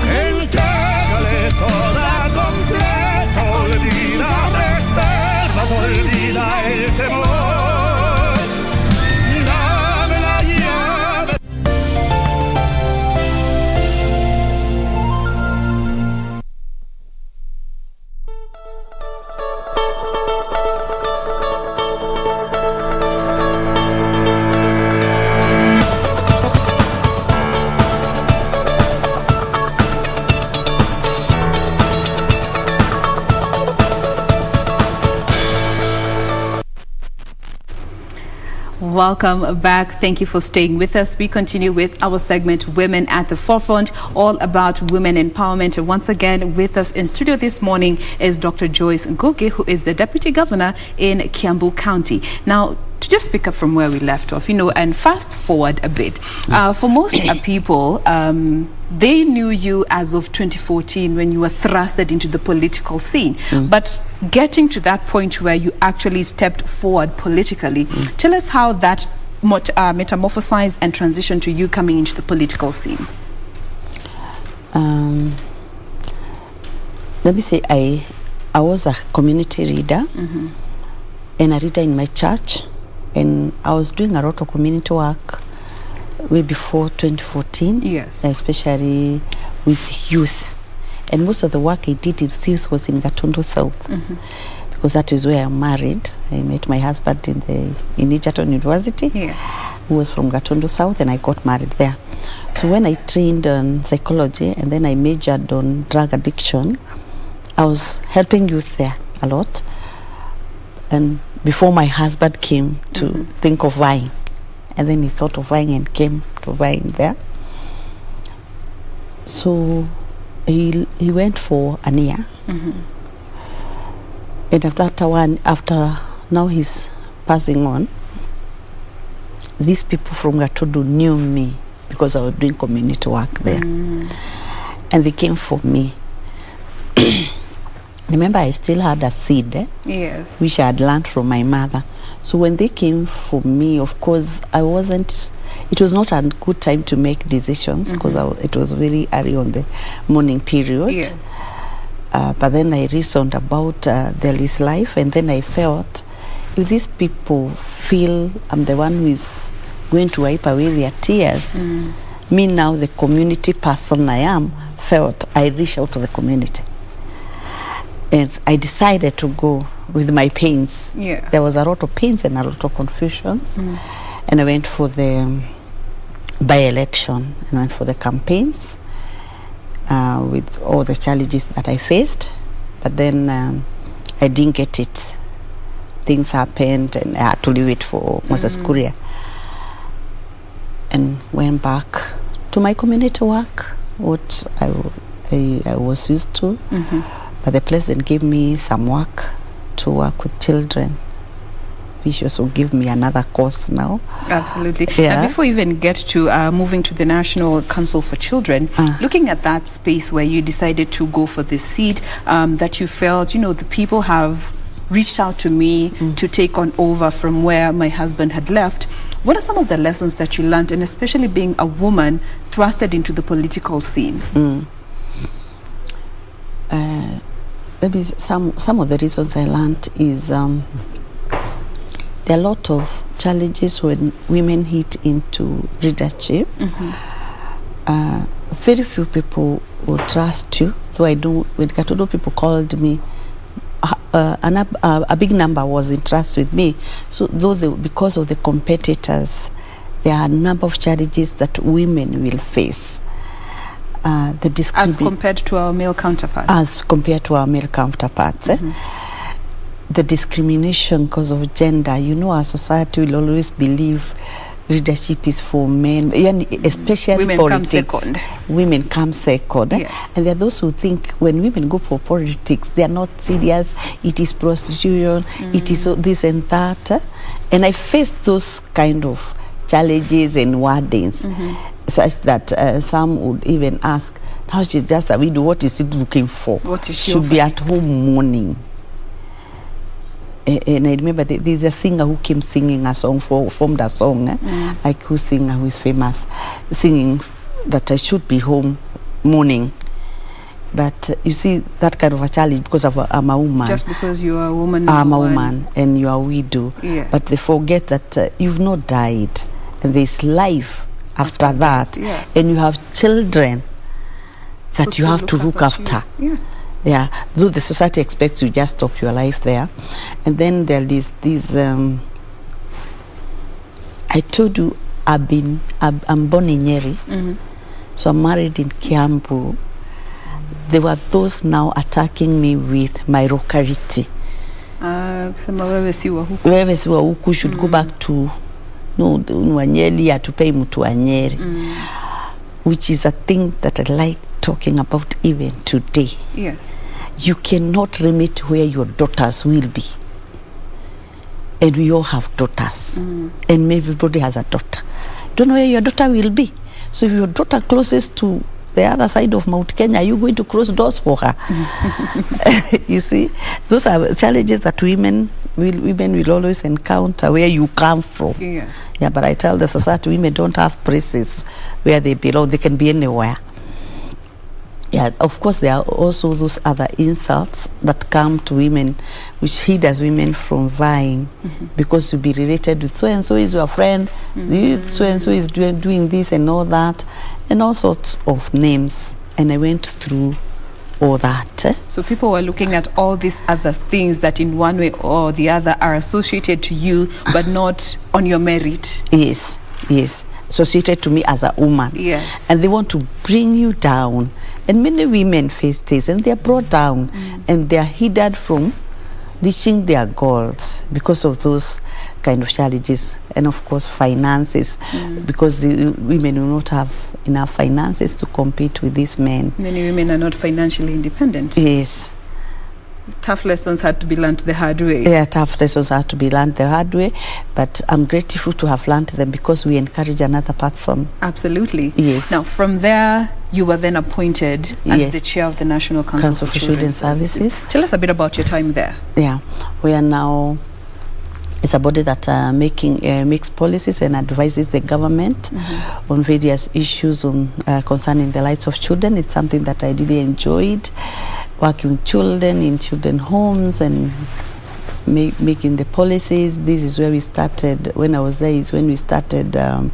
Entrégale toda completa, olvida reservas, olvida el temor. Dame la llave. Welcome back. Thank you for staying with us. We continue with our segment, Women at the Forefront, all about women empowerment. And once again, with us in studio this morning is Dr. Joyce Ngugi, who is the Deputy Governor in Kiambu County. Now, to just pick up from where we left off, and fast forward a bit. For most people, they knew you as of 2014 when you were thrusted into the political scene. But getting to that point where you actually stepped forward politically, tell us how that metamorphosized and transitioned to you coming into the political scene. Let me say, I was a community leader and a leader in my church, and I was doing a lot of community work way before 2014, especially with youth. And most of the work I did with youth was in Gatundu South, because that is where I'm married. I met my husband in Egerton University, who was from Gatundu South, and I got married there. So when I trained on psychology and then I majored on drug addiction, I was helping youth there a lot. And before my husband came to think of vying, and then he thought of vying and came to vying there. So he went for an year. And after now he's passing on, these people from Gatundu knew me because I was doing community work there. And they came for me. Remember, I still had a seed, which I had learned from my mother. So when they came for me, of course, it was not a good time to make decisions because it was very early on the morning period. But then I reasoned about their life, and then I felt if these people feel I'm the one who is going to wipe away their tears, me now, the community person I am, felt I reach out to the community. And I decided to go with my pains. There was a lot of pains and a lot of confusions. And I went for the by-election and went for the campaigns with all the challenges that I faced. But then I didn't get it. Things happened and I had to leave it for Moses Kuria. And went back to my community work, what I was used to. But the place then gave me some work to work with children, which also give me another course now. Absolutely. Before you even get to moving to the National Council for Children, looking at that space where you decided to go for this seat, that you felt, the people have reached out to me to take on over from where my husband had left. What are some of the lessons that you learned, and especially being a woman thrusted into the political scene? Maybe some of the reasons I learned is there are a lot of challenges when women hit into leadership. Very few people will trust you. Though I do, when Gatundu people called me, a big number was in trust with me. So because of the competitors, there are a number of challenges that women will face. As compared to our male counterparts. The discrimination because of gender. Our society will always believe leadership is for men, especially women politics. Come second. Women come second. And there are those who think when women go for politics, they are not serious. It is prostitution. It is this and that. And I faced those kind of challenges and wordings. such that some would even ask, now she's just a widow, what is she looking for? What is she should be offering? at home mourning. And I remember there's a singer who came singing a song, formed a song, IQ singer who is famous, singing that I should be home mourning. But you see, that kind of a challenge, because I'm a woman. Just because you are a woman. I'm a woman and you are a widow. Yeah. But they forget that you've not died and there's life after that. Yeah. And you have children that you have to look after. Yeah. Yeah, though the society expects you just stop your life there. And then there is this, I told you I'm born in Nyeri, so I'm married in Kiambu. There were those now attacking me with my locality. Kusema wewe si wa huku. Wewe si wa huku should go back to Nyeri, atupei mtu wa Nyeri. Which is a thing that I like talking about even today. Yes. You cannot limit where your daughters will be. And we all have daughters. And everybody has a daughter. Don't know where your daughter will be. So if your daughter closest to the other side of Mount Kenya, are you going to close doors for her? You see, those are challenges that women will always encounter where you come from. Yes. Yeah, but I tell the society, women don't have places where they belong. They can be anywhere. Yeah, of course, there are also those other insults that come to women, which hinders women from vying, because you'll be related with so-and-so is your friend, so-and-so is doing this and all that, and all sorts of names. And I went through all that. So people were looking at all these other things that in one way or the other are associated to you, but not on your merit. Yes, yes. Associated to me as a woman. Yes. And they want to bring you down. And many women face this, and they're brought down, and they're hindered from reaching their goals because of those kind of challenges. And of course, finances, because the women will not have enough finances to compete with these men. Many women are not financially independent. Yes. Tough lessons had to be learned the hard way. Yeah, tough lessons had to be learned the hard way, but I'm grateful to have learned them because we encourage another person. Absolutely. Yes. Now, from there, you were then appointed as the chair of the National Council for Children's Services. Tell us a bit about your time there. Yeah, we are now, it's a body that makes policies and advises the government on various issues concerning the rights of children. It's something that I really enjoyed, working with children in children homes and making the policies. This is where we started. When I was there is when we started a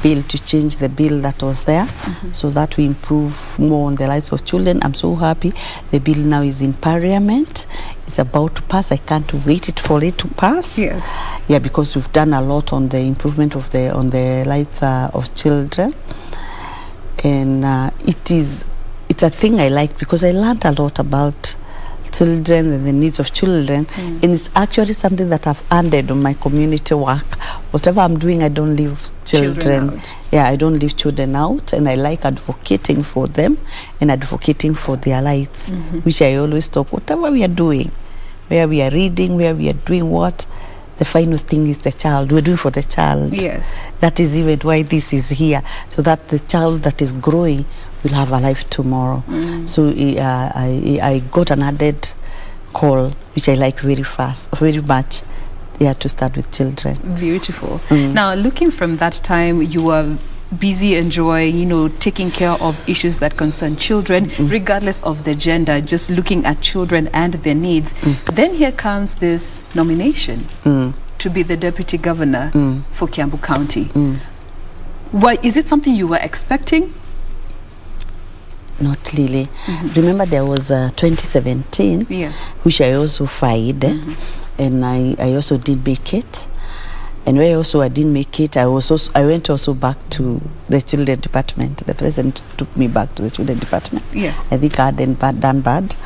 bill to change the bill that was there, so that we improve more on the rights of children. I'm so happy the bill now is in Parliament. It's about to pass. I can't wait for it to pass. Yes. Yeah, because we've done a lot on the improvement of the rights of children, and it's a thing I like because I learned a lot about children and the needs of children, and it's actually something that I've added on my community work. Whatever I'm doing, I don't leave children out. Yeah, I don't leave children out, and I like advocating for them and advocating for their rights, which I always talk. Whatever we are doing, where we are reading, where we are doing what, the final thing is the child. We're doing for the child. Yes. That is even why this is here, so that the child that is growing will have a life tomorrow. So I got an added call, which I like very much, to start with children. Beautiful. Now, looking from that time, you were busy enjoying, taking care of issues that concern children, regardless of the gender, just looking at children and their needs. Then here comes this nomination to be the deputy governor for Kiambu County. Why, is it something you were expecting? Not really. Remember, there was 2017, which I also filed, and I also did make it. And where also I didn't make it, I went also back to the children department. The president took me back to the children department. Yes. I think I hadn't done bad.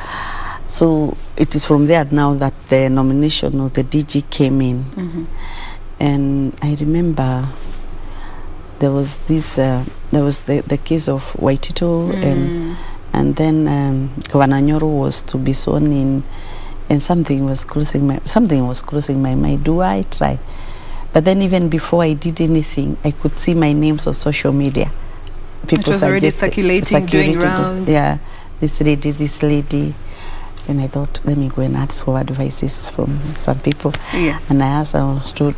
So it is from there now that the nomination of the DG came in. And I remember there was this, there was the case of Waitito, and then Governor Nyoro was to be sworn in, and something was crossing my mind. Do I try? But then even before I did anything, I could see my names on social media. people was already suggested- circulating, doing this- rounds. Yeah, this lady. Then I thought, let me go and ask for advices from some people. Yes. And I asked, I understood,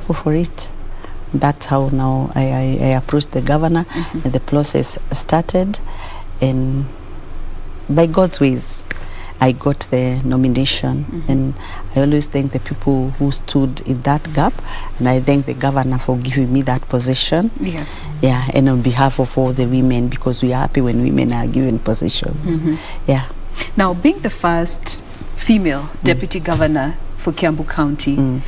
go for it. That's how now I approached the governor, and the process started. And by God's ways, I got the nomination. And I always thank the people who stood in that gap. And I thank the governor for giving me that position. Yes. Yeah, and on behalf of all the women, because we are happy when women are given positions. Yeah. Now, being the first female deputy governor for Kiambu County,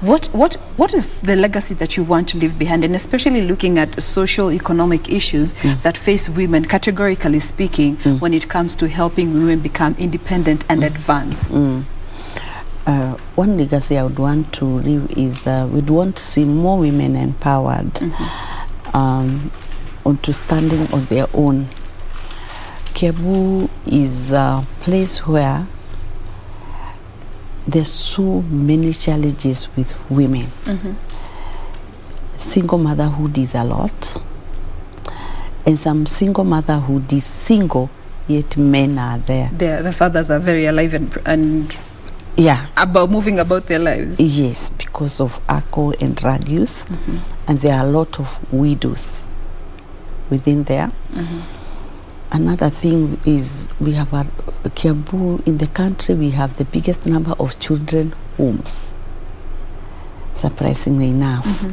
what is the legacy that you want to leave behind, and especially looking at social economic issues that face women, categorically speaking, when it comes to helping women become independent and advance? One legacy I would want to leave is we'd want to see more women empowered onto standing on their own. Kiambu is a place where there's so many challenges with women. Single motherhood is a lot, and some single motherhood is single, yet men are there. The fathers are very alive and yeah, about moving about their lives. Yes, because of alcohol and drug use, and there are a lot of widows within there. Another thing is we have Kiambu in the country, we have the biggest number of children homes, surprisingly enough,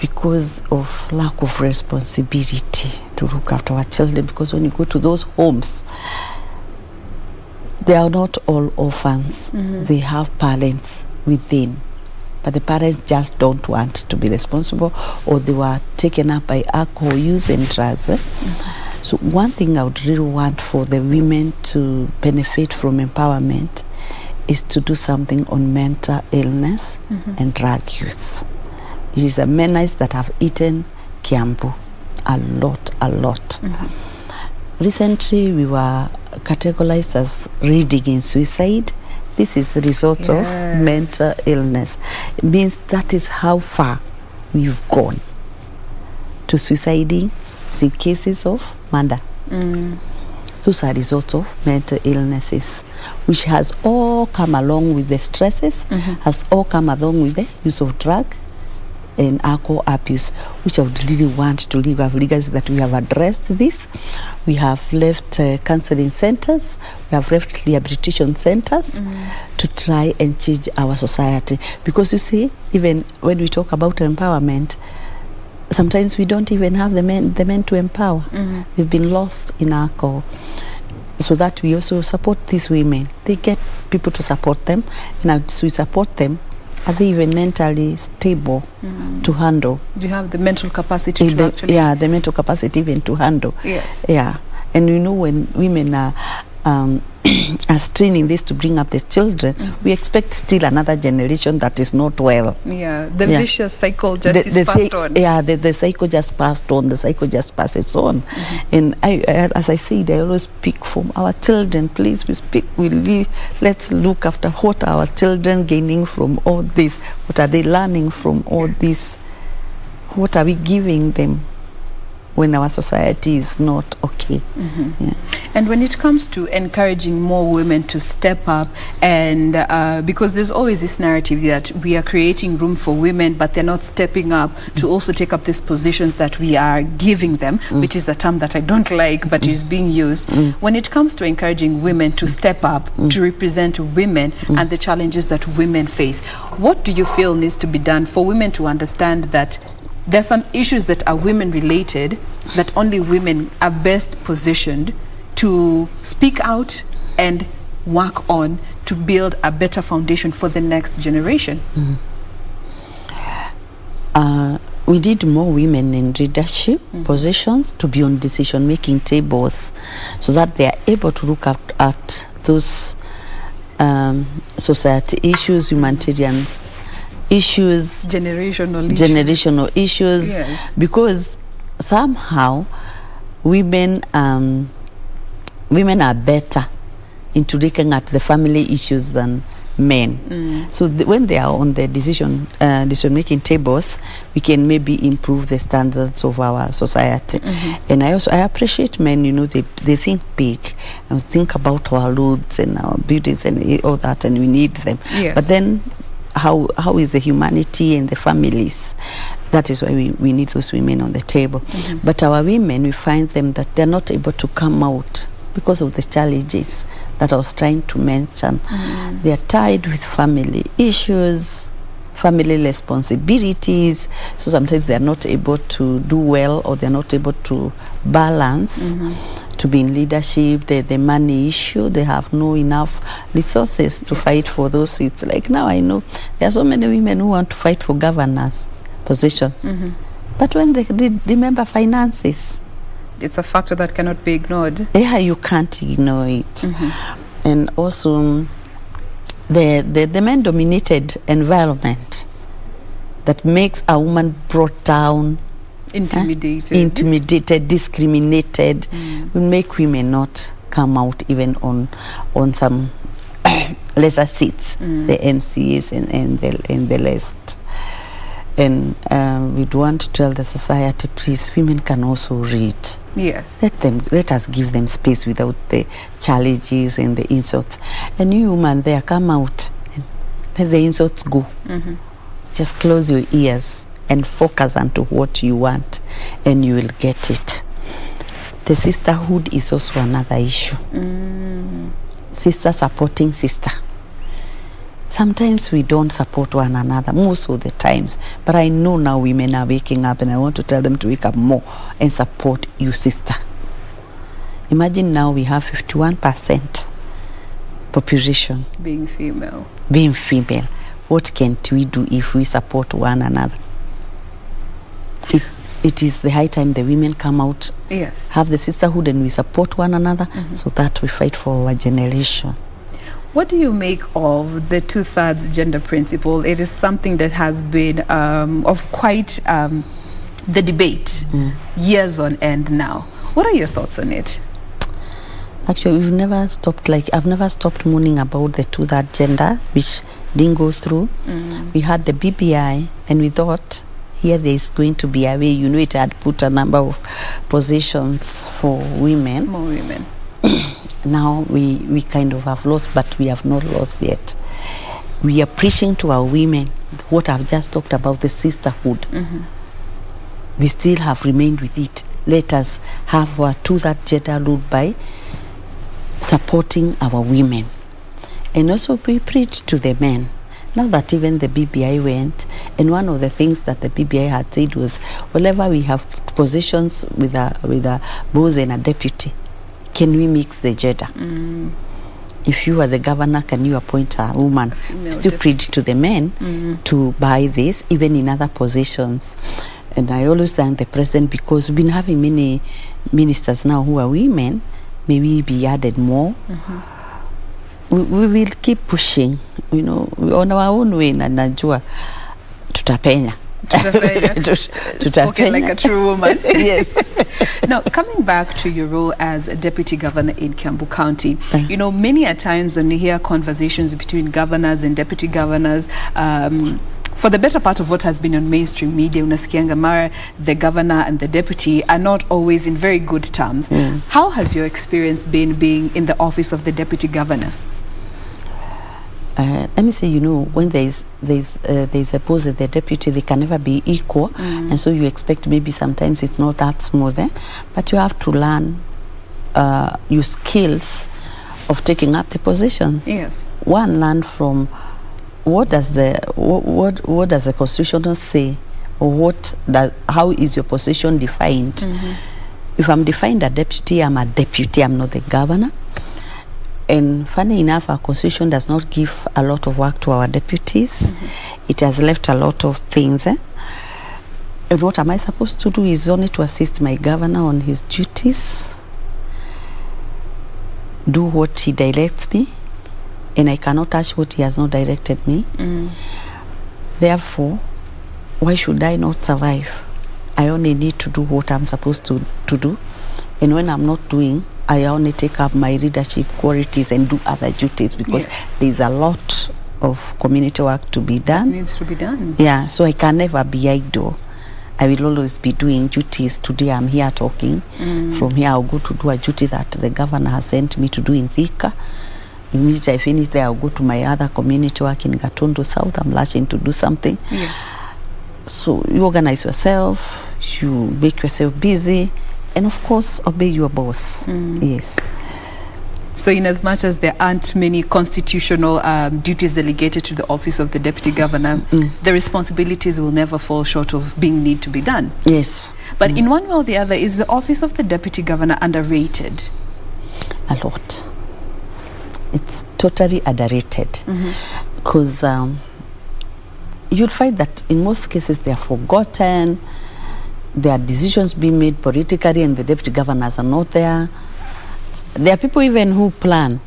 because of lack of responsibility to look after our children. Because when you go to those homes, they are not all orphans. They have parents within, but the parents just don't want to be responsible, or they were taken up by alcohol use and drugs. So one thing I would really want for the women to benefit from empowerment is to do something on mental illness and drug use. It is a menace that have eaten Kiambu a lot. Recently, we were categorized as reading in suicide. This is the result of mental illness. It means that is how far we've gone to suiciding in cases of murder. Those are results of mental illnesses, which has all come along with the stresses, has all come along with the use of drug and alcohol abuse, which I would really want to leave. We have legacy that we have addressed this. We have left counseling centers, we have left rehabilitation centers to try and change our society. Because you see, even when we talk about empowerment, sometimes we don't even have the men to empower. They've been lost in alcohol. So that we also support these women. They get people to support them, and as we support them, are they even mentally stable to handle? You have the mental capacity to actually... Yeah, the mental capacity even to handle. Yes. Yeah. And you know, when women are straining this to bring up the children, we expect still another generation that is not well. Yeah, the vicious cycle just is passed on. Yeah, the cycle just passed on, the cycle just passes on. And I, as I said, I always speak from our children. Please, let's look after what our children gaining from all this. What are they learning from all this? What are we giving them when our society is not okay? Yeah. And when it comes to encouraging more women to step up, and because there's always this narrative that we are creating room for women, but they're not stepping up to also take up these positions that we are giving them, which is a term that I don't like, but is being used. When it comes to encouraging women to step up, to represent women and the challenges that women face, what do you feel needs to be done for women to understand that there's some issues that are women related, that only women are best positioned to speak out and work on to build a better foundation for the next generation? We need more women in leadership positions to be on decision-making tables, so that they are able to look at those society issues, humanitarian issues, generational issues, Yes. because somehow women are better into looking at the family issues than men. So when they are on the decision making tables, we can maybe improve the standards of our society. And I appreciate men, they think big and think about our roads and our buildings and all that, and we need them. Yes. But then how is the humanity and the families? That is why we need those women on the table. But our women, we find them that they're not able to come out because of the challenges that I was trying to mention. They are tied with family issues, family responsibilities, so sometimes they are not able to do well, or they're not able to balance to be in leadership. The money issue, they have no enough resources to fight for those seats. Like now I know there are so many women who want to fight for governance positions, but when they remember finances, it's a factor that cannot be ignored. Yeah, you can't ignore it. And also the man-dominated environment that makes a woman brought down, intimidated, discriminated, will make women not come out even on some lesser seats, the MCAs and the rest. And we'd want to tell the society, please, women can also read. Yes. Let us give them space without the challenges and the insults. And you woman there, come out and let the insults go. Just close your ears and focus onto what you want, and you will get it. The sisterhood is also another issue. Sister supporting sister. Sometimes we don't support one another, most of the times. But I know now women are waking up, and I want to tell them to wake up more and support you, sister. Imagine now we have 51% population being female. What can't we do if we support one another? It is the high time the women come out, have the sisterhood, and we support one another, so that we fight for our generation. What do you make of the 2/3 gender principle? It is something that has been of quite the debate years on end now. What are your thoughts on it? Actually, I've never stopped mourning about the 2/3 gender, which didn't go through. We had the BBI, and we thought here there is going to be a way. It had put a number of positions for women. More women. Now we kind of have lost, but we have not lost yet. We are preaching to our women what I've just talked about, the sisterhood. We still have remained with it. Let us have our 2/3 gender ruled by supporting our women. And also we preach to the men. Now that even the BBI went, and one of the things that the BBI had said was, whenever we have positions with a boss and a deputy, can we mix the gender? If you are the governor, can you appoint a woman? Still preach to the men to buy this, even in other positions. And I always thank the president, because we've been having many ministers now who are women. May we be added more. We will keep pushing, on our own way, na najua tutapenya. Spoken like a true woman. Yes. Now, coming back to your role as a deputy governor in Kiambu County, many a times when you hear conversations between governors and deputy governors, for the better part of what has been on mainstream media, unasikianga mara the governor and the deputy are not always in very good terms. How has your experience been being in the office of the deputy governor? Let me say, when there's a boss and the deputy, they can never be equal, and so you expect maybe sometimes it's not that smooth, but you have to learn your skills of taking up the positions. Yes. One, learn from what does the Constitution say, or how is your position defined? If I'm defined a deputy, I'm a deputy, I'm not the governor. And funny enough, our Constitution does not give a lot of work to our deputies. It has left a lot of things. And what am I supposed to do is only to assist my governor on his duties, do what he directs me, and I cannot touch what he has not directed me. Therefore, why should I not survive? I only need to do what I'm supposed to do. And when I'm not doing, I only take up my leadership qualities and do other duties, because there's a lot of community work to be done. Needs to be done. Yeah, so I can never be idle. I will always be doing duties. Today I'm here talking. From here I'll go to do a duty that the governor has sent me to do in Thika. Immediately I finish there, I'll go to my other community work in Gatondo South. I'm rushing to do something. Yes. So you organize yourself, you make yourself busy, and of course obey your boss. Yes. So in as much as there aren't many constitutional duties delegated to the office of the deputy governor, the responsibilities will never fall short of being need to be done. Yes. But in one way or the other, is the office of the deputy governor underrated? A lot. It's totally underrated. Because you'll find that in most cases they are forgotten. There are decisions being made politically and the deputy governors are not there. There are people even who plan,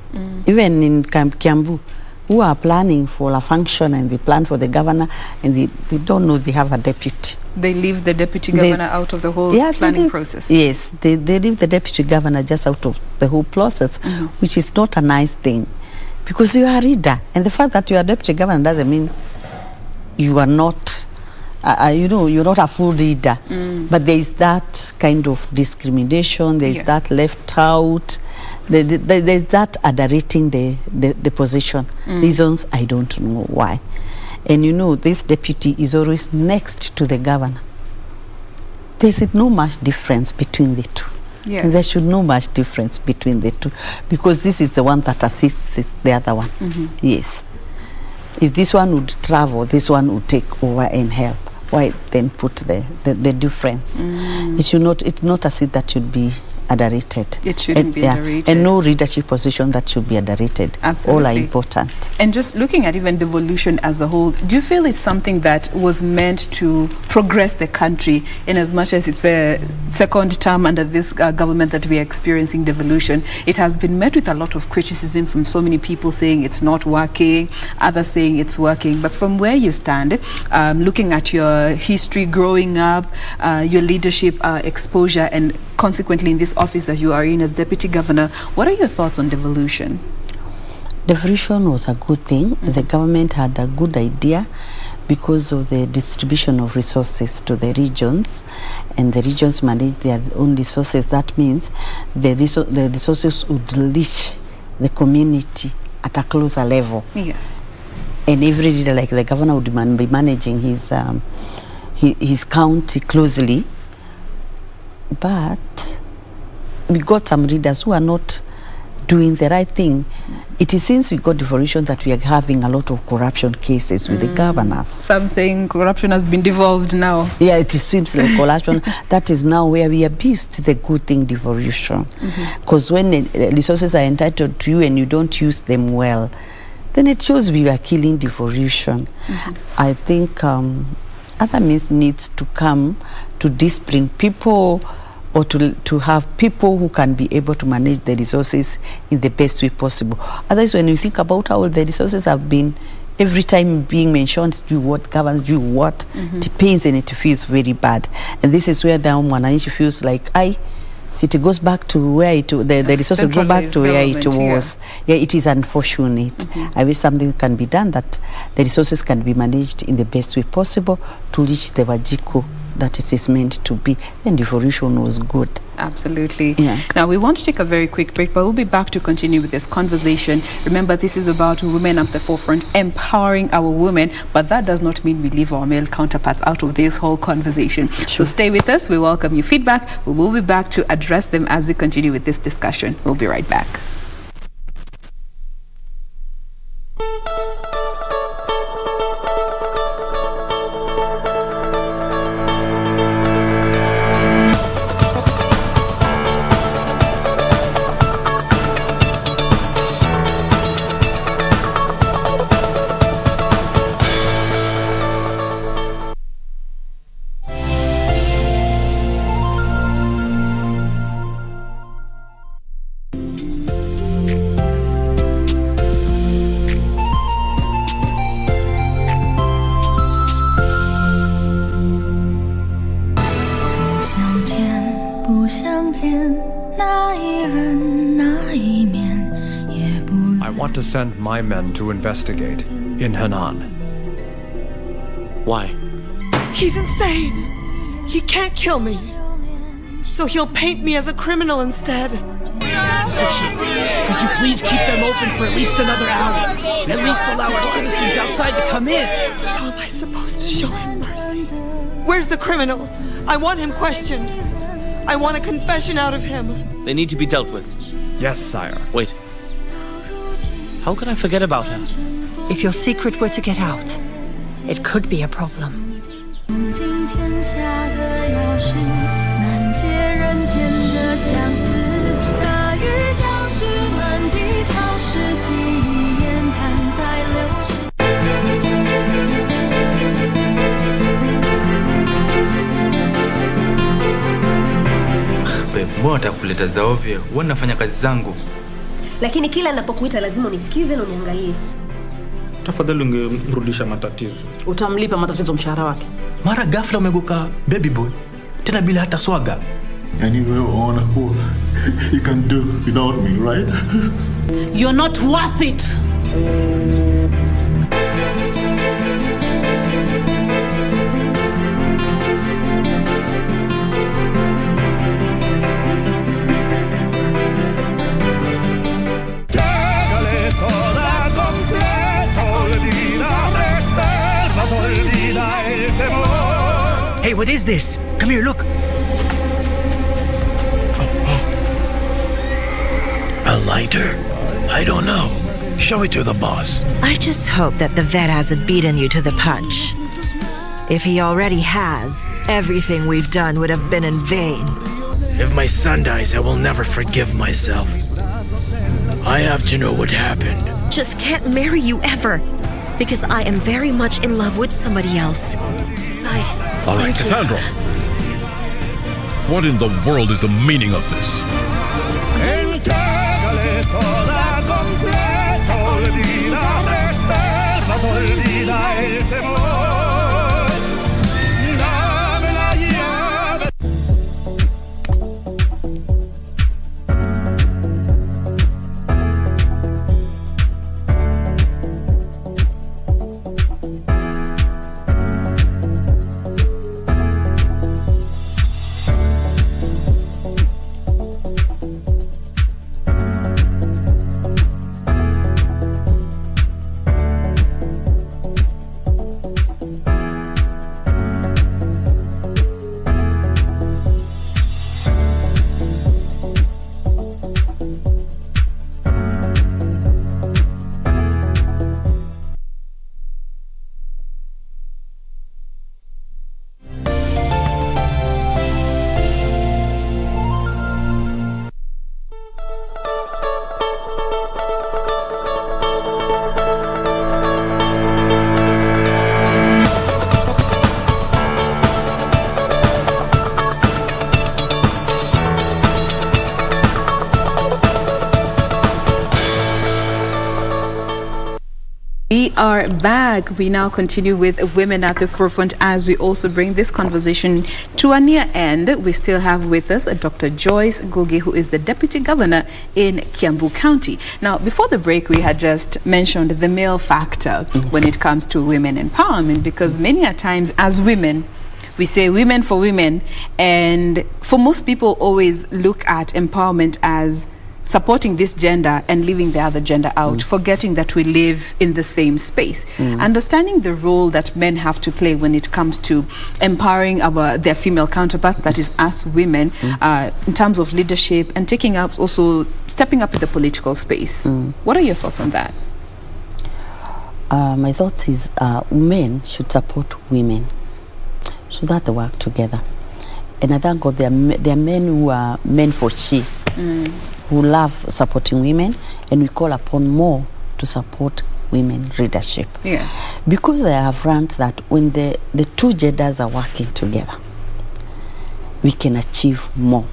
even in Kiambu, who are planning for a function and they plan for the governor and they don't know they have a deputy. They leave the deputy governor out of the whole planning process. Yes, they leave the deputy governor just out of the whole process, which is not a nice thing. Because you are a leader, and the fact that you are deputy governor doesn't mean you are not, you're not a full leader. But there is that kind of discrimination, there is that left out, there is that underrating the position. Reasons I don't know why. And this deputy is always next to the governor. There's no much difference between the two. Yes. And there should no much difference between the two, because this is the one that assists the other one. Yes. If this one would travel, this one would take over and help. Why then put the difference? It's not a seat that should be underrated. It shouldn't be underrated. And no leadership position that should be underrated. Absolutely. All are important. And just looking at even devolution as a whole, do you feel it's something that was meant to progress the country, in as much as it's a second term under this government that we are experiencing devolution? It has been met with a lot of criticism from so many people saying it's not working, others saying it's working. But from where you stand, looking at your history growing up, your leadership exposure, and consequently in this office that you are in as deputy governor, what are your thoughts on devolution? Devolution was a good thing. The government had a good idea because of the distribution of resources to the regions, and the regions manage their own resources. That means the resources would reach the community at a closer level. Yes. And every leader, like the governor, would be managing his county closely. But we got some leaders who are not doing the right thing. It is since we got devolution that we are having a lot of corruption cases with the governors. Some saying corruption has been devolved now. Yeah, it seems like corruption. That is now where we abused the good thing, devolution. Because when the resources are entitled to you and you don't use them well, then it shows we are killing devolution. I think other means needs to come to discipline people, or to have people who can be able to manage the resources in the best way possible. Otherwise, when you think about how the resources have been every time being mentioned, do what governs, do what, it pains and it feels very bad. And this is where the Mwananchi feels like, city goes back to where the resources go back to where it was. Yeah, it is unfortunate. I wish something can be done that the resources can be managed in the best way possible to reach the Wajiko that it is meant to be. Then devolution was good. Absolutely. Yeah. Now we want to take a very quick break, but we'll be back to continue with this conversation. Remember, this is about women at the forefront, empowering our women, but that does not mean we leave our male counterparts out of this whole conversation. So stay with us. We welcome your feedback. We will be back to address them as we continue with this discussion. We'll be right back. want to send my men to investigate in Henan. Why? He's insane. He can't kill me. So he'll paint me as a criminal instead. Mr. Chief, could you please keep them open for at least another hour? At least allow our citizens outside to come in. How am I supposed to show him mercy? Where's the criminal? I want him questioned. I want a confession out of him. They need to be dealt with. Yes, sire. Wait. How could I forget about him? If your secret were to get out, it could be a problem. Mbona utakuleta za ovyo? Wewe unafanya kazi zangu. Lakini kila ninapokuita lazima unisikize na uniangalie. Tafadhali ungemrudisha matatizo. Utamlipa matatizo mshahara wake. Mara ghafla umeguka baby boy. Tena bila hata swaga. Anyway, on who you can do without me, right? You're not worth it. Hey, what is this? Come here, look. A lighter? I don't know. Show it to the boss. I just hope that the vet hasn't beaten you to the punch. If he already has, everything we've done would have been in vain. If my son dies, I will never forgive myself. I have to know what happened. Just can't marry you ever. Because I am very much in love with somebody else. All right, Cassandra. What in the world is the meaning of this? We are back. We now continue with Women at the Forefront as we also bring this conversation to a near end. We still have with us Dr. Joyce Ngugi, who is the Deputy Governor in Kiambu County. Now, before the break, we had just mentioned the male factor when it comes to women empowerment, because many a times as women, we say women for women, and for most people always look at empowerment as supporting this gender and leaving the other gender out, forgetting that we live in the same space. Understanding the role that men have to play when it comes to empowering their female counterparts, that is us women, in terms of leadership and taking up, also stepping up in the political space. What are your thoughts on that? My thought is men should support women so that they work together. And I thank God there are men who are men for she, who love supporting women, and we call upon more to support women leadership. Yes. Because I have learned that when the two genders are working together, we can achieve more.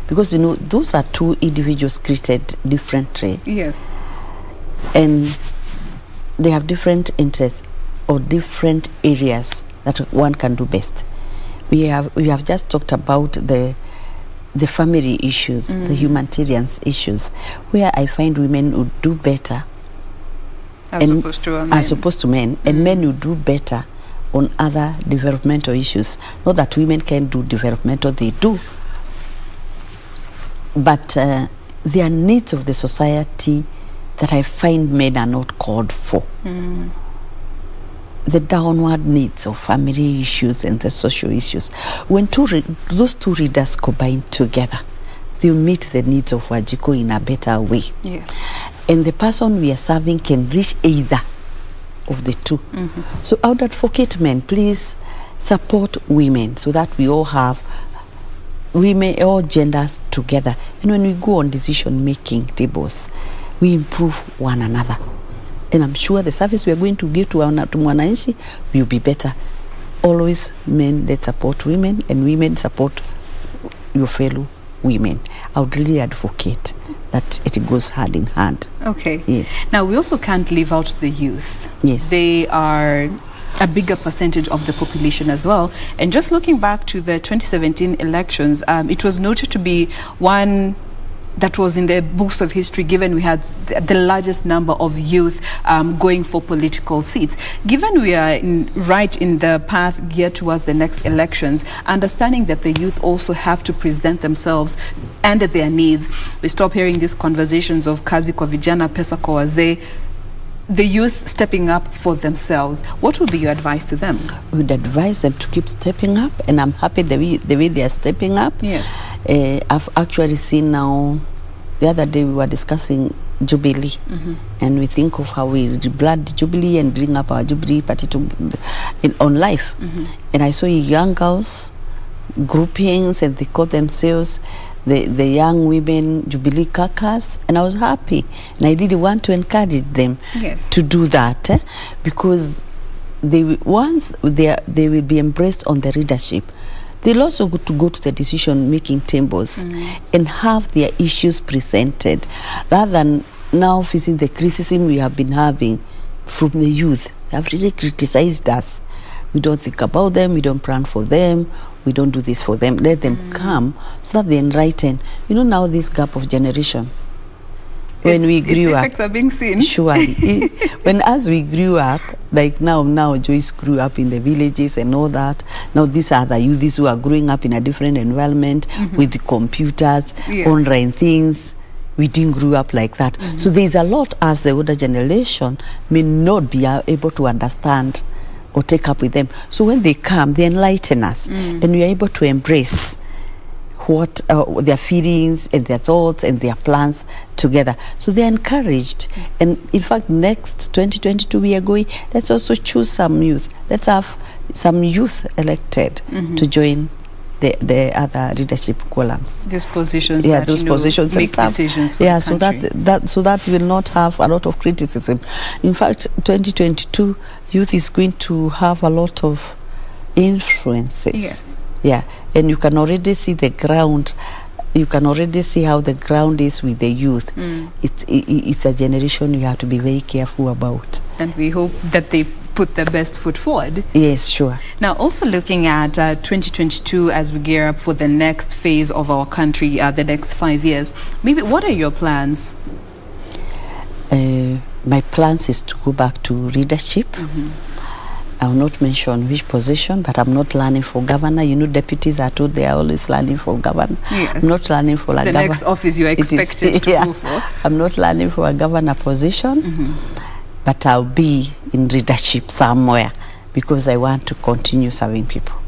Because, you know, those are two individuals created differently. Yes. And they have different interests or different areas that one can do best. We have just talked about the family issues, the humanitarian issues, where I find women would do better As opposed to men. As opposed to men. And men will do better on other developmental issues. Not that women can do developmental, they do. But there are needs of the society that I find men are not called for. The downward needs of family issues and the social issues. When those two readers combine together, they'll meet the needs of Wajiko in a better way. Yeah. And the person we are serving can reach either of the two. So I would advocate men, please support women so that we all have women, all genders together. And when we go on decision-making tables, we improve one another. And I'm sure the service we are going to give to Mwananchi will be better. Always men that support women and women support your fellow women. I would really advocate that it goes hand in hand. Okay. Yes. Now, we also can't leave out the youth. Yes. They are a bigger percentage of the population as well. And just looking back to the 2017 elections, it was noted to be one that was in the books of history, given we had the largest number of youth going for political seats. Given we are right in the path geared towards the next elections, understanding that the youth also have to present themselves and their needs, we stop hearing these conversations of kazi kwa vijana, pesa kwa wazee, the youth stepping up for themselves. What would be your advice to them? We would advise them to keep stepping up, and I'm happy the way they are stepping up. Yes. I've actually seen now, the other day we were discussing Jubilee, and we think of how we blood Jubilee and bring up our Jubilee party on life. And I saw young girls, groupings, and they call themselves the young women Jubilee Kakas, and I was happy, and I really want to encourage them to do that, because once they will be embraced on the leadership, they'll also go to the decision-making tables and have their issues presented, rather than now facing the criticism we have been having from the youth. They have really criticized us. We don't think about them, we don't plan for them, we don't do this for them. Let them come so that they enlighten. You know, now this gap of generation, when we grew up, effects are being seen. Surely. As we grew up, like now Joyce grew up in the villages and all that. Now these are the youths who are growing up in a different environment with the computers, online things. We didn't grow up like that. So there's a lot as the older generation may not be able to understand or take up with them. So when they come, they enlighten us, and we are able to embrace what their feelings and their thoughts and their plans together. So they're encouraged. And in fact, next 2022 we are going, let's also choose some youth. Let's have some youth elected to join the other leadership columns. Those positions those positions make decisions for so that will not have a lot of criticism. In fact, 2022 youth is going to have a lot of influences. Yes. Yeah, and you can already see the ground. You can already see how the ground is with the youth. It's a generation you have to be very careful about. And we hope that they put their best foot forward. Yes, sure. Now, also looking at 2022 as we gear up for the next phase of our country, the next 5 years, maybe what are your plans? My plans is to go back to leadership. I will not mention which position, but I'm not running for governor. You know, deputies are told they are always running for governor. Yes. I'm not running for the next office you are expected to go for. I'm not running for a governor position, but I'll be in leadership somewhere because I want to continue serving people.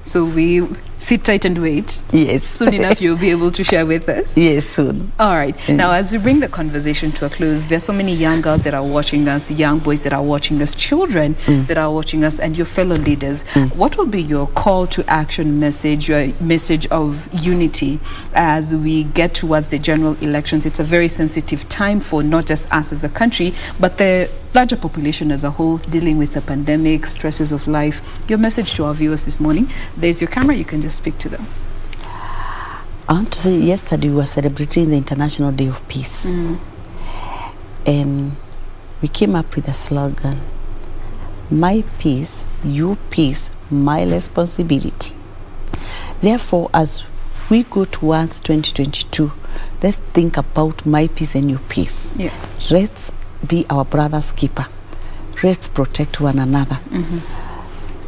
So we sit tight and wait. Yes. Soon enough you'll be able to share with us. Yes, soon. All right. Now, as we bring the conversation to a close, there's so many young girls that are watching us, young boys that are watching us, children that are watching us, and your fellow leaders. What will be your call to action message, your message of unity as we get towards the general elections? It's a very sensitive time for not just us as a country, but the larger population as a whole, dealing with the pandemic, stresses of life. Your message to our viewers this morning. There's your camera, you can just speak to them. I want to say, yesterday we were celebrating the International Day of Peace. And we came up with a slogan, my peace, your peace, my responsibility. Therefore, as we go towards 2022, let's think about my peace and your peace. Yes. Let's be our brother's keeper. Let's protect one another.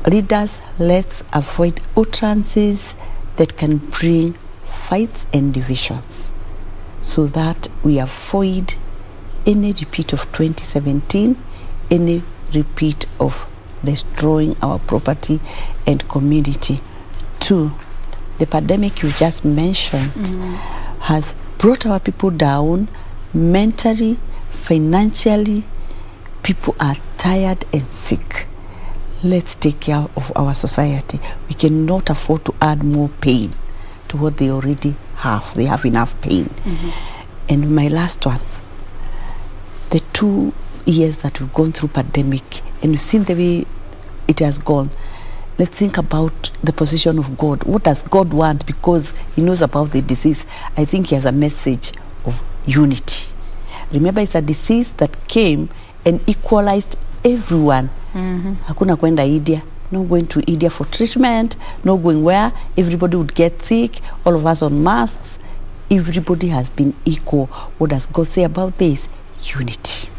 Leaders, let's avoid utterances that can bring fights and divisions, so that we avoid any repeat of 2017, any repeat of destroying our property and community. 2, the pandemic you just mentioned has brought our people down mentally, financially. People are tired and sick. Let's take care of our society. We cannot afford to add more pain to what they already have. They have enough pain. And my last one, the 2 years that we've gone through pandemic, and we've seen the way it has gone. Let's think about the position of God. What does God want? Because he knows about the disease. I think he has a message of unity. Remember, it's a disease that came and equalized everyone. Hakuna kwenda India. No going to India for treatment. No going where. Everybody would get sick. All of us on masks. Everybody has been equal. What does God say about this? Unity.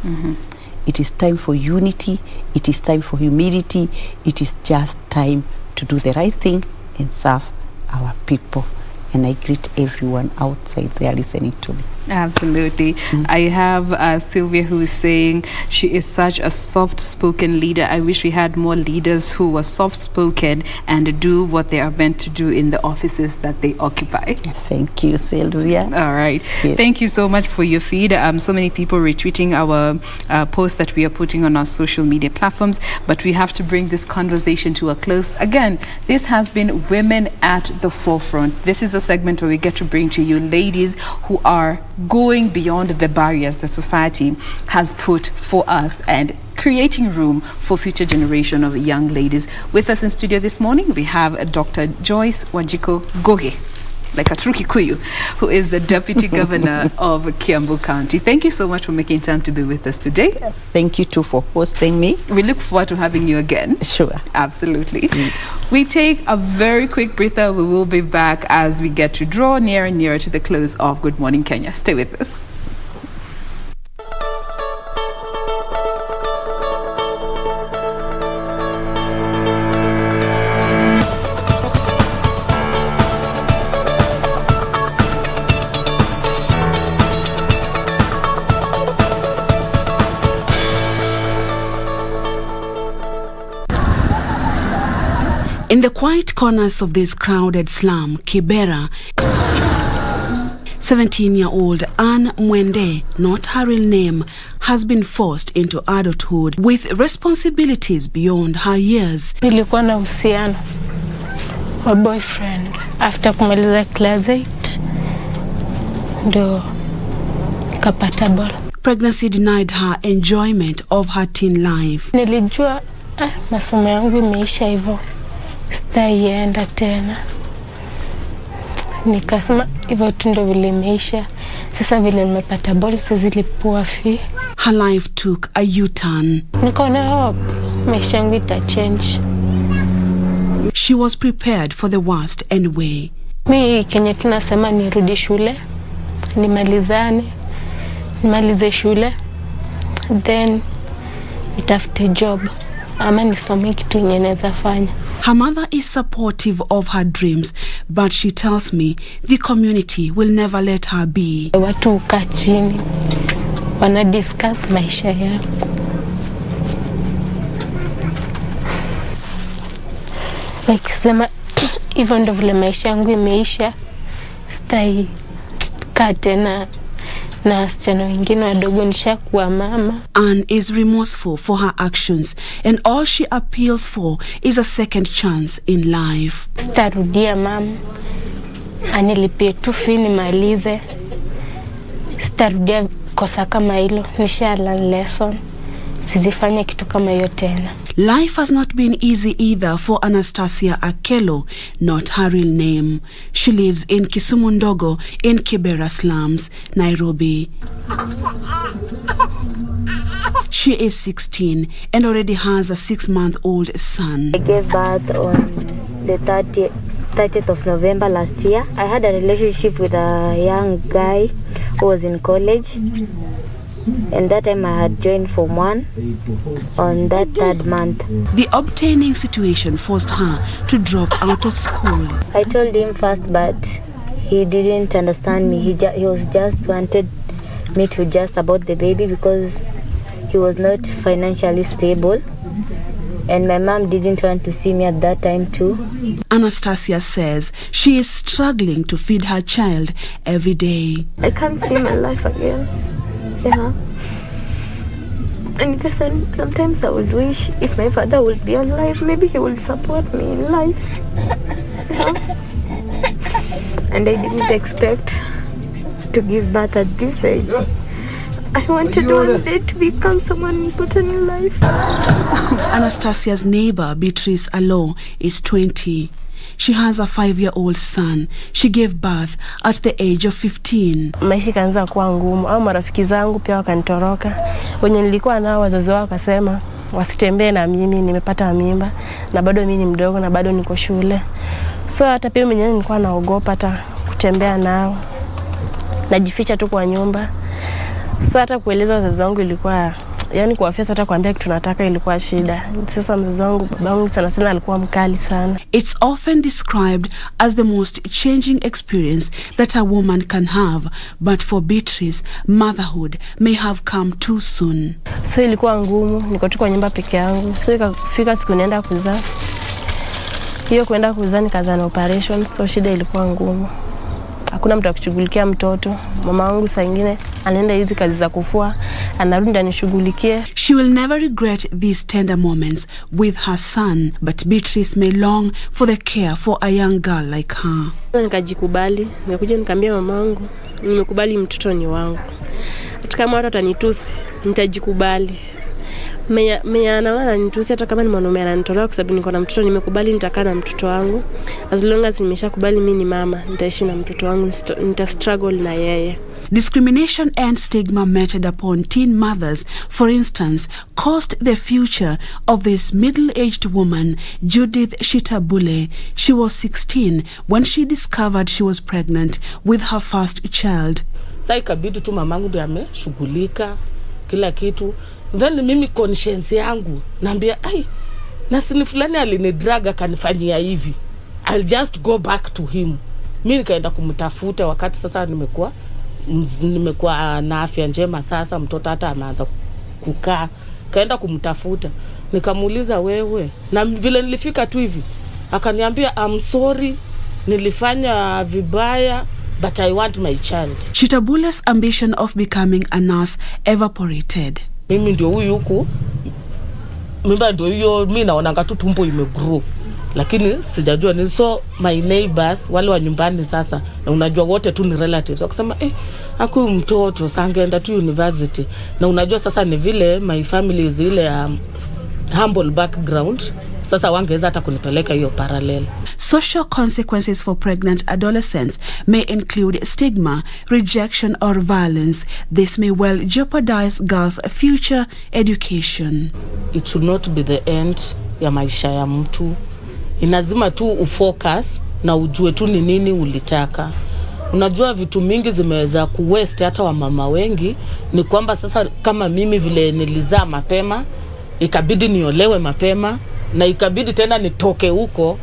It is time for unity. It is time for humility. It is just time to do the right thing and serve our people. And I greet everyone outside there listening to me. Absolutely. I have Sylvia who is saying she is such a soft-spoken leader. I wish we had more leaders who were soft-spoken and do what they are meant to do in the offices that they occupy. Thank you, Sylvia. All right. Yes. Thank you so much for your feed. So many people retweeting our posts that we are putting on our social media platforms, but we have to bring this conversation to a close. Again, this has been Women at the Forefront. This is a segment where we get to bring to you ladies who are going beyond the barriers that society has put for us and creating room for future generation of young ladies. With us in studio this morning, we have Dr. Joyce Wanjiko Goge, like a true Kikuyu, who is the Deputy Governor of Kiambu County. Thank you so much for making time to be with us today. Thank you too for hosting me. We look forward to having you again. Sure. Absolutely. We take a very quick breather. We will be back as we get to draw nearer and nearer to the close of Good Morning Kenya. Stay with us. In the quiet corners of this crowded slum, Kibera, 17-year-old Anne Mwende, not her real name, has been forced into adulthood with responsibilities beyond her years. Nilikuwa na uhusiano wa boyfriend after kumaliza class 8 ndo kapata ball. Pregnancy denied her enjoyment of her teen life. Nilijua masomo yangu imeisha hivyo. Sitaienda tena. Nikasema hivyo tu ndo vile imeisha. Sasa vile nimepata ball zilipua fi. Her life took a U-turn. Nikaona hope maisha yangu itachange. She was prepared for the worst anyway. Mi Kenya tunasema nirudi shule, nimalize shule, then nitafute job ama nisome kitu yenye naweza fanya. Her mother is supportive of her dreams, but she tells me the community will never let her be. Watu ukaa chini, wana discuss maisha yako. Wakisema hivyo ndo vile maisha yangu imeisha, sitai kaa tena na wasichana wengine wadogo, nishakuwa mama. Anne is remorseful for her actions, and all she appeals for is a second chance in life. Sitarudia mama, anilipie tu fee nimalize. Sitarudia kosa kama hilo, nisha learn lesson. Sizifanya kitu kama hiyo tena. Life has not been easy either for Anastasia Akelo, not her real name. She lives in Kisumu Ndogo in Kibera slums, Nairobi. She is 16 and already has a 6-month-old son. I gave birth on the 30th of November last year. I had a relationship with a young guy who was in college. And that time I had joined Form 1 on that 3rd month. The obtaining situation forced her to drop out of school. I told him first, but he didn't understand me. He was just wanted me to just about the baby because he was not financially stable. And my mom didn't want to see me at that time too. Anastasia says she is struggling to feed her child every day. I can't see my life again. Yeah. And sometimes I would wish if my father would be alive, maybe he would support me in life. Yeah. And I didn't expect to give birth at this age. I wanted one day to become someone important in life. Anastasia's neighbor, Beatrice Alo, is 20. She has a 5-year-old son. She gave birth at the age of 15. Maisha kaanza kuwa ngumu. Au marafiki zangu pia wakanitoroka. Wenye nilikuwa nao wazazi wao wakasema wasitembee na mimi, nimepata mimba na bado mimi ni mdogo na bado niko shule. So hata pia mwenyewe nilikuwa naogopa hata kutembea nao. Najificha tu kwa nyumba. So hata kueleza wazazi wangu ilikuwa, yani kuwafesa hata kuambia kitu nataka ilikuwa shida. Sasa mzazi wangu, babangu sana alikuwa mkali sana. It's often described as the most changing experience that a woman can have, but for Beatrice, motherhood may have come too soon. So ilikuwa ngumu, niko tu kwa nyumba peke yangu. So ikafika siku nienda kuzaa. Hiyo kuenda kuzaa nikaanza na operation, so shida ilikuwa ngumu. Hakuna mtu akushughulikia mtoto. Mama wangu saa nyingine anaenda hizi kazi za kufua, anarudi anishughulikie. She will never regret these tender moments with her son, but Beatrice may long for the care for a young girl like her. Nikajikubali, nikakuja nikamwambia mama wangu, nimekubali mtoto ni wangu. Hata kama watu watanitusi, nitajikubali. Meya anaona nitusi hata kama ni mwanaume ananitolewa kwa sababu niko na mtoto, nimekubali nitakaa na mtoto wangu. As long as nimeshakubali mimi ni mama, nitaishi na mtoto wangu, struggle na yeye. Discrimination and stigma meted upon teen mothers, for instance, cost the future of this middle-aged woman, Judith Shitabule. She was 16 when she discovered she was pregnant with her first child. Sasa ikabidi tu mamangu ndiye ameshughulika kila kitu. Then mimi conscience yangu naambia na sini fulani alinidraga kanifanyia hivi, I'll just go back to him. Mimi nikaenda kumtafuta wakati sasa nimekuwa na afya njema, sasa mtoto hata ameanza kukaa. Kaenda kumtafuta, nikamuuliza wewe, na vile nilifika tu hivi akaniambia I'm sorry, nilifanya vibaya, but I want my child. Shitabule's ambition of becoming a nurse evaporated. Mimi ndio huyu huku, mimba ndio hiyo, mimi naona tu tumbo imegrow, lakini sijajua ni. So my neighbors wale wa nyumbani sasa, na unajua wote tu ni relatives, wakasema aku mtoto sangeenda tu university, na unajua sasa ni vile my family is ile humble background, sasa wangeweza hata kunipeleka hiyo parallel. Social consequences for pregnant adolescents may include stigma, rejection or violence. This may well jeopardize girls' future education. It should not be the end ya maisha ya mtu. Inazima tu ufocus na ujue tu ni nini ulitaka. Unajua vitu mingi zimeweza kuwaste hata wa mama wengi, ni kwamba sasa kama mimi vile nilizaa mapema, ikabidi niolewe mapema, na ikabidi tena nitoke huko.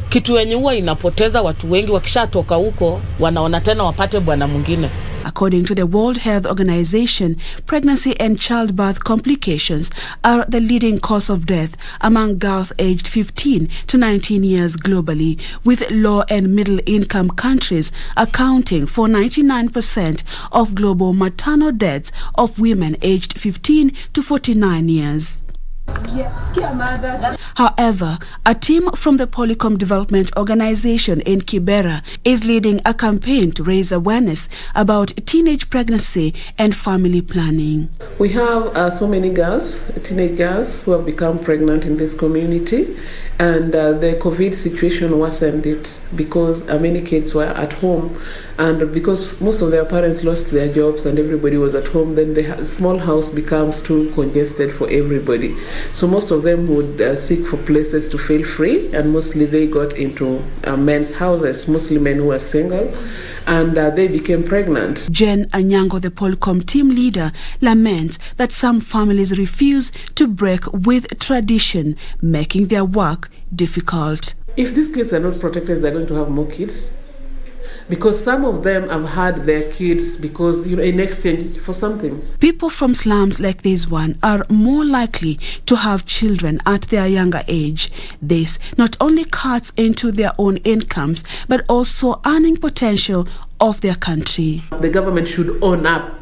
Kitu yenye huwa inapoteza watu wengi, wakishatoka huko wanaona tena wapate bwana mwingine. According to the World Health Organization, pregnancy and childbirth complications are the leading cause of death among girls aged 15 to 19 years globally, with low and middle income countries accounting for 99% of global maternal deaths of women aged 15 to 49 years. However, a team from the Polycom Development Organization in Kibera is leading a campaign to raise awareness about teenage pregnancy and family planning. We have so many girls, teenage girls, who have become pregnant in this community, and the COVID situation worsened it because many kids were at home And because most of their parents lost their jobs and everybody was at home, then the small house becomes too congested for everybody. So most of them would seek for places to feel free, and mostly they got into men's houses, mostly men who were single, and they became pregnant. Jen Anyango, the Polcom team leader, laments that some families refuse to break with tradition, making their work difficult. If these kids are not protected, they're going to have more kids. Because some of them have had their kids because, in exchange for something. People from slums like this one are more likely to have children at their younger age. This not only cuts into their own incomes, but also earning potential of their country. The government should own up.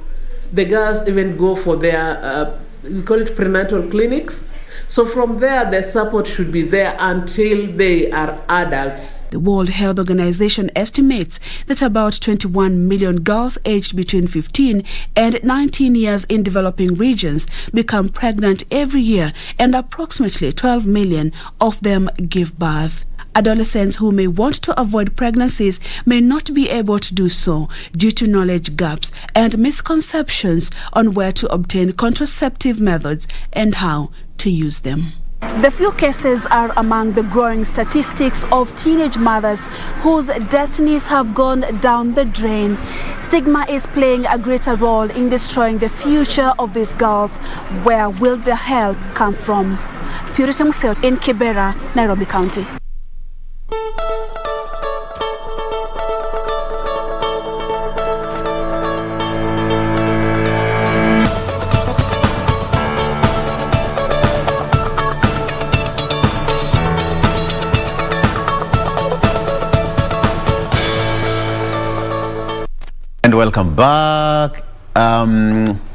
The girls even go for their, we call it prenatal clinics. So from there, the support should be there until they are adults. The World Health Organization estimates that about 21 million girls aged between 15 and 19 years in developing regions become pregnant every year, and approximately 12 million of them give birth. Adolescents who may want to avoid pregnancies may not be able to do so due to knowledge gaps and misconceptions on where to obtain contraceptive methods and how to use them. The few cases are among the growing statistics of teenage mothers whose destinies have gone down the drain. Stigma is playing a greater role in destroying the future of these girls. Where will the help come from? Purity Museo in Kibera, Nairobi County. And welcome back.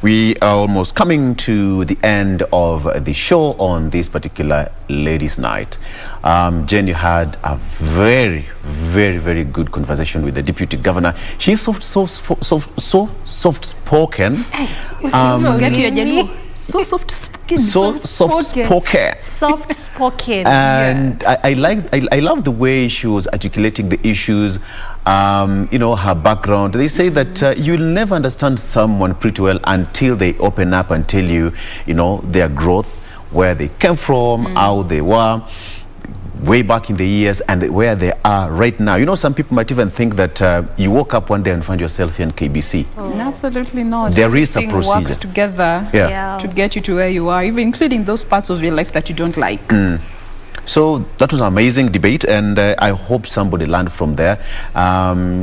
We are almost coming to the end of the show on this particular ladies' night. Jen, you had a very, very, very good conversation with the Deputy Governor. She's so soft-spoken. Hey, forget your Jalu. So soft-spoken. Soft-spoken. And yes. I love the way she was articulating the issues. Her background. They say that you'll never understand someone pretty well until they open up and tell you, their growth, where they came from, how they were way back in the years, and where they are right now. Some people might even think that you woke up one day and find yourself here in KBC. Oh. No, absolutely not. There is a procedure. Works together to get you to where you are, even including those parts of your life that you don't like. So that was an amazing debate, and I hope somebody learned from there.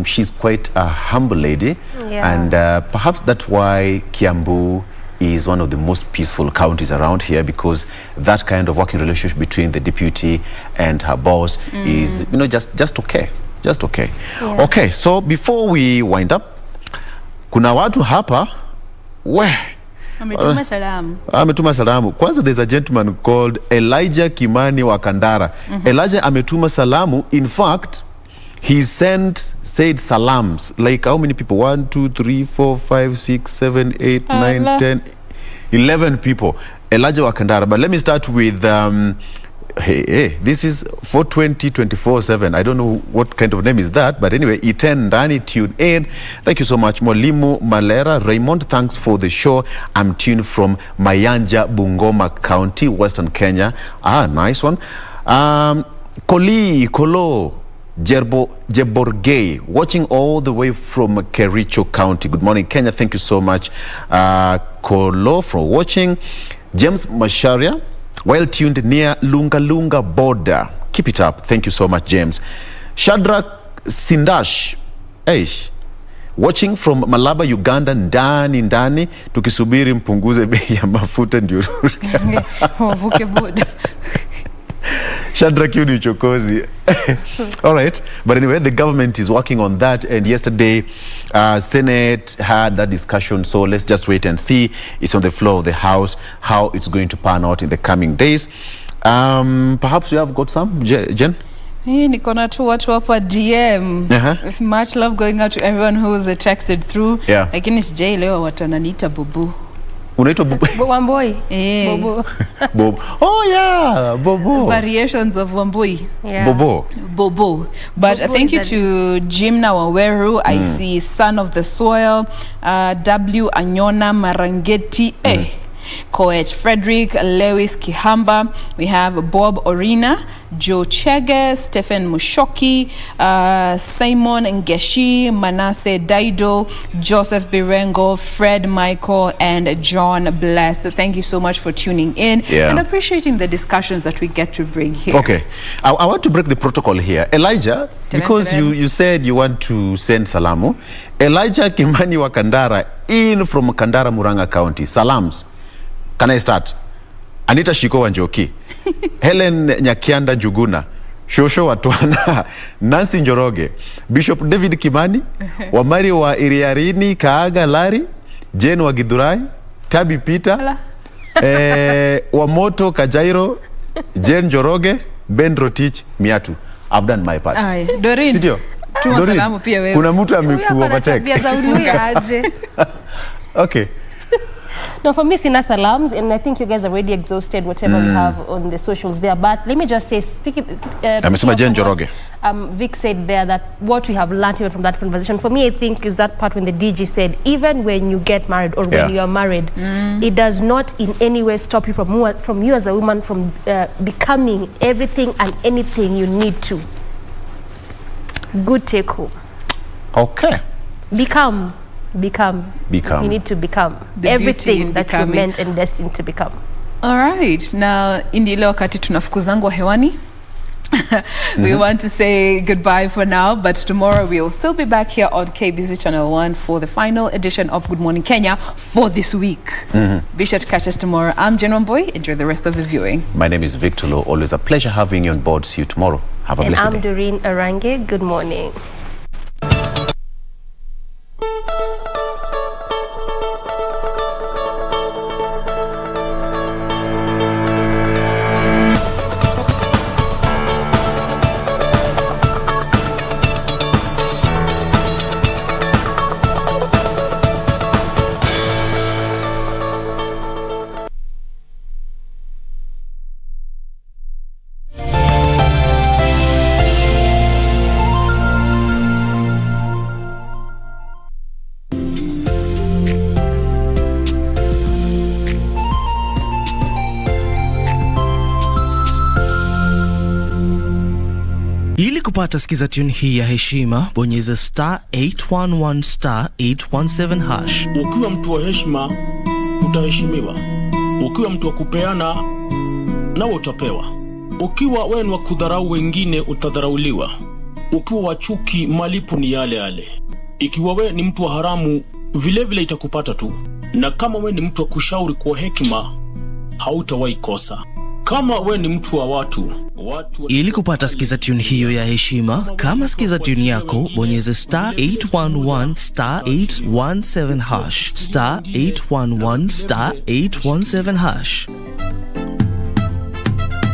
She's quite a humble lady, and perhaps that's why Kiambu is one of the most peaceful counties around here, because that kind of working relationship between the deputy and her boss is, just okay. Just okay. Yeah. Okay, so before we wind up, kuna watu hapa, Ametuma salamu. Ametuma salamu. Kwanza, there's a gentleman called Elijah Kimani wa Kandara. Elijah ametuma salamu. In fact, he said salams. Like how many people? 1, 2, 3, 4, 5, 6, 7, 8, 9, 10, 11 people. Elijah wa Kandara. But let me start with this is 420-24/7. I don't know what kind of name is that, but anyway, Iten Dani, tune in. Thank you so much. Molimu Malera Raymond, thanks for the show. I'm tuned from Mayanja, Bungoma County, Western Kenya. Nice one. Kolo Jeborgay, watching all the way from Kericho County. Good morning, Kenya. Thank you so much, Kolo, for watching. James Masharia, well tuned near Lunga border. Keep it up. Thank you so much, James. Shadrach Sindash, watching from Malaba, Uganda. Ndani tukisubiri mpunguze bei ya mafuta ndio. Wavuke boda. Shadrach, you ni chokozi. All right, but anyway, the government is working on that, and yesterday Senate had that discussion, so let's just wait and see. It's on the floor of the House how it's going to pan out in the coming days. Perhaps you have got some, Jen? Niko na tu watu hapa DM with much love going out to everyone who's texted through. Lakini sijaelewa watu wananiita bubu. Unaitwa Wamboi. Bobo. Bobo. Oh yeah, Bobo. Variations of Wamboi. Yeah. Bobo. Bobo. But Bobo thank you to Jimna Waweru. I see Son of the Soil, W. Anyona Marangeti. Coach Frederick Lewis Kihamba. We have Bob Orina, Joe Chege, Stephen Mushoki, Simon Ngeshi, Manasseh Daido, Joseph Birengo, Fred Michael, and John Blessed. Thank you so much for tuning in and appreciating the discussions that we get to bring here. Okay, I want to break the protocol here. Elijah, because you said you want to send salamu. Elijah Kimani wa Kandara in from Kandara, Muranga County. Salams. Can I start? Anita Shiko Wanjoki, Helen Nyakianda Njuguna, Shosho Watwana, Nancy Njoroge, Bishop David Kimani, Wamari wa Iriarini, Kaaga Lari, Jane wa Githurai, Tabi Peter, Wamoto Kajairo, Jane Njoroge, Ben Rotich, Miatu. I've done my part. Doreen, Sidio? tuma salamu pia wewe. Kuna mtu amekuovertake. Okay. No, for me, sina salams, and I think you guys are already exhausted whatever we have on the socials there. But let me just say, speaking. Vic said there that what we have learned even from that conversation, for me, I think is that part when the DG said, even when you get married or when you are married, it does not in any way stop you from you as a woman from becoming everything and anything you need to. Good take home. Okay. Become. You need to become everything that you're meant and destined to become. All right. Now, indi ile wakati tunafukuzangwa hewani. We want to say goodbye for now, but tomorrow we will still be back here on KBC Channel 1 for the final edition of Good Morning Kenya for this week. Be sure to catch us tomorrow. I'm Jen Wamboi. Enjoy the rest of the viewing. My name is Victor Lo. Always a pleasure having you on board. See you tomorrow. Have a blessed day. I'm Doreen Arange. Good morning. Ili kupata sikiza tune hii ya heshima, bonyeza *811 *817 #. Ukiwa mtu wa heshima, utaheshimiwa. Ukiwa mtu wa kupeana, nawe utapewa. Ukiwa wewe ni wa kudharau wengine, utadharauliwa. Ukiwa wa chuki, malipo ni yale yale. Ikiwa wewe ni mtu wa haramu, vile vile itakupata tu. Na kama wewe ni mtu wa kushauri kwa hekima, hautawahi kosa. Kama we ni mtu wa watu. Ili kupata sikiza tune hiyo ya heshima, kama sikiza tune yako, bonyeza *811 *817 #. *811 *817 #.